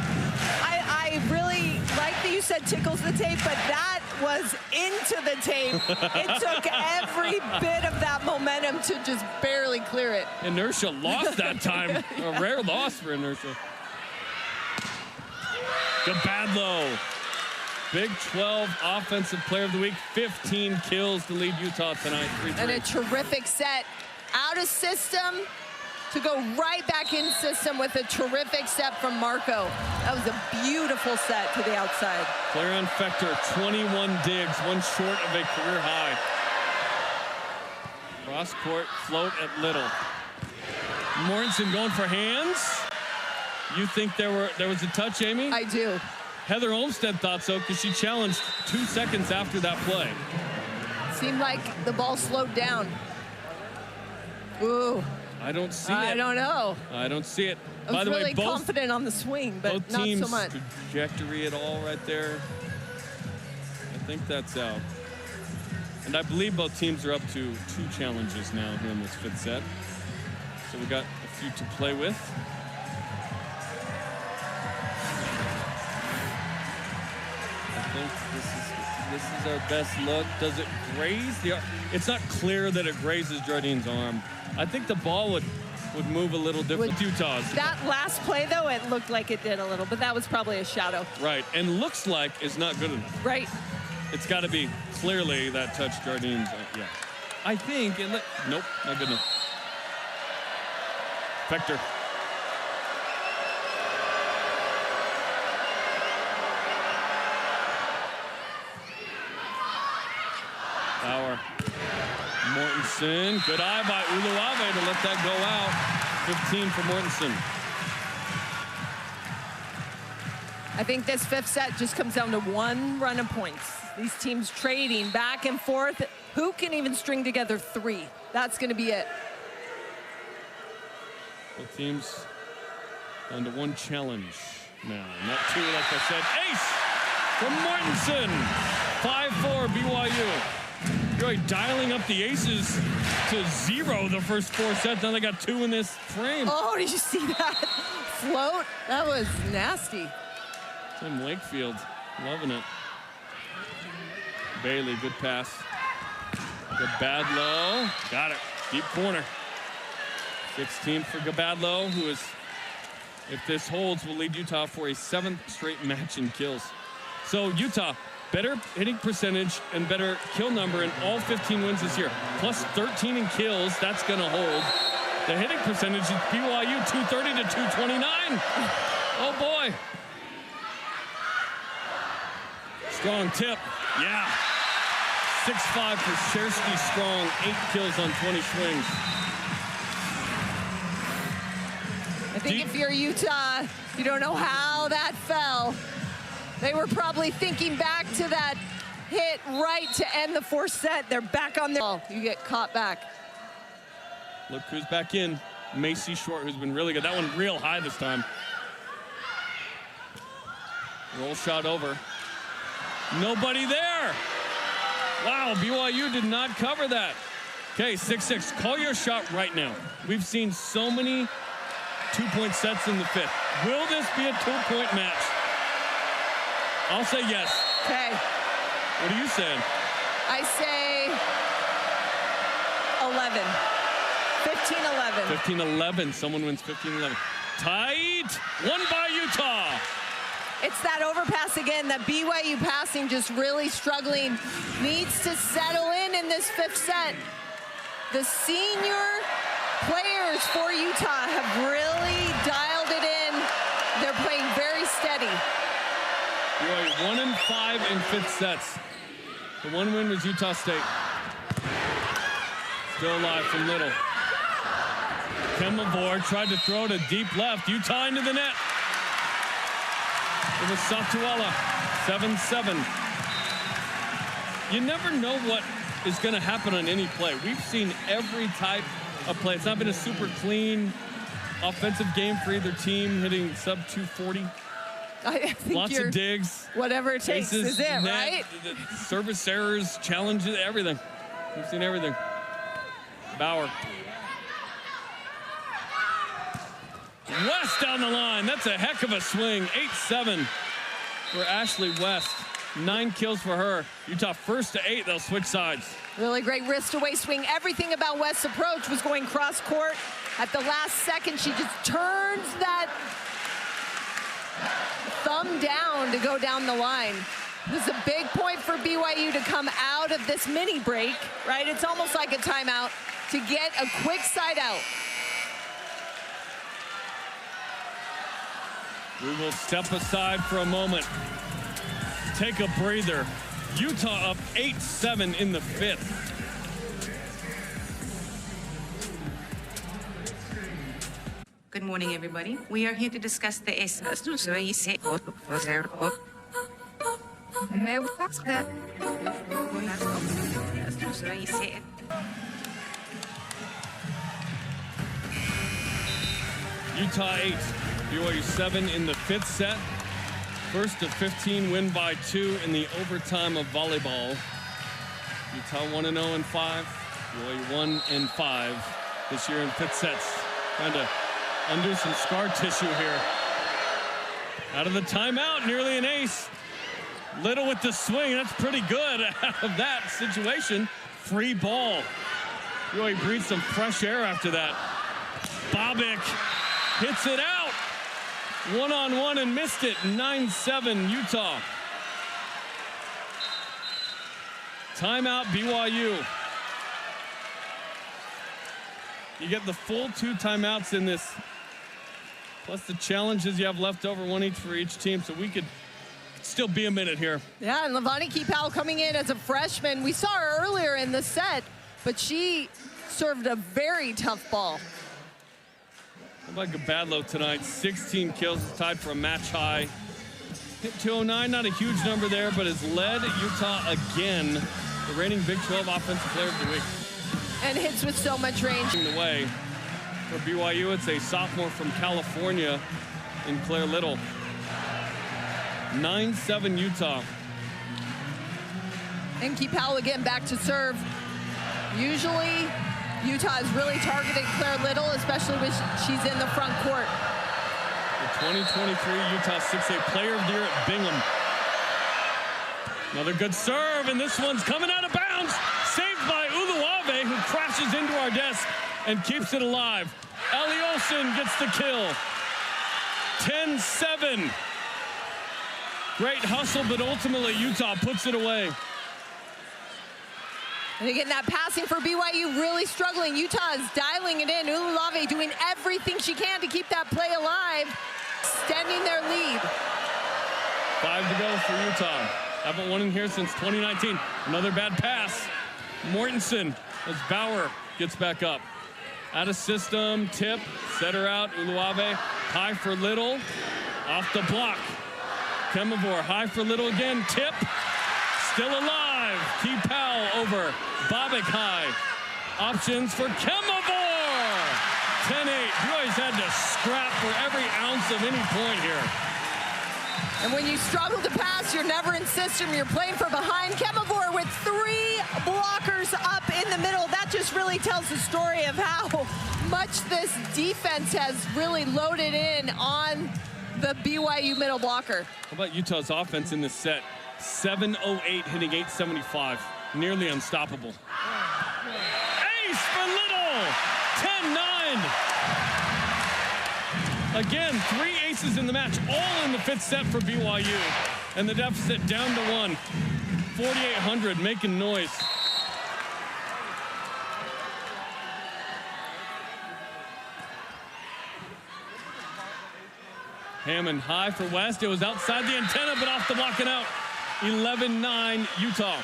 I really like that you said tickles the tape, but that was into the tape. It took every bit of that momentum to just barely clear it. Inertia lost that time. A rare loss for Inertia. Gabadlo, Big 12 Offensive Player of the Week, 15 kills to lead Utah tonight. 3-3. And a terrific set out of system to go right back in system with a terrific set from Marco. That was a beautiful set to the outside. Clarion Fector, 21 digs, one short of a career high. Cross court float at Little. Mortensen going for hands. You think there was a touch, Amy? I do. Heather Olmstead thought so because she challenged 2 seconds after that play. Seemed like the ball slowed down. Ooh. I don't see it. I don't know. I don't see it. I was really confident on the swing, but both not teams so much. Trajectory at all right there. I think that's out. And I believe both teams are up to 2 challenges now here in this 5th set. So we got a few to play with. I think this is our best look. Does it graze the arm? It's not clear that it grazes Jardine's arm. I think the ball would move a little different. Utah's. That last play, though, it looked like it did a little, but that was probably a shadow. Right, and looks like is not good enough. Right. It's got to be clearly that touch Jardine's. Yeah. I think. Nope, not good enough. Fector. Bauer. Mortensen. Good eye by Uluave to let that go out. 15 for Mortensen. I think this 5th set just comes down to 1 run of points. These teams trading back and forth. Who can even string together 3? That's going to be it. Both teams down to 1 challenge now. Not 2, like I said. Ace from Mortensen. 5-4 BYU. Really dialing up the aces to 0 the first 4 sets. Now they got 2 in this frame. Oh, did you see that float? That was nasty. Tim Wakefield loving it. Bailey, good pass. Gabadlo, got it. Deep corner. 16 for Gabadlo, who is, if this holds, will lead Utah for a 7th straight match in kills. So Utah, better hitting percentage and better kill number in all 15 wins this year. Plus 13 in kills, that's gonna hold. The hitting percentage is BYU 230 to 229. Oh boy. Strong tip, yeah. 6'5" for Shersky Strong, 8 kills on 20 swings. I think if you're Utah, you don't know how that fell. They were probably thinking back to that hit right to end the 4th set. They're back on their ball. You get caught back. Look who's back in. Macy Short, who's been really good. That one real high this time. Roll shot over. Nobody there. Wow, BYU did not cover that. Okay, 6-6. Call your shot right now. We've seen so many 2-point sets in the 5th. Will this be a 2-point match? I'll say yes. Okay. What are you saying? I say 11. 15-11. 15-11. Someone wins 15-11. Tight. Won by Utah. It's that overpass again. That BYU passing just really struggling. Needs to settle in this 5th set. The senior players for Utah have really dialed it in. They're playing very steady. BYU 1-5 in 5th sets. The 1 win was Utah State. Still alive from Little. Kemavor tried to throw to deep left. Utah into the net. It was Satuala, 7-7. You never know what is going to happen on any play. We've seen every type of play. It's not been a super clean offensive game for either team, hitting sub 240. I think Lots of digs. Whatever it takes aces, is it, net, right? Service errors, challenges, everything. We've seen everything. Bauer. West down the line. That's a heck of a swing. 8-7 for Ashley West. 9 kills for her. Utah first to 8. They'll switch sides. Really great wrist away swing. Everything about West's approach was going cross court. At the last second, she just turns that thumb down to go down the line. This is a big point for BYU to come out of this mini break, right? It's almost like a timeout to get a quick side out. We will step aside for a moment. Take a breather. Utah up 8-7 in the 5th. Good morning, everybody. We are here to discuss the Utah 8, BYU 7 in the 5th set. First of 15, win by 2 in the overtime of volleyball. Utah 1-0 in 5. BYU 1-5 this year in 5th sets. Trying to undo some scar tissue here. Out of the timeout, nearly an ace. Little with the swing, that's pretty good out of that situation. Free ball. BYU breathed some fresh air after that. Bobic hits it out. One-on-one and missed it. 9-7 Utah. Timeout BYU. You get the full 2 timeouts in this, plus the challenges you have left over, 1 each for each team, so we could still be a minute here. Yeah, and Levani Keepal coming in as a freshman. We saw her earlier in the set, but she served a very tough ball. How about Gabadlo tonight? 16 kills, tied for a match high. Hit 209, not a huge number there, but has led Utah again. The reigning Big 12 Offensive Player of the Week. And hits with so much range. In the way for BYU, it's a sophomore from California in Claire Little. 9-7 Utah. And Keepal again back to serve. Usually, Utah is really targeting Claire Little, especially when she's in the front court. The 2023 Utah 6A Player of the Year at Bingham. Another good serve, and this one's coming out of bounds. Saved by Uluave, who crashes into our desk and keeps it alive. Ellie Olsen gets the kill. 10-7. Great hustle, but ultimately Utah puts it away. And again, that passing for BYU really struggling. Utah is dialing it in. Uluave doing everything she can to keep that play alive, extending their lead. 5 to go for Utah. Haven't won in here since 2019. Another bad pass. Mortensen as Bauer gets back up. Out of system, tip, set her out. Uluave high for Little. Off the block. Kemavor high for Little again. Tip. Still alive. Keepal over. Bobic high. Options for Kemavor. 10-8. BYU's had to scrap for every ounce of any point here. And when you struggle to pass, you're never in system. You're playing from behind. Kemavor with 3 blockers up in the middle. That just really tells the story of how much this defense has really loaded in on the BYU middle blocker. How about Utah's offense in this set? 708 hitting 875. Nearly unstoppable. Ace for Little. 10-9. Again, 3 aces in the match, all in the 5th set for BYU. And the deficit down to 1. 4,800 making noise. Hammond high for West. It was outside the antenna, but off the block and out. 11-9 Utah.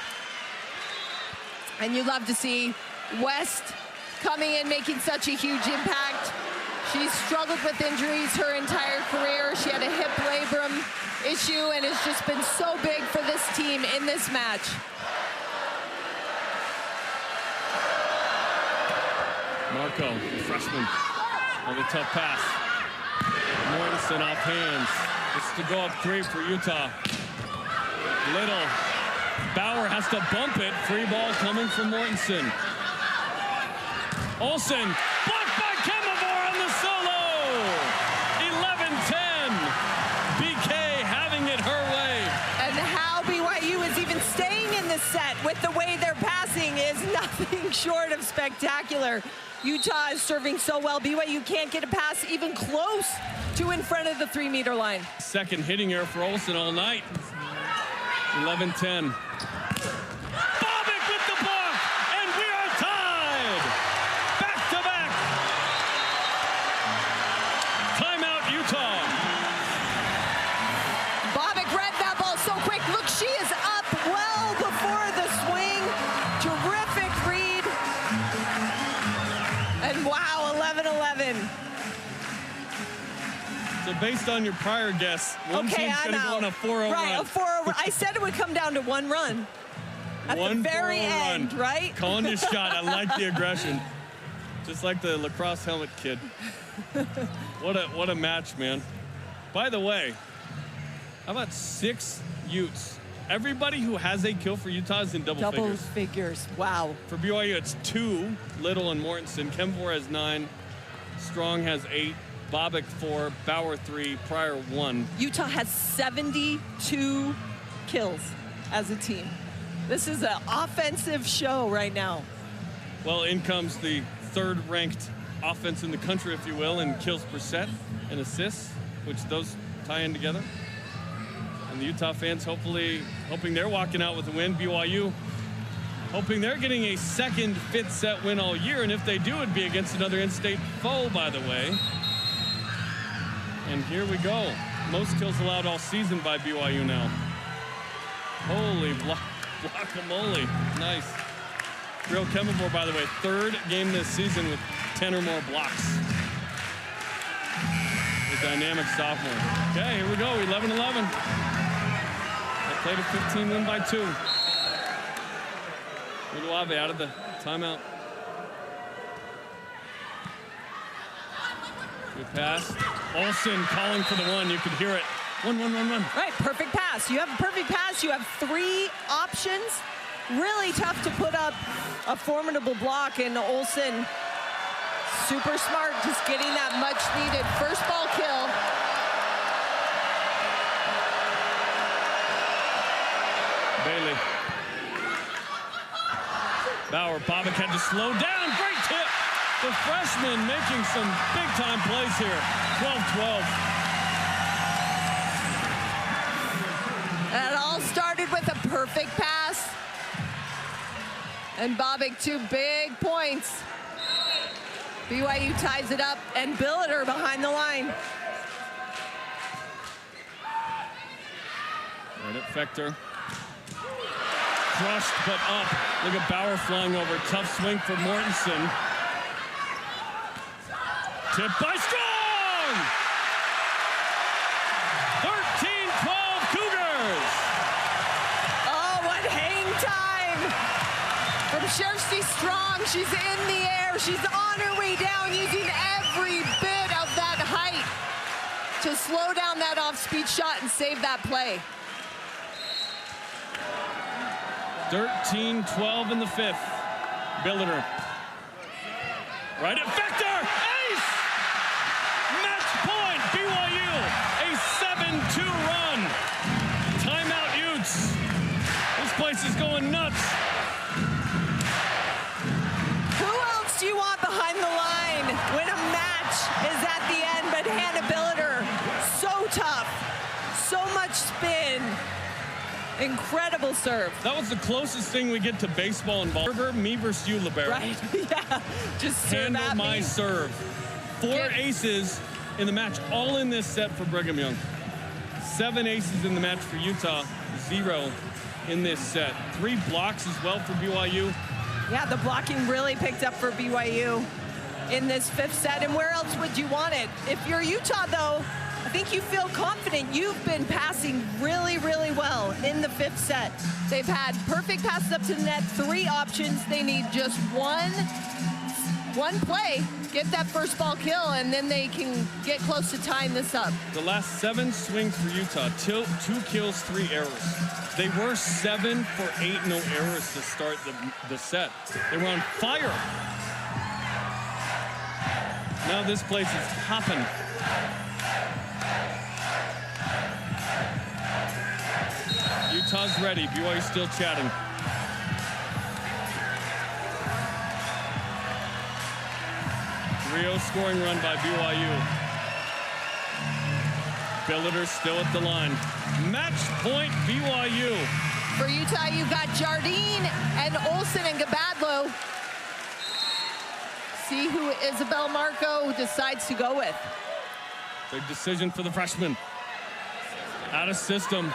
And you love to see West coming in, making such a huge impact. She's struggled with injuries her entire career. She had a hip labrum issue and has just been so big for this team in this match. Marco, the freshman, on the tough pass. Mortensen off hands. This is to go up 3 for Utah. Little. Bauer has to bump it. Free ball coming from Mortensen. Olsen, blocked by Kemavor on the solo. 11-10. BK having it her way. And how BYU is even staying in this set with the way they're passing is nothing short of spectacular. Utah is serving so well. BYU can't get a pass even close to in front of the 3-meter line. Second hitting error for Olsen all night. 11-10. Bobbitt with the block, and we are tied. Back to back. Timeout, Utah. Bobbitt read that ball so quick. Look, she is up well before the swing. Terrific read. And wow, 11-11. So based on your prior guess, one team's going to go on a 4-0 right, run. a 4-0. I said it would come down to one run at the very end, run. right? Calling your shot. I like the aggression. Just like the lacrosse helmet kid. What a match, man. By the way, how about 6 Utes? Everybody who has a kill for Utah is in double figures. Wow. For BYU, it's 2, Little and Mortensen. Kemavor has 9. Strong has 8. Bobbitt 4, Bauer 3, Pryor 1. Utah has 72 kills as a team. This is an offensive show right now. Well, in comes the 3rd-ranked offense in the country, if you will, in kills per set and assists, which those tie in together. And the Utah fans hoping they're walking out with a win. BYU hoping they're getting a second 5th set win all year, and if they do, it'd be against another in-state foe, by the way. And here we go. Most kills allowed all season by BYU now. Holy guacamole. Nice. Real Kemavor, by the way, 3rd game this season with 10 or more blocks. The dynamic sophomore. Okay, here we go, 11-11. They played a 15 win by 2. Uduave out of the timeout. Good pass. Olsen calling for the 1. You could hear it. 1. Right, perfect pass. You have a perfect pass. You have 3 options. Really tough to put up a formidable block, and Olsen, super smart, just getting that much needed first ball kill. Bailey. Bauer, Bobbitt had to slow down. Great tip. The freshman making some big-time plays here. 12-12. And it all started with a perfect pass. And Bobbitt 2 big points. BYU ties it up, and Billiter behind the line. Right at Fector. Crushed, but up. Look at Bauer flying over. Tough swing for Mortensen. Tip by Strong! 13-12 Cougars! Oh, what hang time from Shersty Strong. She's in the air. She's on her way down, using every bit of that height to slow down that off-speed shot and save that play. 13-12 in the 5th. Billiter. Right at Fector! Ace! Match point, BYU. A 7-2 run. Timeout Utes. This place is going nuts. Who else do you want behind the line when a match is at the end but Hannah Billiter? So tough. So much spin. Incredible serve. That was the closest thing we get to baseball and volleyball. Me versus you, Libero. Right, yeah. Just serve Handle at my me. serve. 4 aces in the match, all in this set for Brigham Young. 7 aces in the match for Utah, 0 in this set. 3 blocks as well for BYU. Yeah, the blocking really picked up for BYU in this 5th set. And where else would you want it? If you're Utah, though, I think you feel confident. You've been passing really, really well in the 5th set. They've had perfect passes up to the net, 3 options. They need just one One play, get that first ball kill, and then they can get close to tying this up. The last 7 swings for Utah, 2 kills, 3 errors. They were 7 for 8, no errors to start the set. They were on fire. Now this place is hopping. Utah's ready. BYU still chatting. Rio scoring run by BYU. Billiter still at the line. Match point BYU. For Utah, you've got Jardine and Olsen and Gabadlo. See who Isabel Marco decides to go with. Big decision for the freshman. Out of system. Out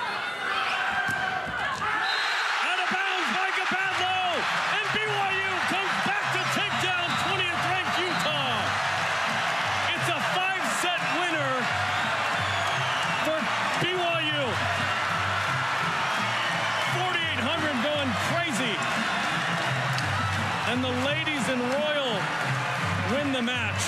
of bounds by Gabadlo. And BYU comes back to take down 20th ranked Utah. It's a 5-set winner for BYU. 4,800 going crazy. And the ladies in Royal win the match.